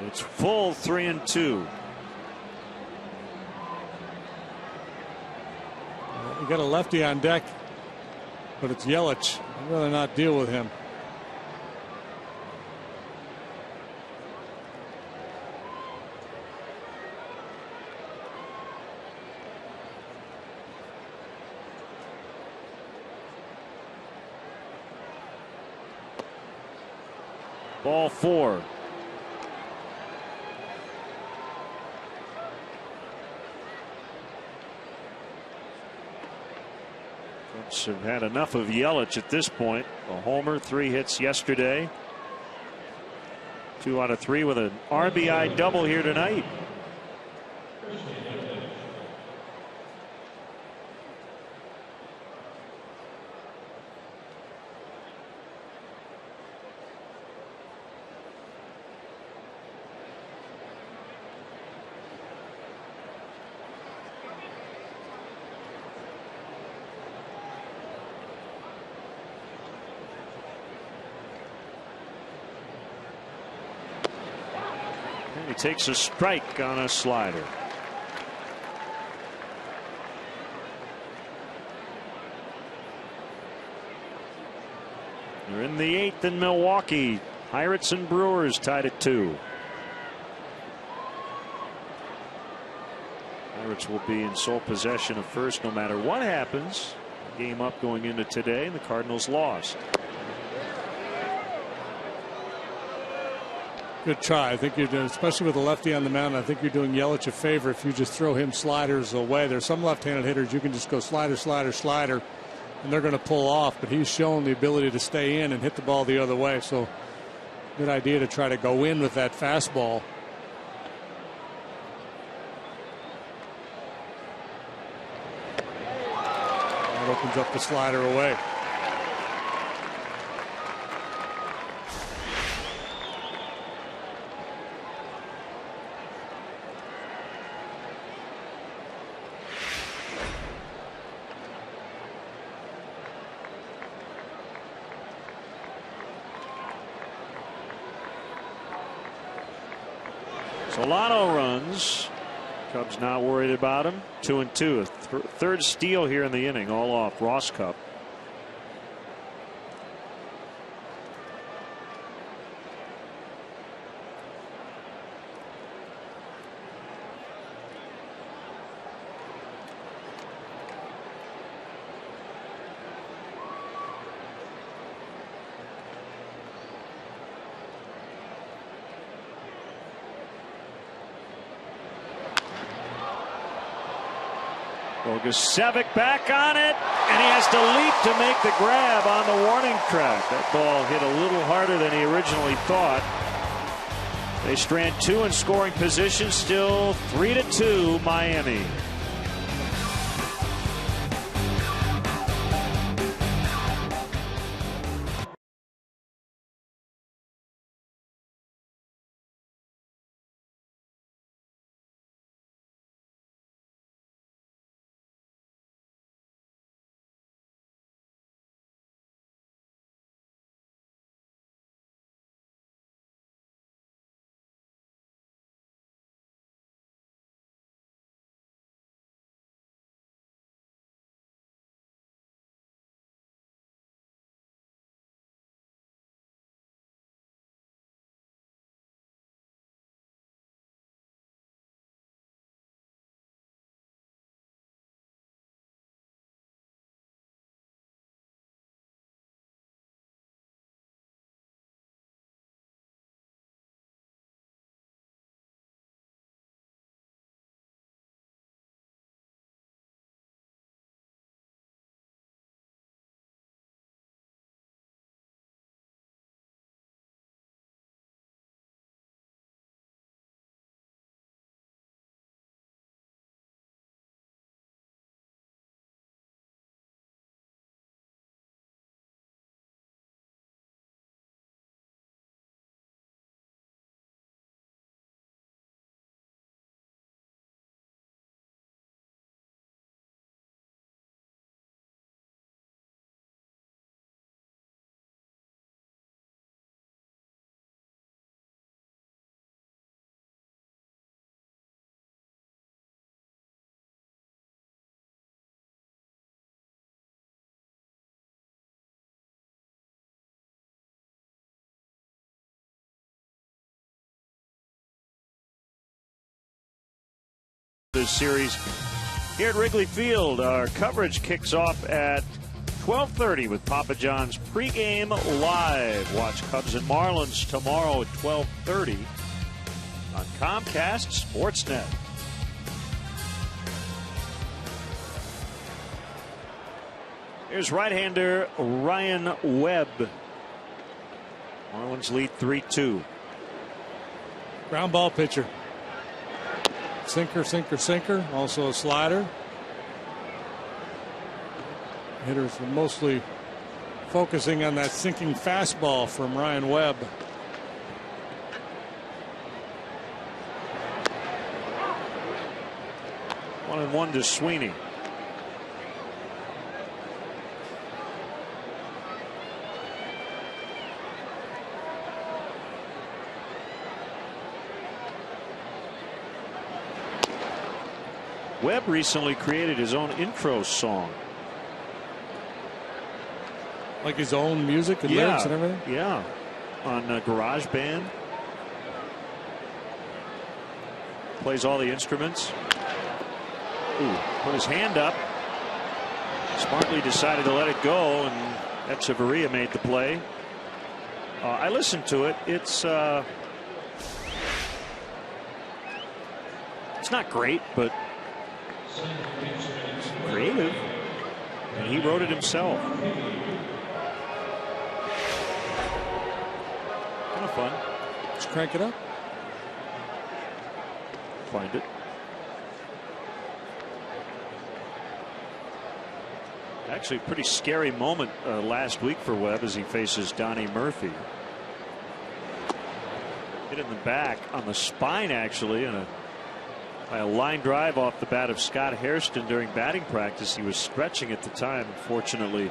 It's full 3-2. You got a lefty on deck, but it's Yelich. I'd rather not deal with him. Ball 4. Have had enough of Yelich at this point. A homer, 3 hits yesterday. 2 out of 3 with an RBI double here tonight. He takes a strike on a slider. They're in the 8th in Milwaukee. Pirates and Brewers tied at 2. Pirates will be in sole possession of first no matter what happens. Game up going into today, and the Cardinals lost. Good try. I think you're doing, especially with a lefty on the mound, I think you're doing Yelich a favor if you just throw him sliders away. There's some left-handed hitters you can just go slider, slider, slider, and they're going to pull off. But he's shown the ability to stay in and hit the ball the other way. So good idea to try to go in with that fastball. That opens up the slider away. Solano runs. Cubs not worried about him. 2-2. A third steal here in the inning, all off Ross Cup. Bogusevic back on it, and he has to leap to make the grab on the warning track. That ball hit a little harder than he originally thought. They strand 2 in scoring position, still 3-2 Miami. This series here at Wrigley Field. Our coverage kicks off at 12:30 with Papa John's pregame live. Watch Cubs and Marlins tomorrow at 12:30 on Comcast Sportsnet. Here's right-hander Ryan Webb. Marlins lead 3-2. Ground ball pitcher. Sinker, sinker, sinker. Also a slider. Hitters are mostly focusing on that sinking fastball from Ryan Webb. One and one to Sweeney. Webb recently created his own intro song. Like his own music and lyrics and everything? Yeah. On GarageBand. Plays all the instruments. Ooh, put his hand up. Smartly decided to let it go, and Echeverria made the play. I listened to it. It's not great, but it's creative, and he wrote it himself. Kind of fun. Let's crank it up. Find it. Actually, a pretty scary moment last week for Webb as he faces Donnie Murphy. Hit in the back on the spine, actually, and by a line drive off the bat of Scott Hairston during batting practice. He was stretching at the time. Unfortunately,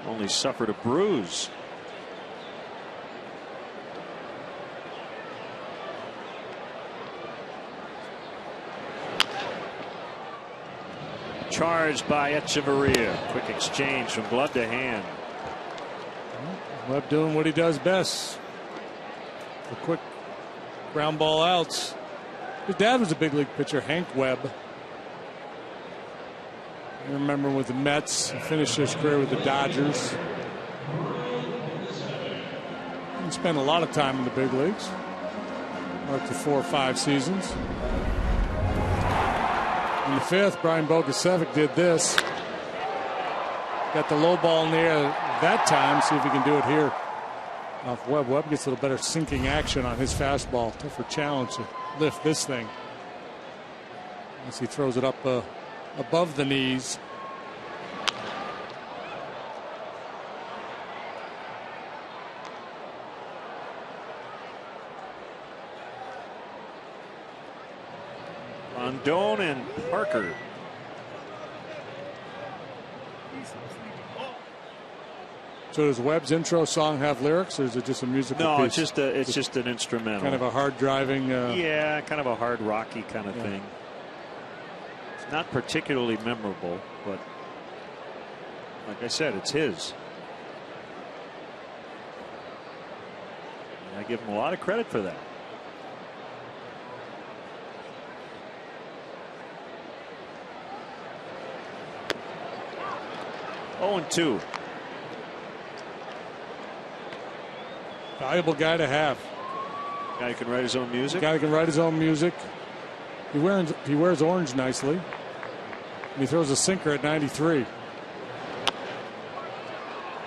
only suffered a bruise. Charged by Echeverria. Quick exchange from glove to hand. Webb doing what he does best. The quick ground ball outs. His dad was a big league pitcher, Hank Webb. I remember with the Mets. He finished his career with the Dodgers. He spent a lot of time in the big leagues. Up to 4 or 5 seasons. In the 5th, Brian Bogusevic did this. Got the low ball in the air that time. See if he can do it here off Webb. Webb gets a little better sinking action on his fastball. Tougher challenge to lift this thing as he throws it up above the knees. Rondon and Parker. So does Webb's intro song have lyrics, or is it just a musical piece? No, it's just an instrumental. Kind of a hard driving. Yeah, kind of a hard rocky kind of thing. It's not particularly memorable, but like I said, it's his. And I give him a lot of credit for that. Oh, 0-2. Valuable guy to have. Guy who can write his own music. Guy who can write his own music. He wears orange nicely. And he throws a sinker at 93.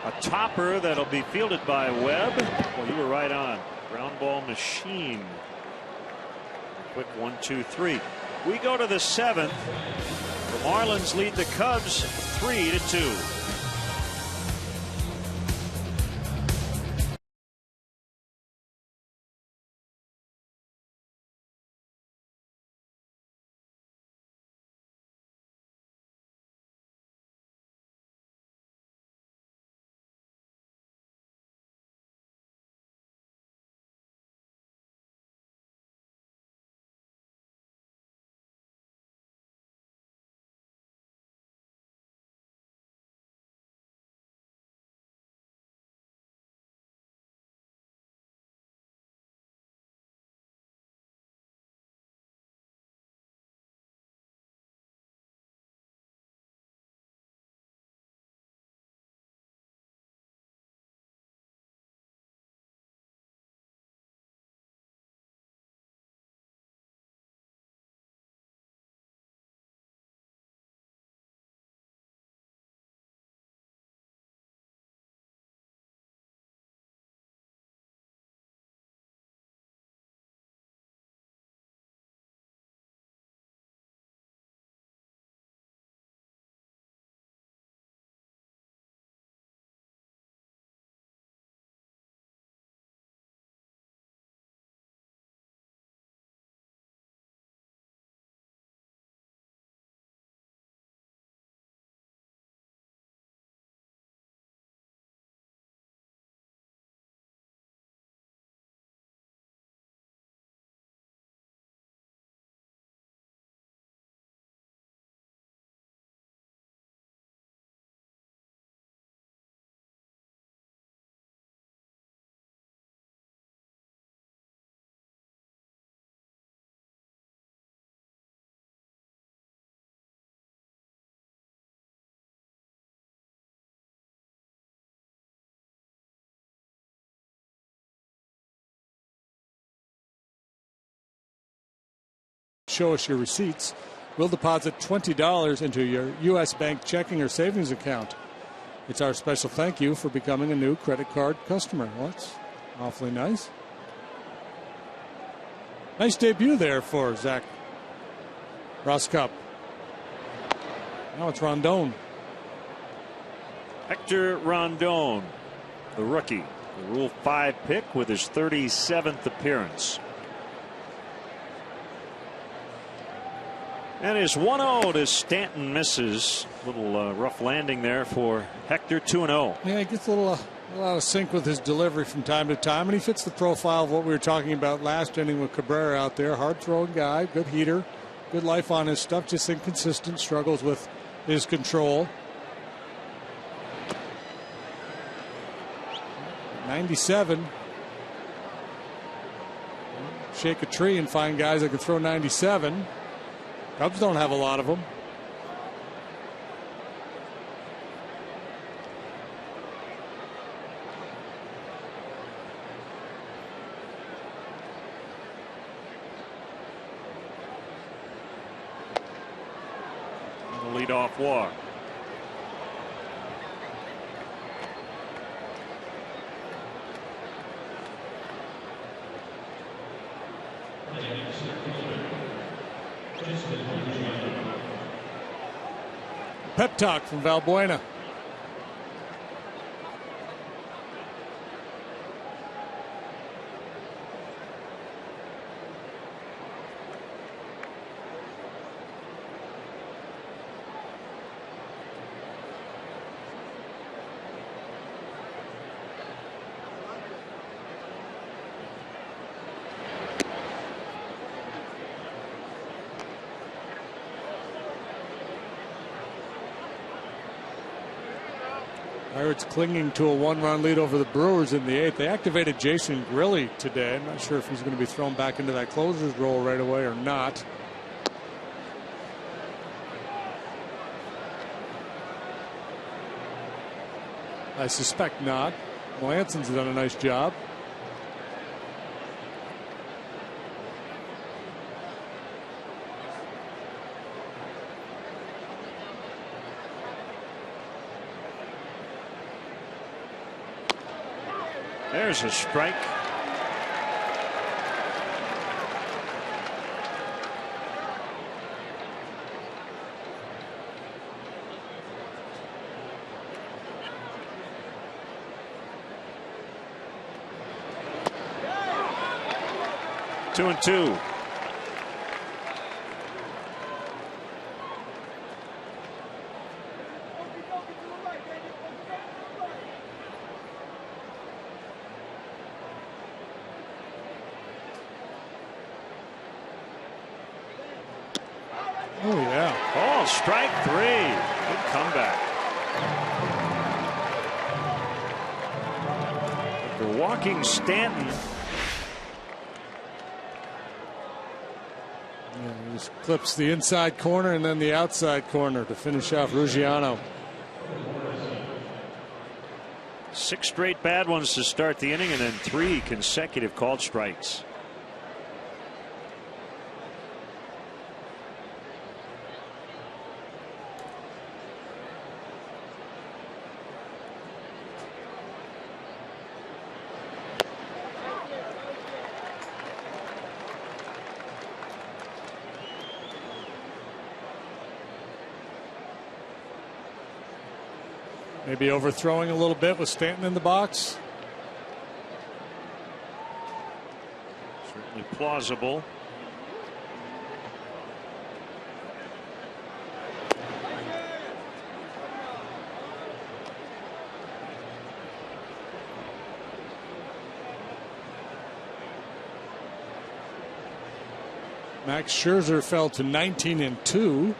A topper that'll be fielded by Webb. Well, you were right on. Ground ball machine. Quick 1-2-3. We go to the 7th. The Marlins lead the Cubs 3-2. Show us your receipts. We'll deposit $20 into your U.S. Bank checking or savings account. It's our special thank you for becoming a new credit card customer. Well, that's awfully nice. Nice debut there for Zach Rosscup. Now it's Rondon. Hector Rondon, the rookie, the Rule 5 pick with his 37th appearance. And his 1-0 to Stanton misses. Little rough landing there for Hector. 2-0. Yeah, he gets a little out of sync with his delivery from time to time, and he fits the profile of what we were talking about last inning with Cabrera out there. Hard throwing guy, good heater, good life on his stuff, just inconsistent, struggles with his control. 97. Shake a tree and find guys that can throw 97. Cubs don't have a lot of them. The leadoff walk. Pep talk from Valbuena. Pirates clinging to a one-run lead over the Brewers in the 8th. They activated Jason Grilli today. I'm not sure if he's going to be thrown back into that closer's role right away or not. I suspect not. Melanson's done a nice job. There's a strike. Two and two. Oh, yeah. Oh, strike three. Good comeback. For walking Stanton. Yeah, he just clips the inside corner and then the outside corner to finish off Ruggiano. 6 straight bad ones to start the inning, and then 3 consecutive called strikes. Maybe overthrowing a little bit with Stanton in the box. Certainly plausible. Max Scherzer fell to 19-2.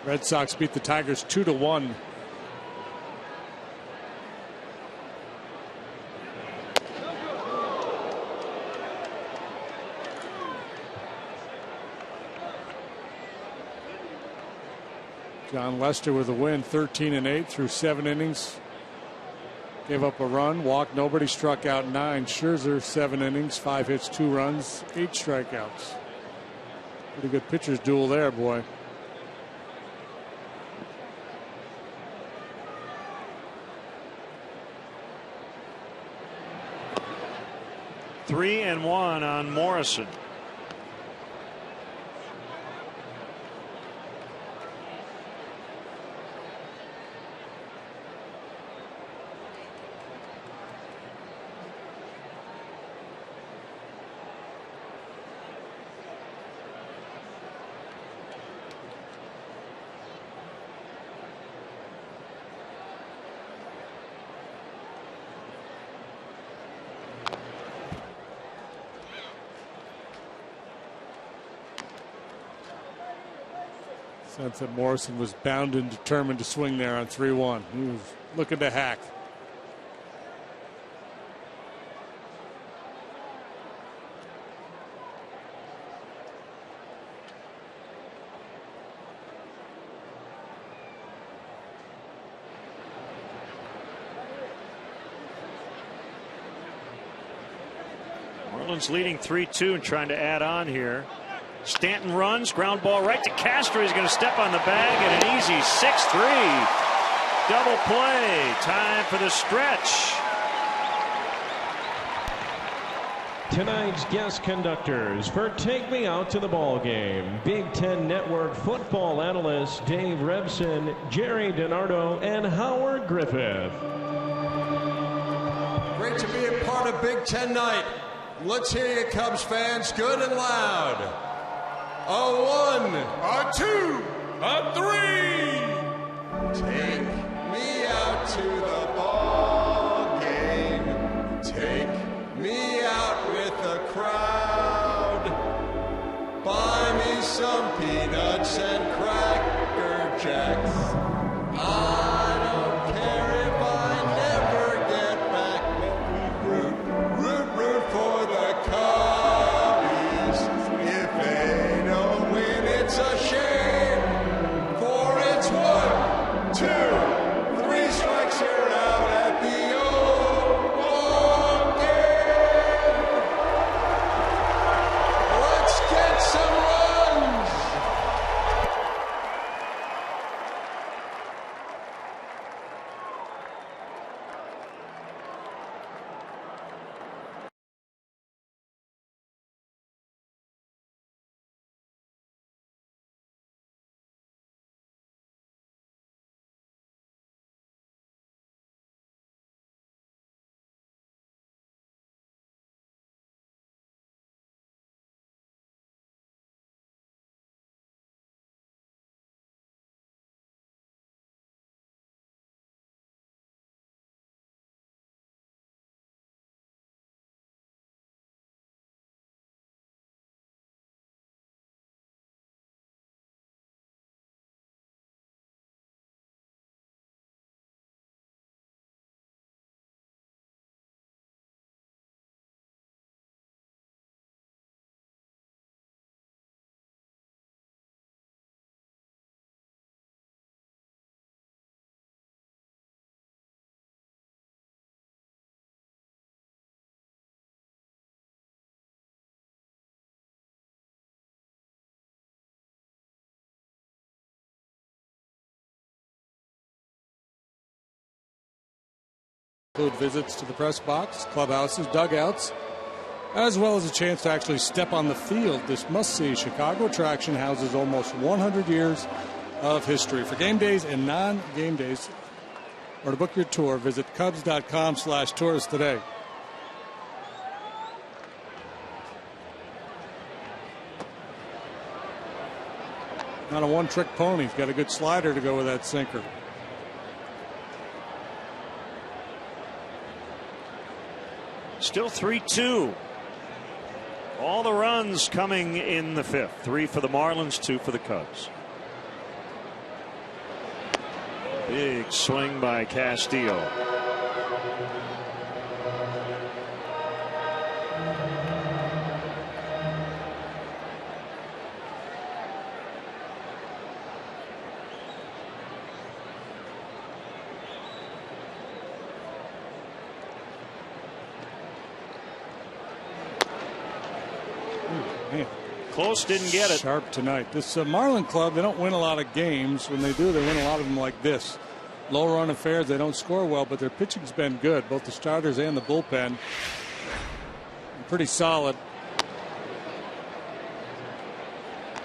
Red Sox beat the Tigers 2-1. John Lester with a win, 13-8 through 7 innings. Gave up a run, walked nobody, struck out 9. Scherzer 7 innings, 5 hits, 2 runs, 8 strikeouts. Pretty good pitcher's duel there, boy. Three and 1 on Morrison. Sense that Morrison was bound and determined to swing there on 3-1. He was looking to hack. Marlins leading 3-2 and trying to add on here. Stanton runs, ground ball right to Castro. He's going to step on the bag and an easy 6-3 double play. Time for the stretch. Tonight's guest conductors for Take Me Out to the Ball Game, Big Ten Network football analysts Dave Revson, Jerry DiNardo, and Howard Griffith. Great to be a part of Big Ten night. Let's hear you, Cubs fans, good and loud. A 1, a 2, a 3. Take me out to the ball game. Take me out with the crowd. Buy me some peanuts and Cracker Jacks. I don't care if I never get back. Root for the Cubbies. If they don't win, it's a shame. For it's 1, 2, 3 strikes, you're out at the old ball game. Let's get some runs. Include visits to the press box, clubhouses, dugouts, as well as a chance to actually step on the field. This must-see Chicago attraction houses almost 100 years of history. For game days and non-game days, or to book your tour, visit Cubs.com/tours today. Not a one-trick pony. He's got a good slider to go with that sinker. Still 3-2. All the runs coming in the fifth. 3 for the Marlins, 2 for the Cubs. Big swing by Castillo. Man, Close, didn't get it. sharp tonight. This Marlin club, they don't win a lot of games. When they do, they win a lot of them like this. Low run affairs, they don't score well, but their pitching's been good. Both the starters and the bullpen. Pretty solid.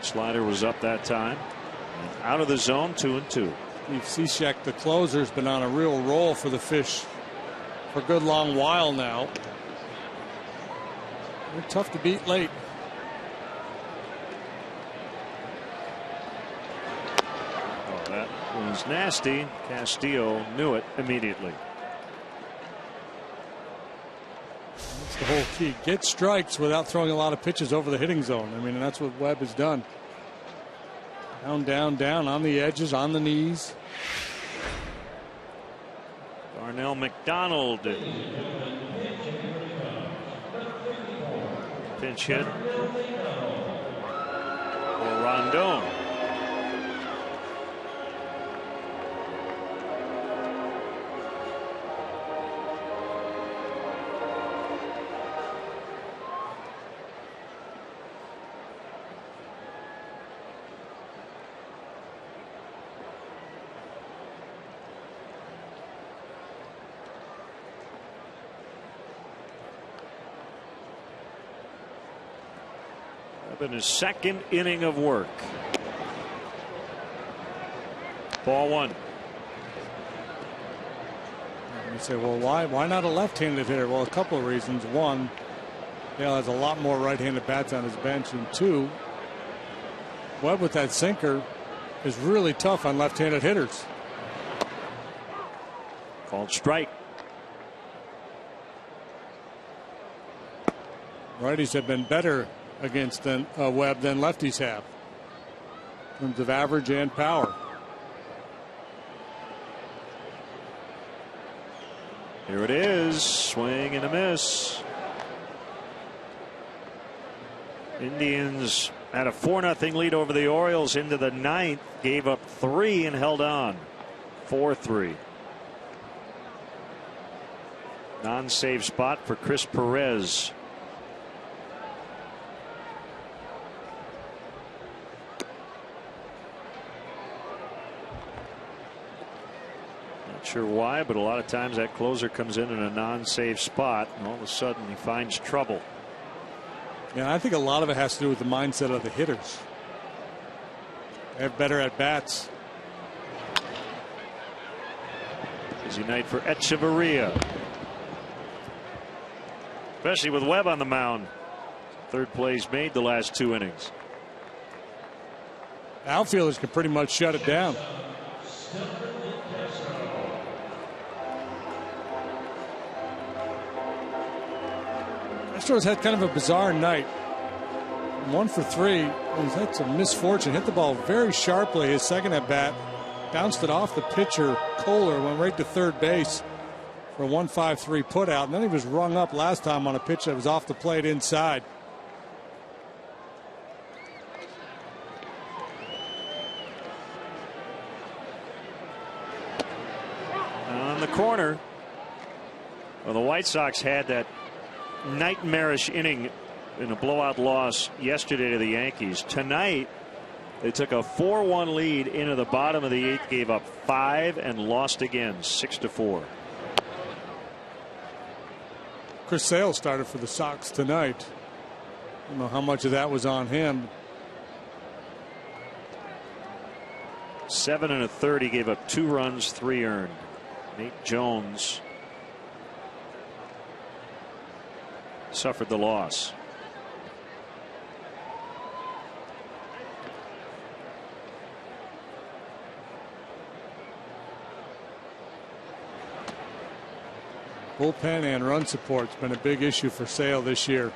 Slider was up that time. Out of the zone, 2-2. Steve Cishek, the closer, has been on a real roll for the Fish for a good long while now. They're tough to beat late. Oh, that was nasty. Castillo knew it immediately. That's the whole key. Get strikes without throwing a lot of pitches over the hitting zone. I mean, that's what Webb has done. Down, down, down, on the edges, on the knees. Darnell McDonald. Pinch hit for Rondon. In his second inning of work. Ball one. You say, well, why not a left-handed hitter? Well, a couple of reasons. One, Dale has a lot more right-handed bats on his bench, and two, Webb with that sinker is really tough on left-handed hitters. Called strike. Righties have been better against Webb than lefties have in terms of average and power. Here it is. Swing and a miss. Indians had a 4-0 lead over the Orioles into the ninth. Gave up 3 and held on. 4-3. Non-save spot for Chris Perez. Not sure why, but a lot of times that closer comes in a non-save spot, and all of a sudden he finds trouble. Yeah, I think a lot of it has to do with the mindset of the hitters. They have better at bats. Busy night for Echeverria. Especially with Webb on the mound. Third plays made the last 2 innings. Outfielders can pretty much shut it down. Astros had kind of a bizarre night. 1 for 3. That's a misfortune. Hit the ball very sharply. His second at bat bounced it off the pitcher Kohler, went right to third base for a 1-5-3 put out, and then he was rung up last time on a pitch that was off the plate inside. On the corner, well, the White Sox had that nightmarish inning in a blowout loss yesterday to the Yankees. Tonight they took a 4-1 lead into the bottom of the 8th, gave up 5 and lost again 6-4. Chris Sale started for the Sox tonight. I don't know how much of that was on him. 7 1/3. He gave up 2 runs, 3 earned. Nate Jones suffered the loss. Bullpen and run support's been a big issue for Sale this year.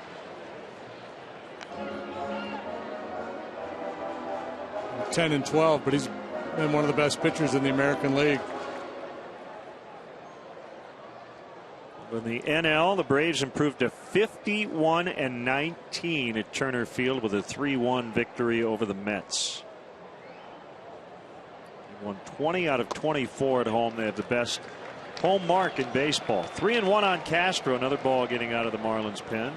He's 10-12, but he's been one of the best pitchers in the American League. In the NL, the Braves improved to 51-19 at Turner Field with a 3-1 victory over the Mets. They won 20 out of 24 at home. They have the best home mark in baseball. 3-1 on Castro. Another ball getting out of the Marlins pen.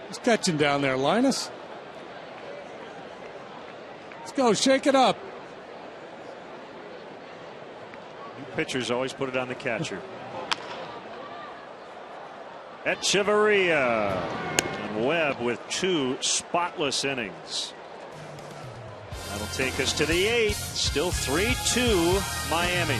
He's catching down there, Linus. Let's go, shake it up. Pitchers always put it on the catcher. Echeverria and Webb with 2 spotless innings. That'll take us to the 8th. Still 3-2 Miami.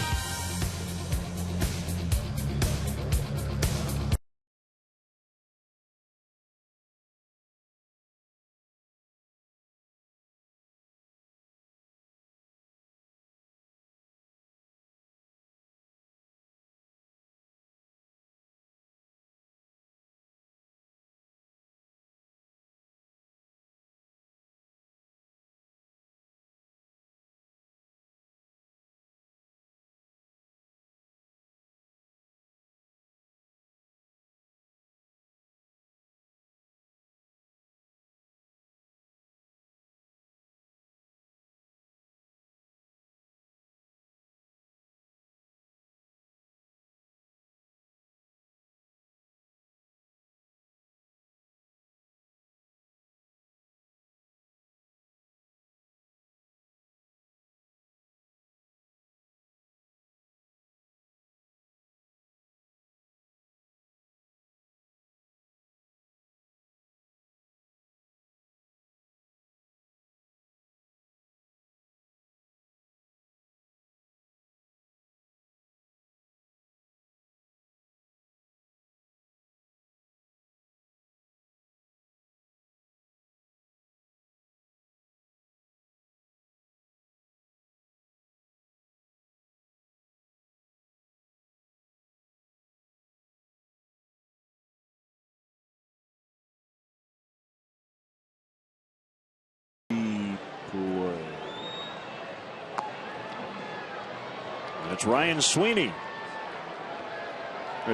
That's Ryan Sweeney.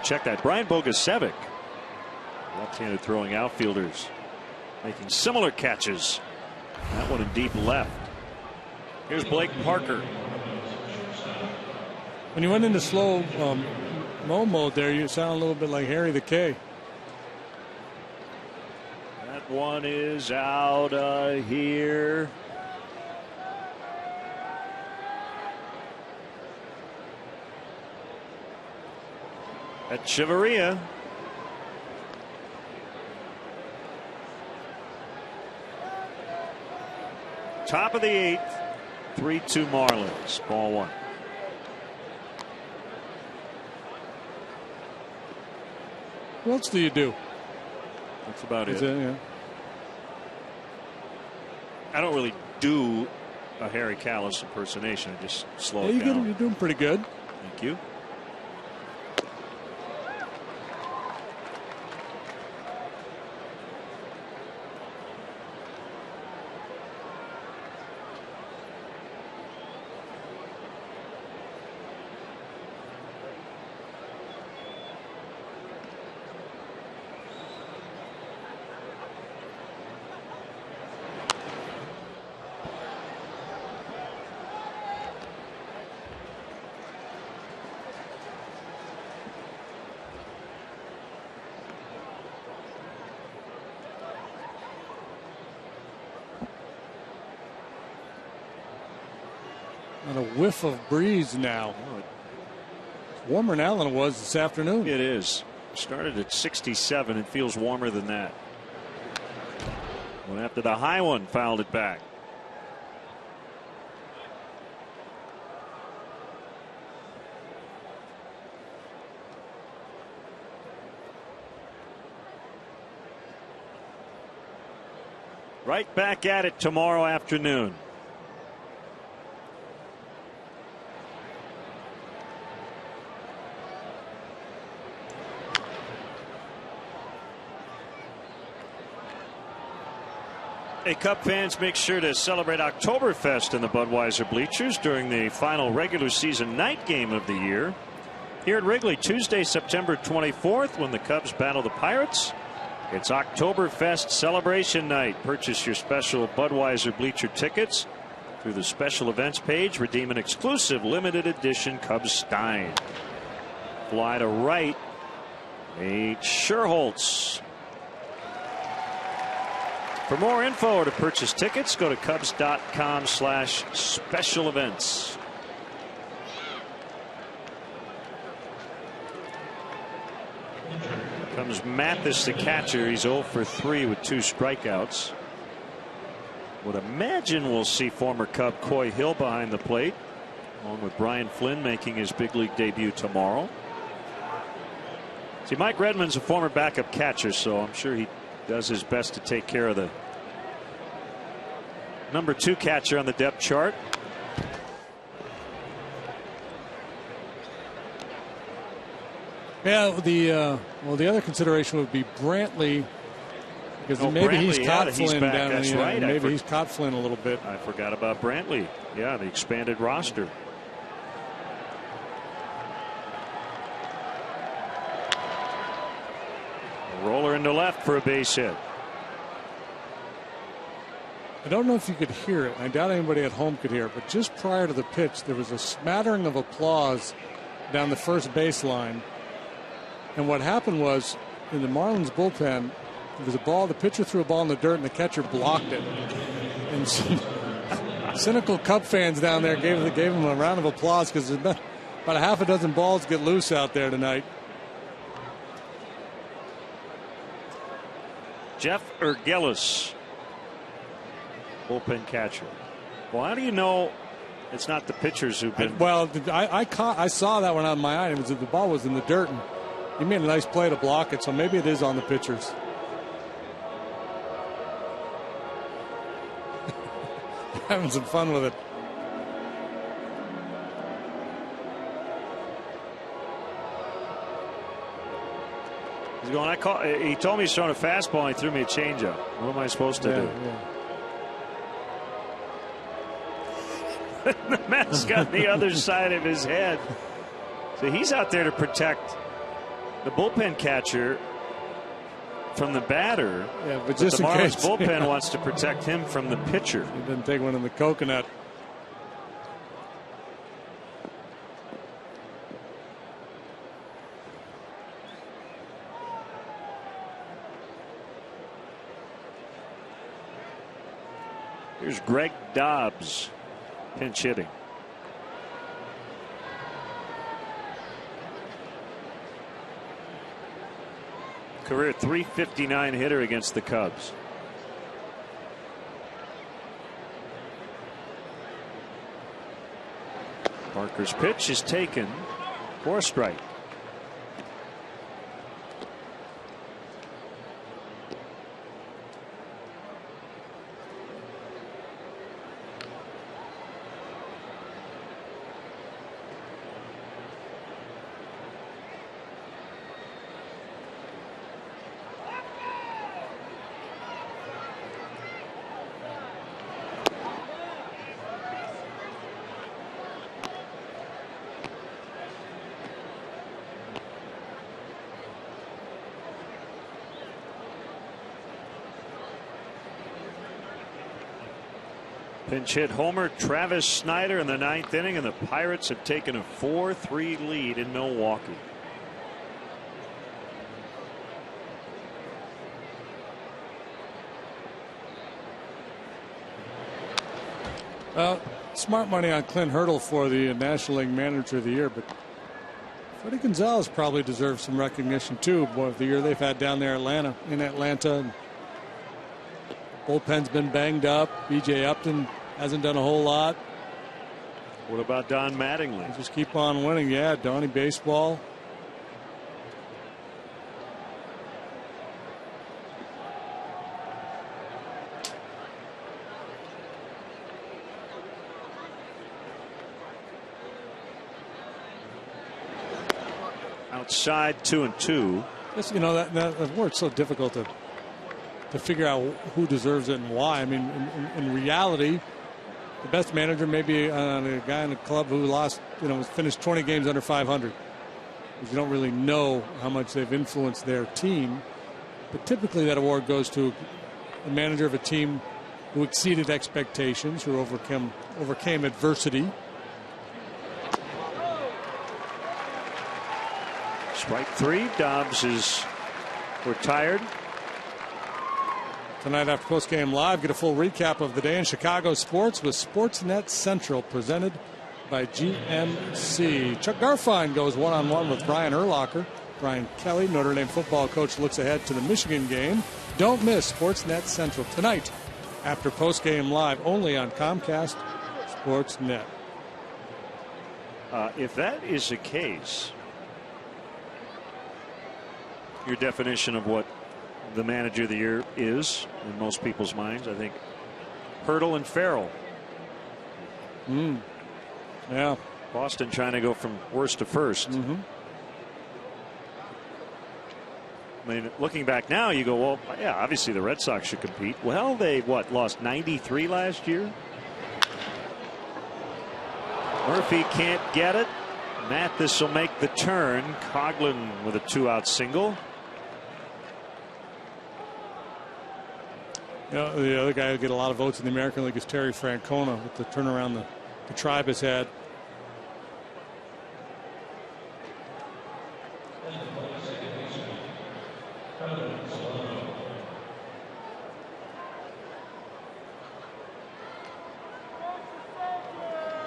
Check that. Brian Bogusevic, left-handed throwing outfielders, making similar catches. That one in deep left. Here's Blake Parker. When you went into slow mo mode there, you sound a little bit like Harry the K. That one is out here. Echeverria. Top of the 8th. 3-2 Marlins. Ball 1. What else do you do? That's about it. Yeah. I don't really do a Harry Kalas impersonation. I just slow it down. You're doing pretty good. Thank you. And a whiff of breeze now. It's warmer now than it was this afternoon. It is. Started at 67. It feels warmer than that. Went after the high one, fouled it back. Right back at it tomorrow afternoon. Hey, Cub fans, make sure to celebrate Oktoberfest in the Budweiser bleachers during the final regular season night game of the year. Here at Wrigley, Tuesday, September 24th, when the Cubs battle the Pirates. It's Oktoberfest celebration night. Purchase your special Budweiser bleacher tickets through the special events page. Redeem an exclusive limited edition Cubs Stein. Fly to right. Nate Scherholtz. For more info or to purchase tickets, go to Cubs.com/special events. Comes Mathis, the catcher. He's 0 for 3 with 2 strikeouts. Would imagine we'll see former Cub Coy Hill behind the plate, along with Brian Flynn making his big league debut tomorrow. See, Mike Redmond's a former backup catcher, so I'm sure he does his best to take care of the number 2 catcher on the depth chart. Yeah, the other consideration would be Brantley, because maybe Brantley, he's caught he's Flynn back. down. That's right. Maybe he's caught Flynn a little bit. I forgot about Brantley. Yeah, the expanded roster. A roller into left for a base hit. I don't know if you could hear it. I doubt anybody at home could hear it, but just prior to the pitch, there was a smattering of applause down the first baseline. And what happened was, in the Marlins bullpen, there was a ball, the pitcher threw a ball in the dirt, and the catcher blocked it. And some cynical Cub fans down there gave him a round of applause, because about a half a dozen balls get loose out there tonight. Jeff Urgelis, bullpen catcher. Well, how do you know it's not the pitchers who've been? I saw that one on my eye. It was the ball was in the dirt, and he made a nice play to block it. So maybe it is on the pitchers. Having some fun with it. He's going. He told me he's throwing a fastball, and he threw me a changeup. What am I supposed to do? The mask on the other side of his head. So he's out there to protect the bullpen catcher from the batter. Yeah, but just the in Marlins case. bullpen wants to protect him from the pitcher. He didn't take one in the coconut. Here's Greg Dobbs pinch hitting. Career .359 hitter against the Cubs. Parker's pitch is taken for a strike. Pinch hit homer Travis Snyder in the 9th inning, and the Pirates have taken a 4-3 lead in Milwaukee. Smart money on Clint Hurdle for the National League Manager of the Year, but Freddie Gonzalez probably deserves some recognition too. Boy, of the year they've had down there in Atlanta. Bullpen's been banged up. B.J. Upton hasn't done a whole lot. What about Don Mattingly? They just keep on winning. Yeah, Donnie baseball. Outside 2-2. Just, that word's so difficult to figure out who deserves it and why. I mean, in reality, the best manager may be a guy in a club who lost, finished 20 games under 500. Because you don't really know how much they've influenced their team. But typically that award goes to a manager of a team who exceeded expectations, who overcame adversity. Strike 3. Dobbs is retired. Tonight after Postgame Live, get a full recap of the day in Chicago sports with Sportsnet Central, presented by GMC. Chuck Garfien goes one-on-one with Brian Urlacher. Brian Kelly, Notre Dame football coach, looks ahead to the Michigan game. Don't miss Sportsnet Central tonight after Postgame Live, only on Comcast Sportsnet. If that is the case, your definition of what the manager of the year is in most people's minds, I think Hurdle and Farrell. Yeah. Boston trying to go from worst to first. I mean, looking back now, you go, well, yeah, obviously the Red Sox should compete. Well, they lost 93 last year? Murphy can't get it. Mathis will make the turn. Coughlin with a 2-out single. The other guy who get a lot of votes in the American League is Terry Francona with the turnaround the Tribe has had.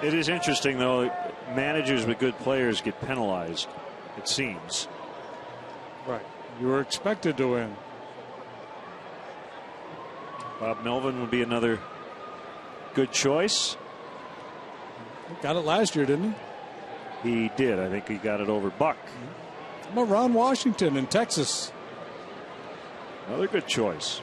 It is interesting, though, managers with good players get penalized, it seems. Right. You were expected to win. Bob Melvin would be another good choice. He got it last year, didn't he? He did. I think he got it over Buck. How about Ron Washington in Texas? Another good choice.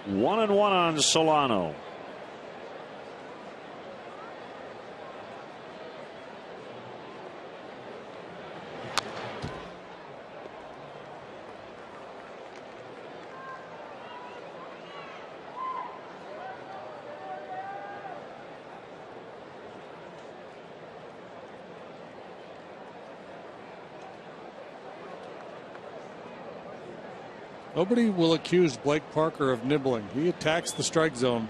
1-1 on Solano. Nobody will accuse Blake Parker of nibbling. He attacks the strike zone.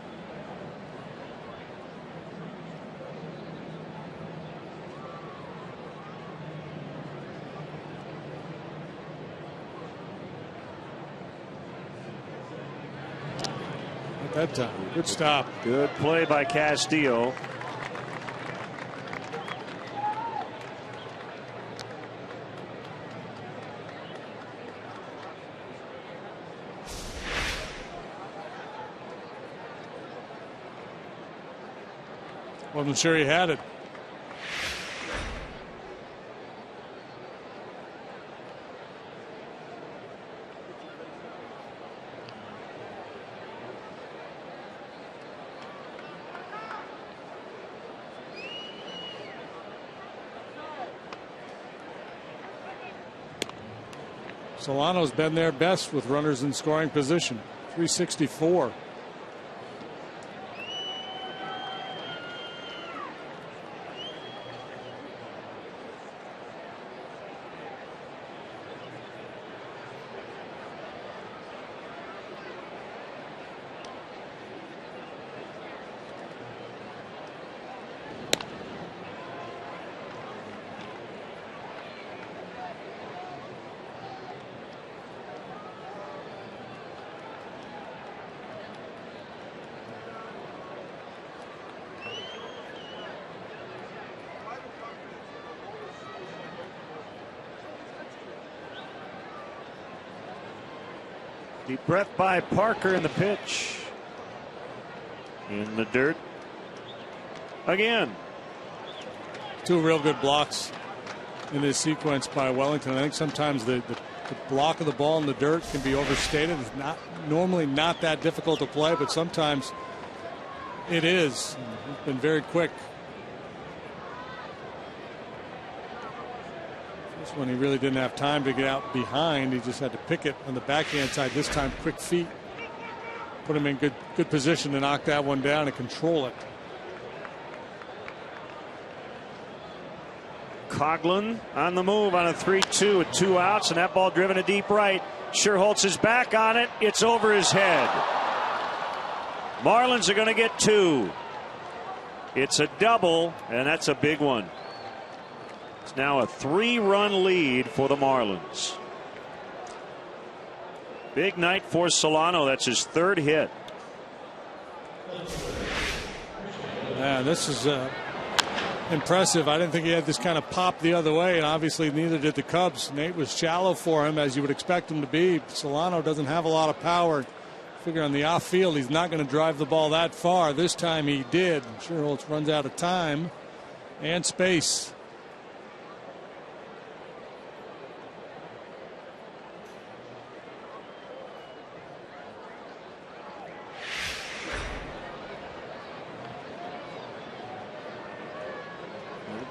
At that time, good stop. Good play by Castillo. Wasn't sure he had it. Solano's been their best with runners in scoring position. 364. Deep breath by Parker in the pitch. In the dirt. Again. Two real good blocks in this sequence by Wellington. I think sometimes the block of the ball in the dirt can be overstated. It's not normally not that difficult to play, but sometimes it is. He's been very quick. This one he really didn't have time to get out behind. He just had to pick it on the backhand side. This time quick feet put him in good position to knock that one down and control it. Coughlin on the move on a 3-2 with 2 outs, and that ball driven to deep right. Sherholtz is back on it. It's over his head. Marlins are going to get 2. It's a double, and that's a big one. It's now a 3-run lead for the Marlins. Big night for Solano. That's his 3rd hit. Yeah, this is impressive. I didn't think he had this kind of pop the other way, and obviously neither did the Cubs. Nate was shallow for him, as you would expect him to be. Solano doesn't have a lot of power. Figure on the off field he's not going to drive the ball that far. This time he did. Sherholtz runs out of time and space.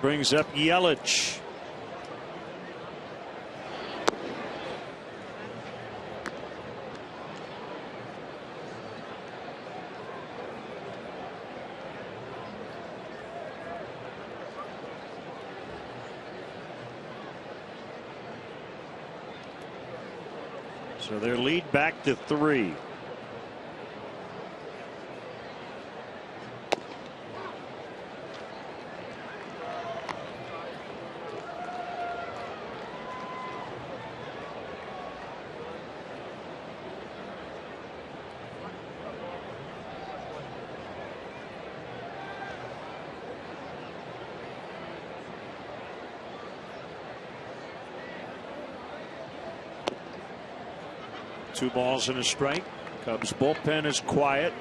Brings up Yelich. So their lead back to 3. Two balls and a strike. Cubs bullpen is quiet.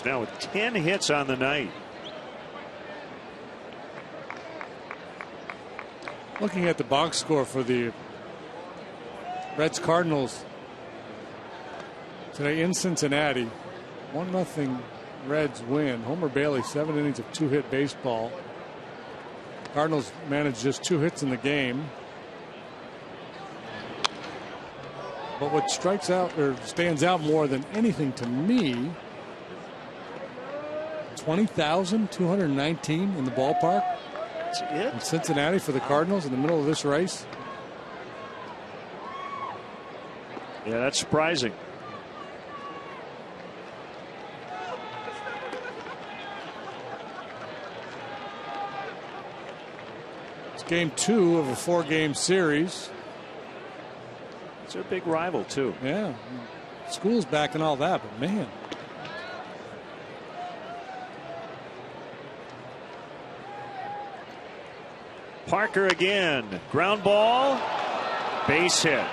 Reds now with 10 hits on the night. Looking at the box score for the Reds Cardinals today in Cincinnati, 1-0 Reds win. Homer Bailey, 7 innings of 2-hit baseball. Cardinals managed just 2 hits in the game. But what strikes out or stands out more than anything to me, 20,219 in the ballpark. That's it? In Cincinnati for the Cardinals in the middle of this race. Yeah, that's surprising. It's game 2 of a 4-game series. It's a big rival, too. Yeah. School's back and all that, but man. Parker again. Ground ball. Base hit.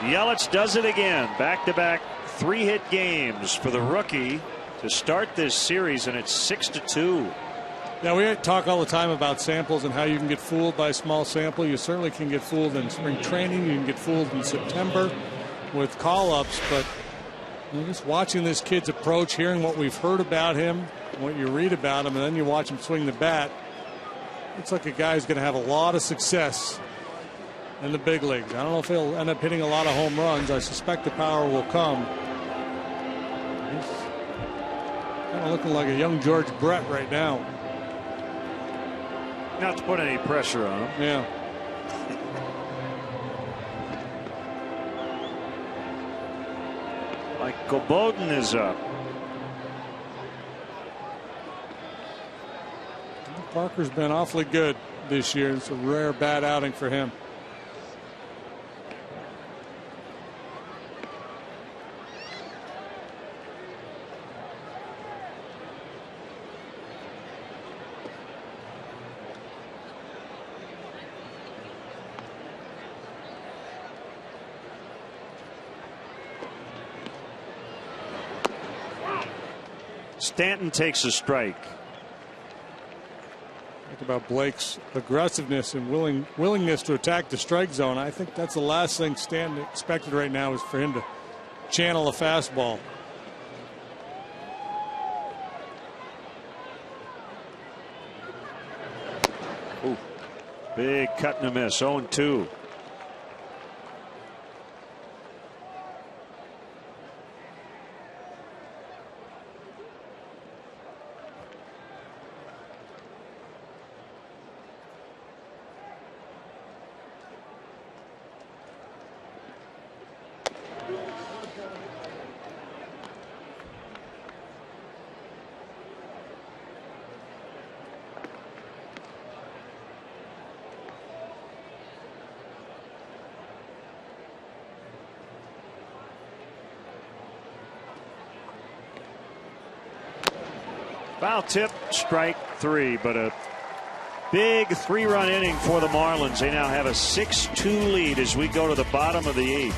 Yelich does it again. Back-to-back 3-hit games for the rookie to start this series, and it's 6-2. Now, we talk all the time about samples and how you can get fooled by a small sample. You certainly can get fooled in spring training. You can get fooled in September with call-ups. But just watching this kid's approach, hearing what we've heard about him, what you read about him, and then you watch him swing the bat, looks like a guy who's going to have a lot of success in the big leagues. I don't know if he'll end up hitting a lot of home runs. I suspect the power will come. He's kind of looking like a young George Brett right now. Not to put any pressure on him. Yeah. Michael Bowden is up. Parker's been awfully good this year. It's a rare bad outing for him. Stanton takes a strike. Talk about Blake's aggressiveness and willingness to attack the strike zone. I think that's the last thing Stanton expected right now is for him to channel a fastball. Ooh, big cut and a miss. 0-2. Foul tip, strike 3, but a big 3-run inning for the Marlins. They now have a 6-2 lead as we go to the bottom of the 8th.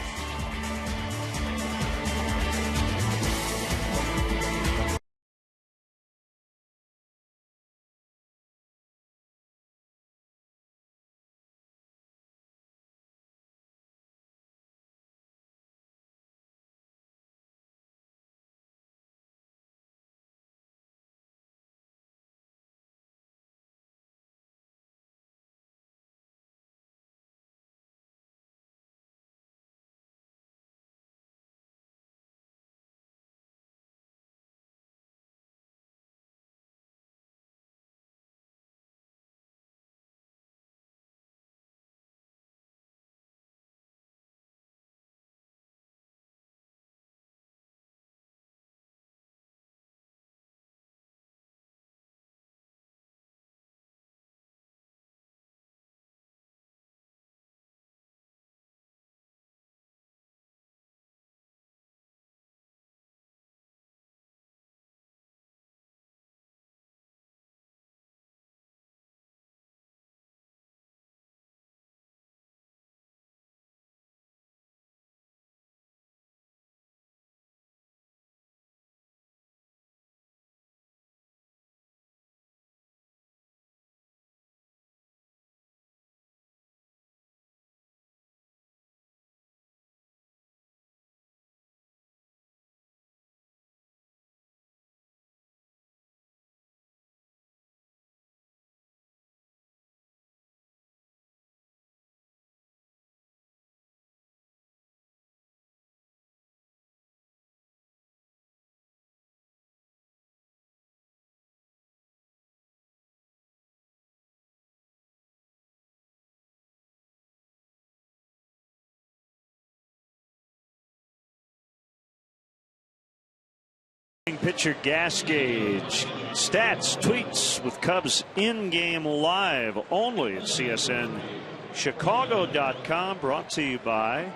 pitcher gas gauge. Stats, tweets with Cubs in-game live only at CSNChicago.com. Brought to you by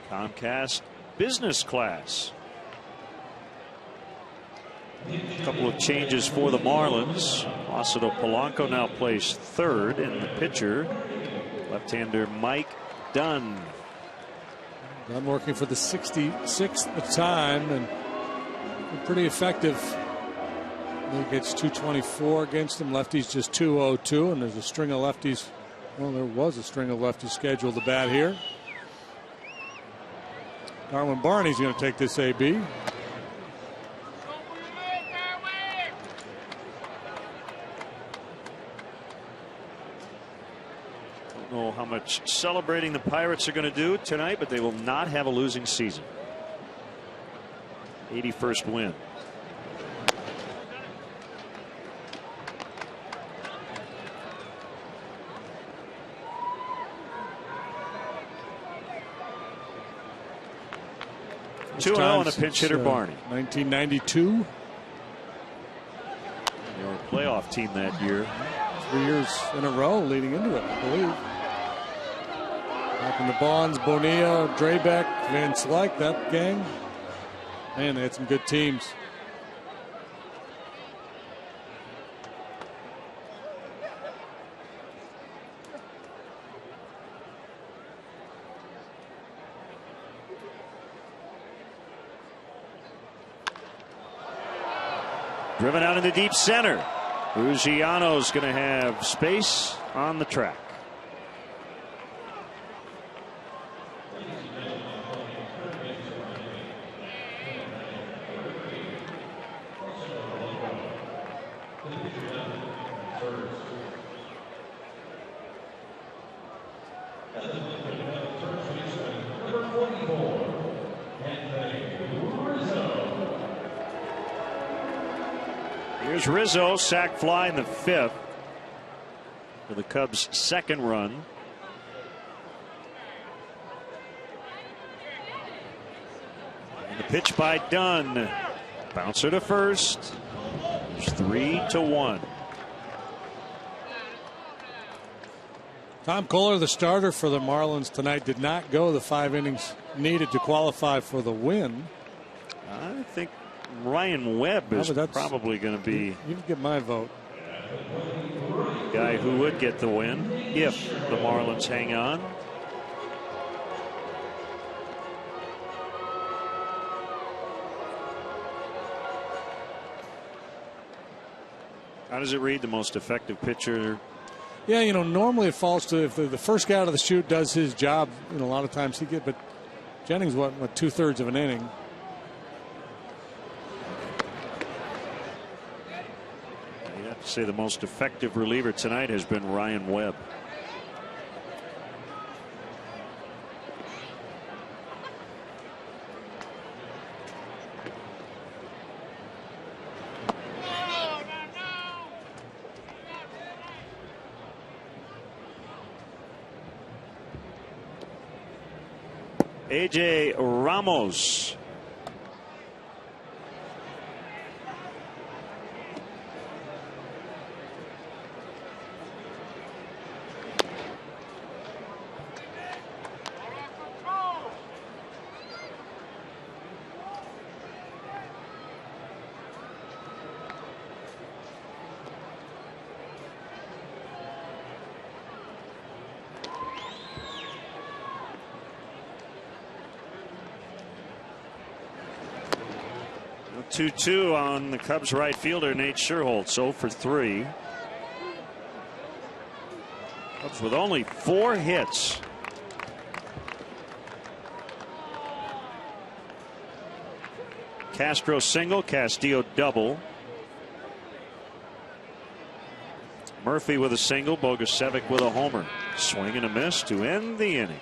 Comcast Business Class. A couple of changes for the Marlins. Placido Polanco now plays third, and the pitcher, left-hander Mike Dunn. Dunn working for the 66th time and pretty effective. He gets 224 against him. Lefties just 202, and there's a string of lefties. Well, there was a string of lefties scheduled to bat here. Darwin Barney's going to take this AB. Don't know how much celebrating the Pirates are going to do tonight, but they will not have a losing season. 81st win. Two 2-0 on a pinch hitter Barney. 1992. They were a playoff team that year. 3 years in a row leading into it, I believe. Back in the Bonds, Bonilla, Drabek, Van Slyke, that gang. Man, they had some good teams. Driven out into deep center. Ruggiano's going to have space on the track. Here's Rizzo, sac fly in the 5th for the Cubs' second run. And the pitch by Dunn. Bouncer to first. It's 3-1. Tom Kohler, the starter for the Marlins tonight, did not go the 5 innings needed to qualify for the win. I think Ryan Webb is probably going to be. You can get my vote. The guy who would get the win if the Marlins hang on. How does it read? The most effective pitcher? Yeah, you know, normally it falls to if the first guy out of the chute does his job. You know, a lot of times he get, but Jennings what 2/3 of an inning. You'd have to say the most effective reliever tonight has been Ryan Webb. AJ Ramos. The 2-2 on the Cubs right fielder Nate Scherholtz, 0 for 3. Cubs with only 4 hits. Castro single, Castillo double. Murphy with a single, Bogusevic with a homer. Swing and a miss to end the inning.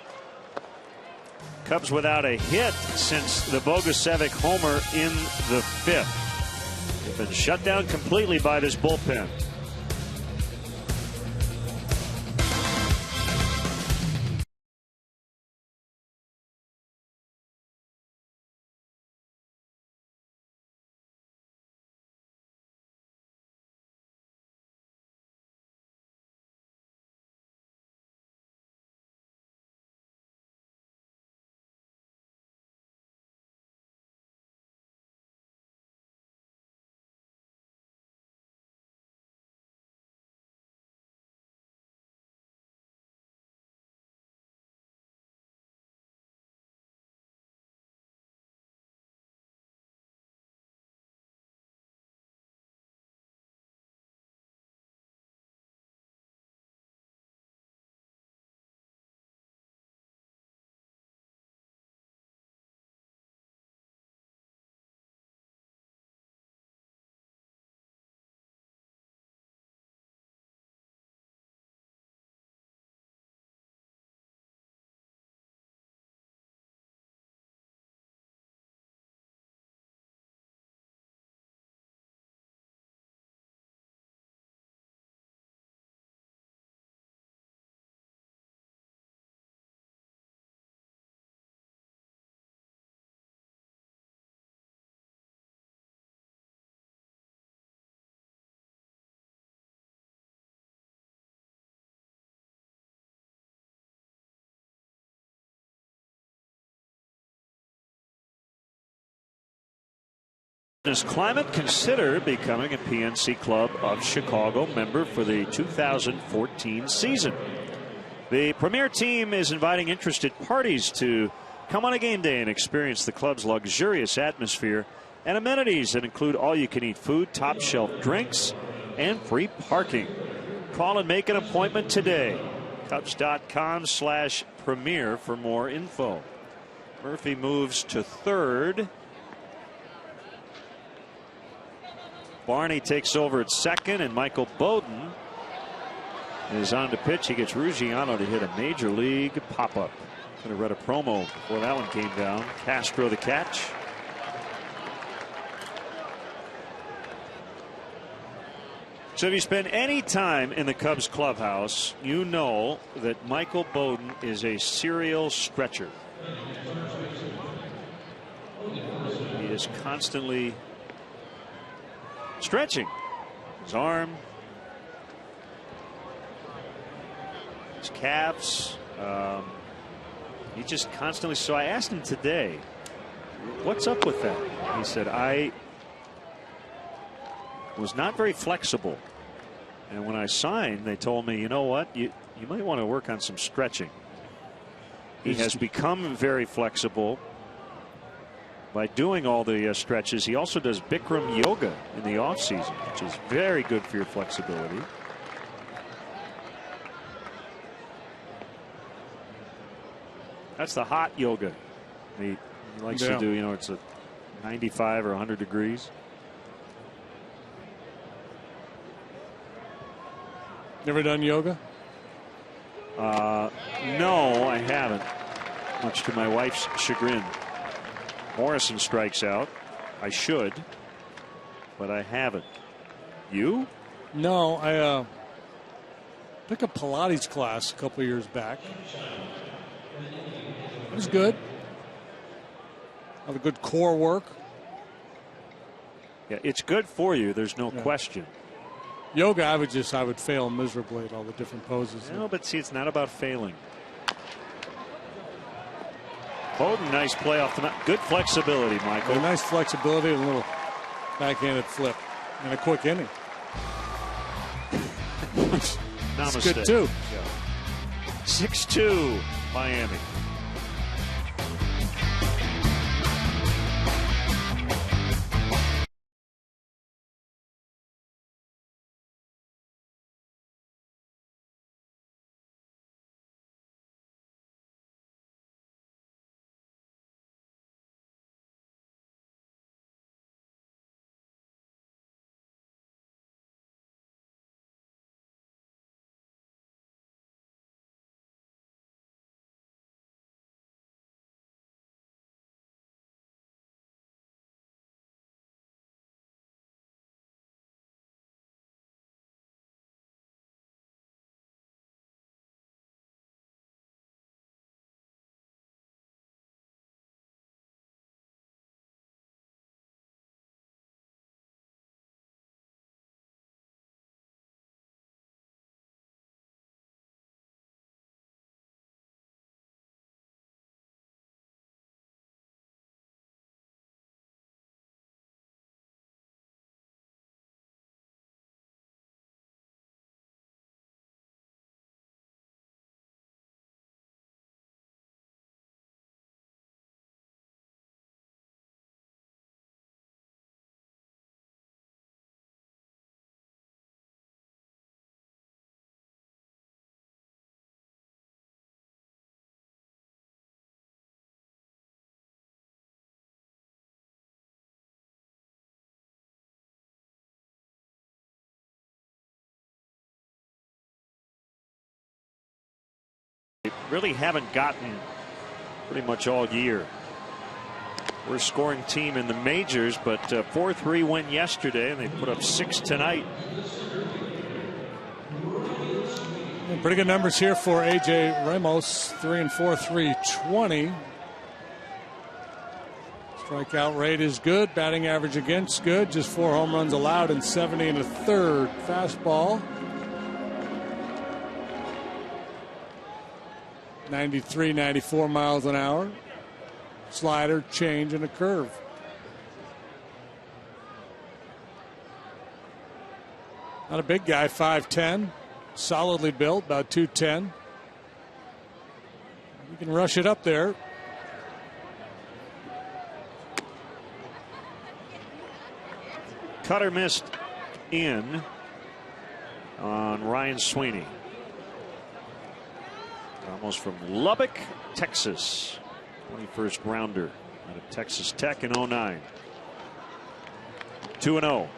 Cubs without a hit since the Bogusevic homer in the 5th. They've been shut down completely by this bullpen. This climate, consider becoming a PNC Club of Chicago member for the 2014 season. The premier team is inviting interested parties to come on a game day and experience the club's luxurious atmosphere and amenities that include all-you-can-eat food, top-shelf drinks, and free parking. Call and make an appointment today. Cubs.com/premier for more info. Murphy moves to third. Barney takes over at second, and Michael Bowden is on to pitch. He gets Ruggiano to hit a major league pop-up. Could have read a promo before that one came down. Castro the catch. So if you spend any time in the Cubs clubhouse, you know that Michael Bowden is a serial stretcher. He is constantly stretching his arm, his calves. He just constantly. So I asked him today, what's up with that? He said, I was not very flexible, and when I signed, they told me, you know what, you might want to work on some stretching. He has become very flexible by doing all the stretches. He also does Bikram yoga in the off season, which is very good for your flexibility. That's the hot yoga he likes to do. You know, it's a 95 or 100 degrees. Never done yoga? No, I haven't. Much to my wife's chagrin. Morrison strikes out. I should, but I haven't. You? No, I took a Pilates class a couple of years back. It was good. Have a good core work. Yeah, it's good for you. There's no question. Yoga, I would fail miserably at all the different poses. No, but see, it's not about failing. Bowden, nice play off the mound. Good flexibility, Michael. A nice flexibility and a little backhanded flip. And a quick inning. That's good, too. Yeah. 6-2, Miami. Really haven't gotten pretty much all year. We're a scoring team in the majors, but 4-3 win yesterday, and they put up 6 tonight. Pretty good numbers here for A.J. Ramos. 3 and 4, 320. Strikeout rate is good. Batting average against good. Just 4 home runs allowed in 70 and a third. Fastball. 93, 94 miles an hour. Slider, change, and a curve. Not a big guy, 5'10", solidly built, about 210. You can rush it up there. Cutter missed in on Ryan Sweeney. Almost from Lubbock, Texas. 21st rounder out of Texas Tech in 09. 2-0.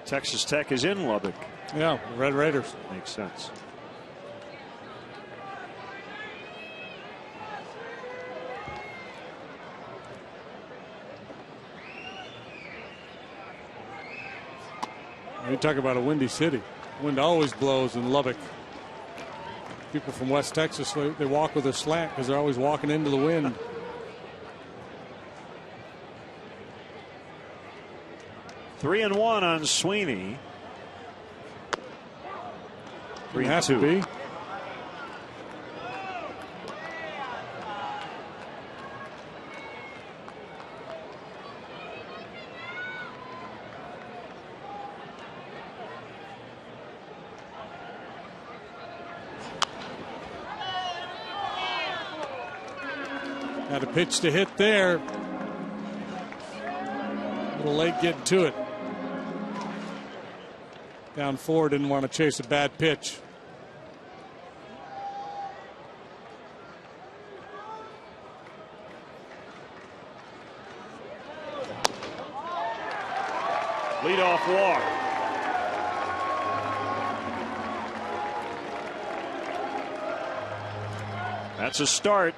Texas Tech is in Lubbock. Yeah, Red Raiders. Makes sense. You talk about a windy city. Wind always blows in Lubbock. People from West Texas, they walk with a slant because they're always walking into the wind. Three and one on Sweeney. 3-2. Had a pitch to hit there. A little late getting to it. Down 4, didn't want to chase a bad pitch. Leadoff walk. That's a start.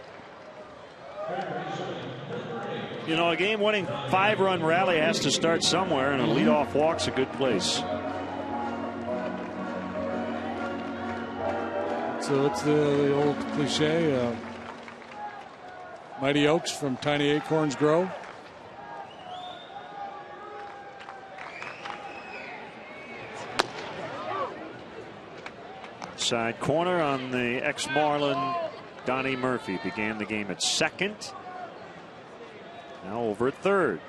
You know, a game-winning 5-run rally has to start somewhere, and a leadoff walk's a good place. So it's the old cliche, mighty oaks from tiny acorns grow. Side corner on the ex-Marlin Donnie Murphy began the game at second. Now over at third.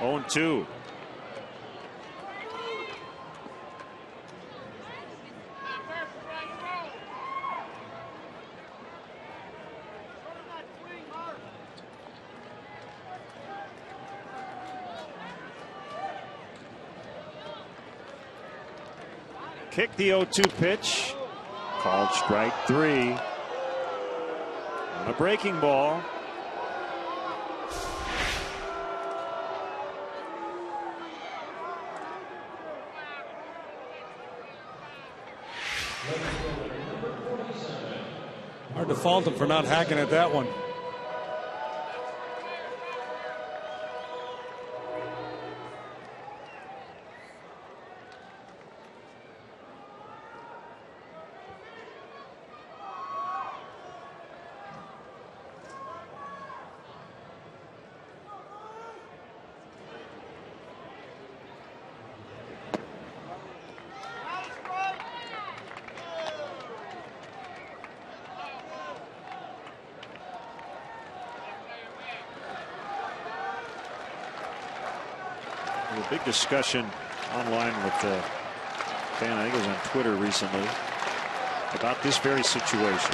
Oh, and 2. Kick the 0-2 pitch. Called strike 3. On a breaking ball. Hard to fault him for not hacking at that one. A big discussion online with a fan, I think it was on Twitter recently, about this very situation.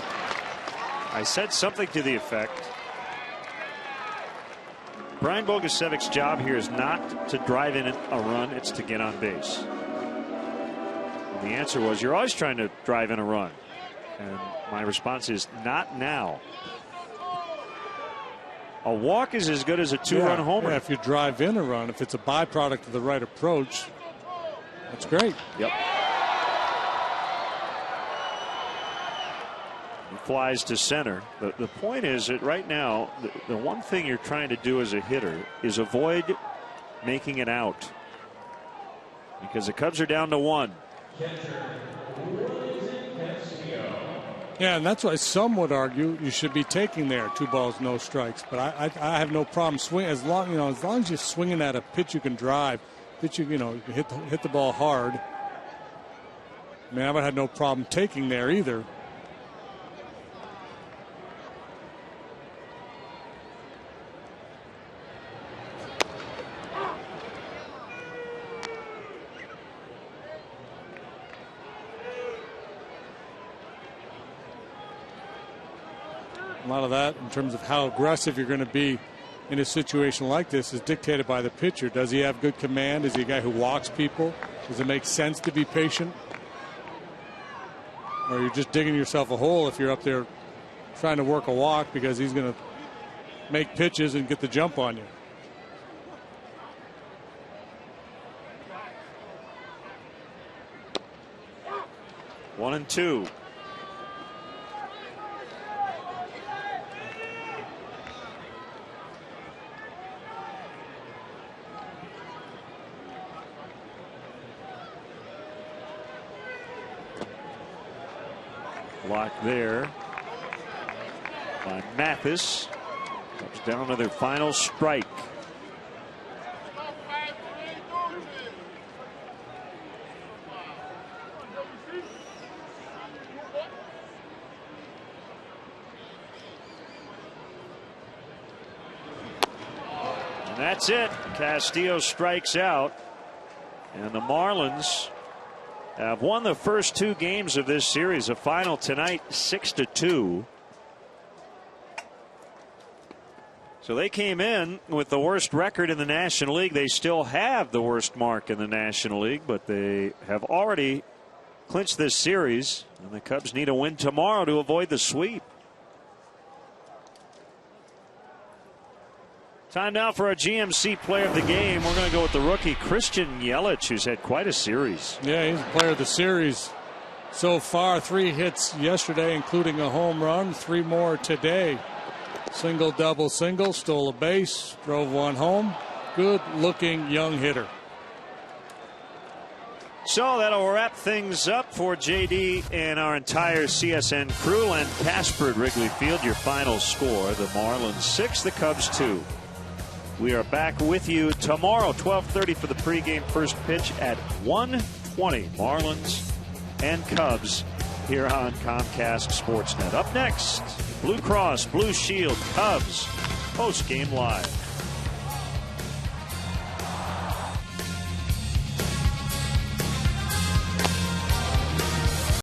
I said something to the effect, Brian Bogusevic's job here is not to drive in a run, it's to get on base. And the answer was, you're always trying to drive in a run. And my response is, not now. A walk is as good as a 2-run homer. Yeah, if you drive in a run, if it's a byproduct of the right approach, that's great. Yep. He flies to center. The point is that right now, the one thing you're trying to do as a hitter is avoid making it out. Because the Cubs are down to 1. Yeah, and that's why some would argue you should be taking there 2 balls, no strikes. But I have no problem swinging as long as you're swinging at a pitch you can drive, pitch you can hit the ball hard. I mean, I would have no problem taking there either. A lot of that, in terms of how aggressive you're going to be in a situation like this, is dictated by the pitcher. Does he have good command? Is he a guy who walks people? Does it make sense to be patient? Or you're just digging yourself a hole if you're up there trying to work a walk because he's going to make pitches and get the jump on you. One and two. Block there by Mathis. Comes down to their final strike. And that's it. Castillo strikes out. And the Marlins have won the first 2 games of this series. A final tonight, 6-2. So they came in with the worst record in the National League. They still have the worst mark in the National League, but they have already clinched this series. And the Cubs need a win tomorrow to avoid the sweep. Time now for our GMC player of the game. We're going to go with the rookie Christian Yelich, who's had quite a series. Yeah, he's the player of the series so far. 3 hits yesterday, including a home run. 3 more today. Single, double, single. Stole a base. Drove 1 home. Good looking young hitter. So that'll wrap things up for JD and our entire CSN crew. And Casper at Wrigley Field, your final score. The Marlins 6, the Cubs 2. We are back with you tomorrow, 12:30 for the pregame first pitch at 1:20. Marlins and Cubs here on Comcast Sportsnet. Up next, Blue Cross Blue Shield Cubs postgame live.